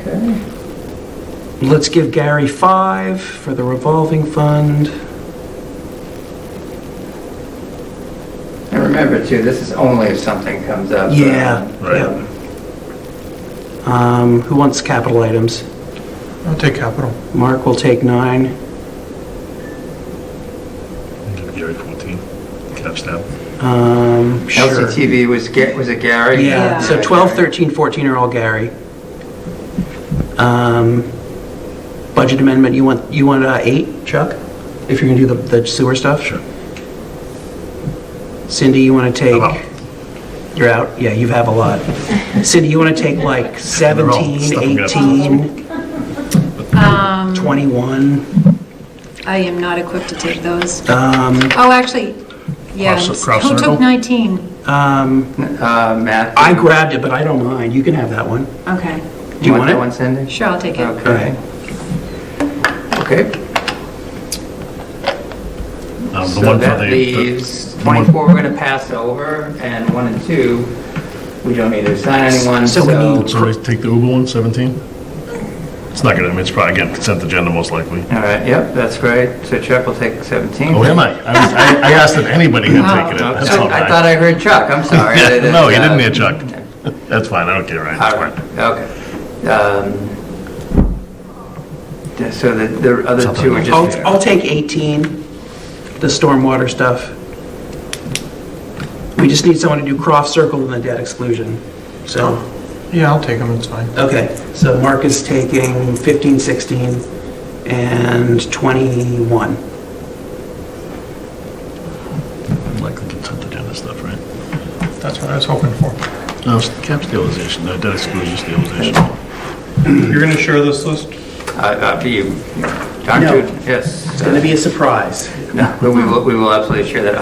Okay. Let's give Gary 5 for the revolving fund. And remember too, this is only if something comes up. Yeah, Right. yeah. Who wants capital items? I'll take capital. Mark will take 9. Give Gary 14. Catch that. Sure. LCTV was it Gary? Yeah, so 12, 13, 14 are all Gary. Budget amendment, you want 8, Chuck? If you're gonna do the sewer stuff? Sure. Cindy, you wanna take? I'm out. You're out? Yeah, you have a lot. Cindy, you wanna take like 17, Stuff I'm gonna- 18, 21? I am not equipped to take those. Um, Oh, actually, yeah. Cross Who circle? took 19? Matt. I grabbed it, but I don't mind. You can have that one. Okay. Do you want that it? one, Cindy? Sure, I'll take it. Okay. Okay. The So one for that the... leaves the one- 24 we're going to pass over, and 1 and 2, we don't need to sign anyone, So we need- So we take the Uber one, 17? It's not gonna, I mean, it's probably, again, consent agenda most likely. All right, yep, that's great. So Chuck will take 17. Oh, am I? I asked if anybody had taken it. That's all I right. thought I heard Chuck, I'm sorry. I didn't, No, you didn't hear Chuck. That's fine, I don't care, Ryan. All right, okay. So the other two are just... I'll take 18, the stormwater stuff. We just need someone to do Croft Circle and the debt exclusion. So, Yeah, I'll take them, it's fine. okay, so Mark is taking 15, 16, and 21. Like the consent agenda stuff, right? That's what I was hoping for. No, it's cap stabilization, no, debt exclusion stabilization. You're going to share this list? You, Dr. No. Yes. It's going to be a surprise. No, but we will absolutely share that.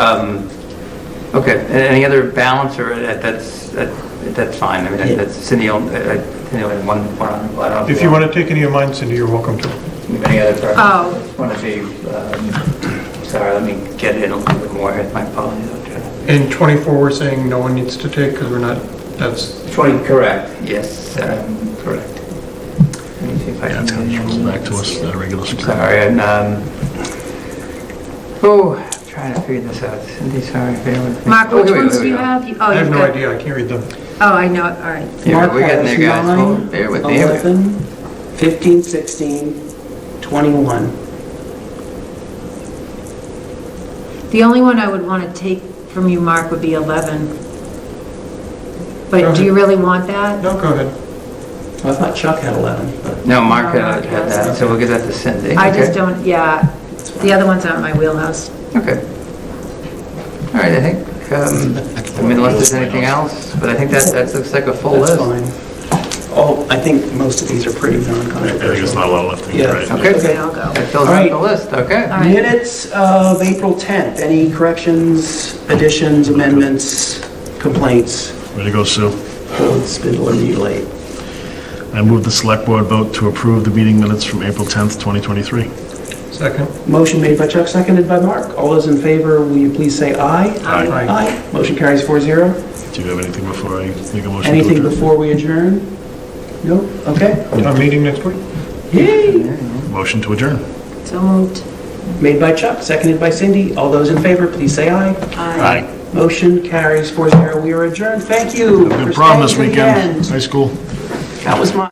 Okay, and any other balance, or that's fine? I mean, that's Cindy, one article, I don't know. If you want to take any of mine, Cindy, you're welcome to. Any other preference? Oh. Want to be, sorry, let me get in a little bit more, my apologies. In 24, we're saying no one needs to take, because we're not, that's... 20, correct, yes, correct. Let me see if I Yeah, can... it's kind of roll back to us, regular script. Sorry, and, I'm trying to figure this out. Cindy, sorry, bear with me. Mark, Oh, which here we ones go, do you here we go. have? Oh, I have you've no got- idea, I can't read them. Oh, I know, all right. Here, Mark we're getting there, has guys. 9, Bear with me. Here we go. 11, 15, 16, 21. The only one I would want to take from you, Mark, would be 11. But do you really want that? No, go ahead. I thought Chuck had 11. But No, Mark No, had Mark has that, it. so we'll give that to Cindy. I just Okay. don't, yeah. The other ones aren't my wheelhouse. Okay. All right, I think, I mean, unless there's anything else, but I think that looks like a full That's list. fine. Oh, I think most of these are pretty I think it's non-controversial. not a lot left, Yeah. right? Okay. Okay, I'll go. That fills All out right. the list, okay. All right. Minutes of April 10th. Any corrections, additions, amendments, complaints? Way to go, Sue. Spindle or mutilate? I move the select board vote to approve the meeting minutes from April 10th, 2023. Second. Motion made by Chuck, seconded by Mark. All those in favor, will you please say aye? Aye. Aye. Motion carries 4-0. Do you have anything before I make a motion? to Anything adjourn? before we adjourn? No? Okay. Our meeting next week? Yay! Motion to adjourn. So moved. Made by Chuck, seconded by Cindy. All those in favor, please say aye. Aye. Motion carries 4-0. We are adjourned. Thank you. Have a for good prom this staying to the weekend, end. high school. That was my...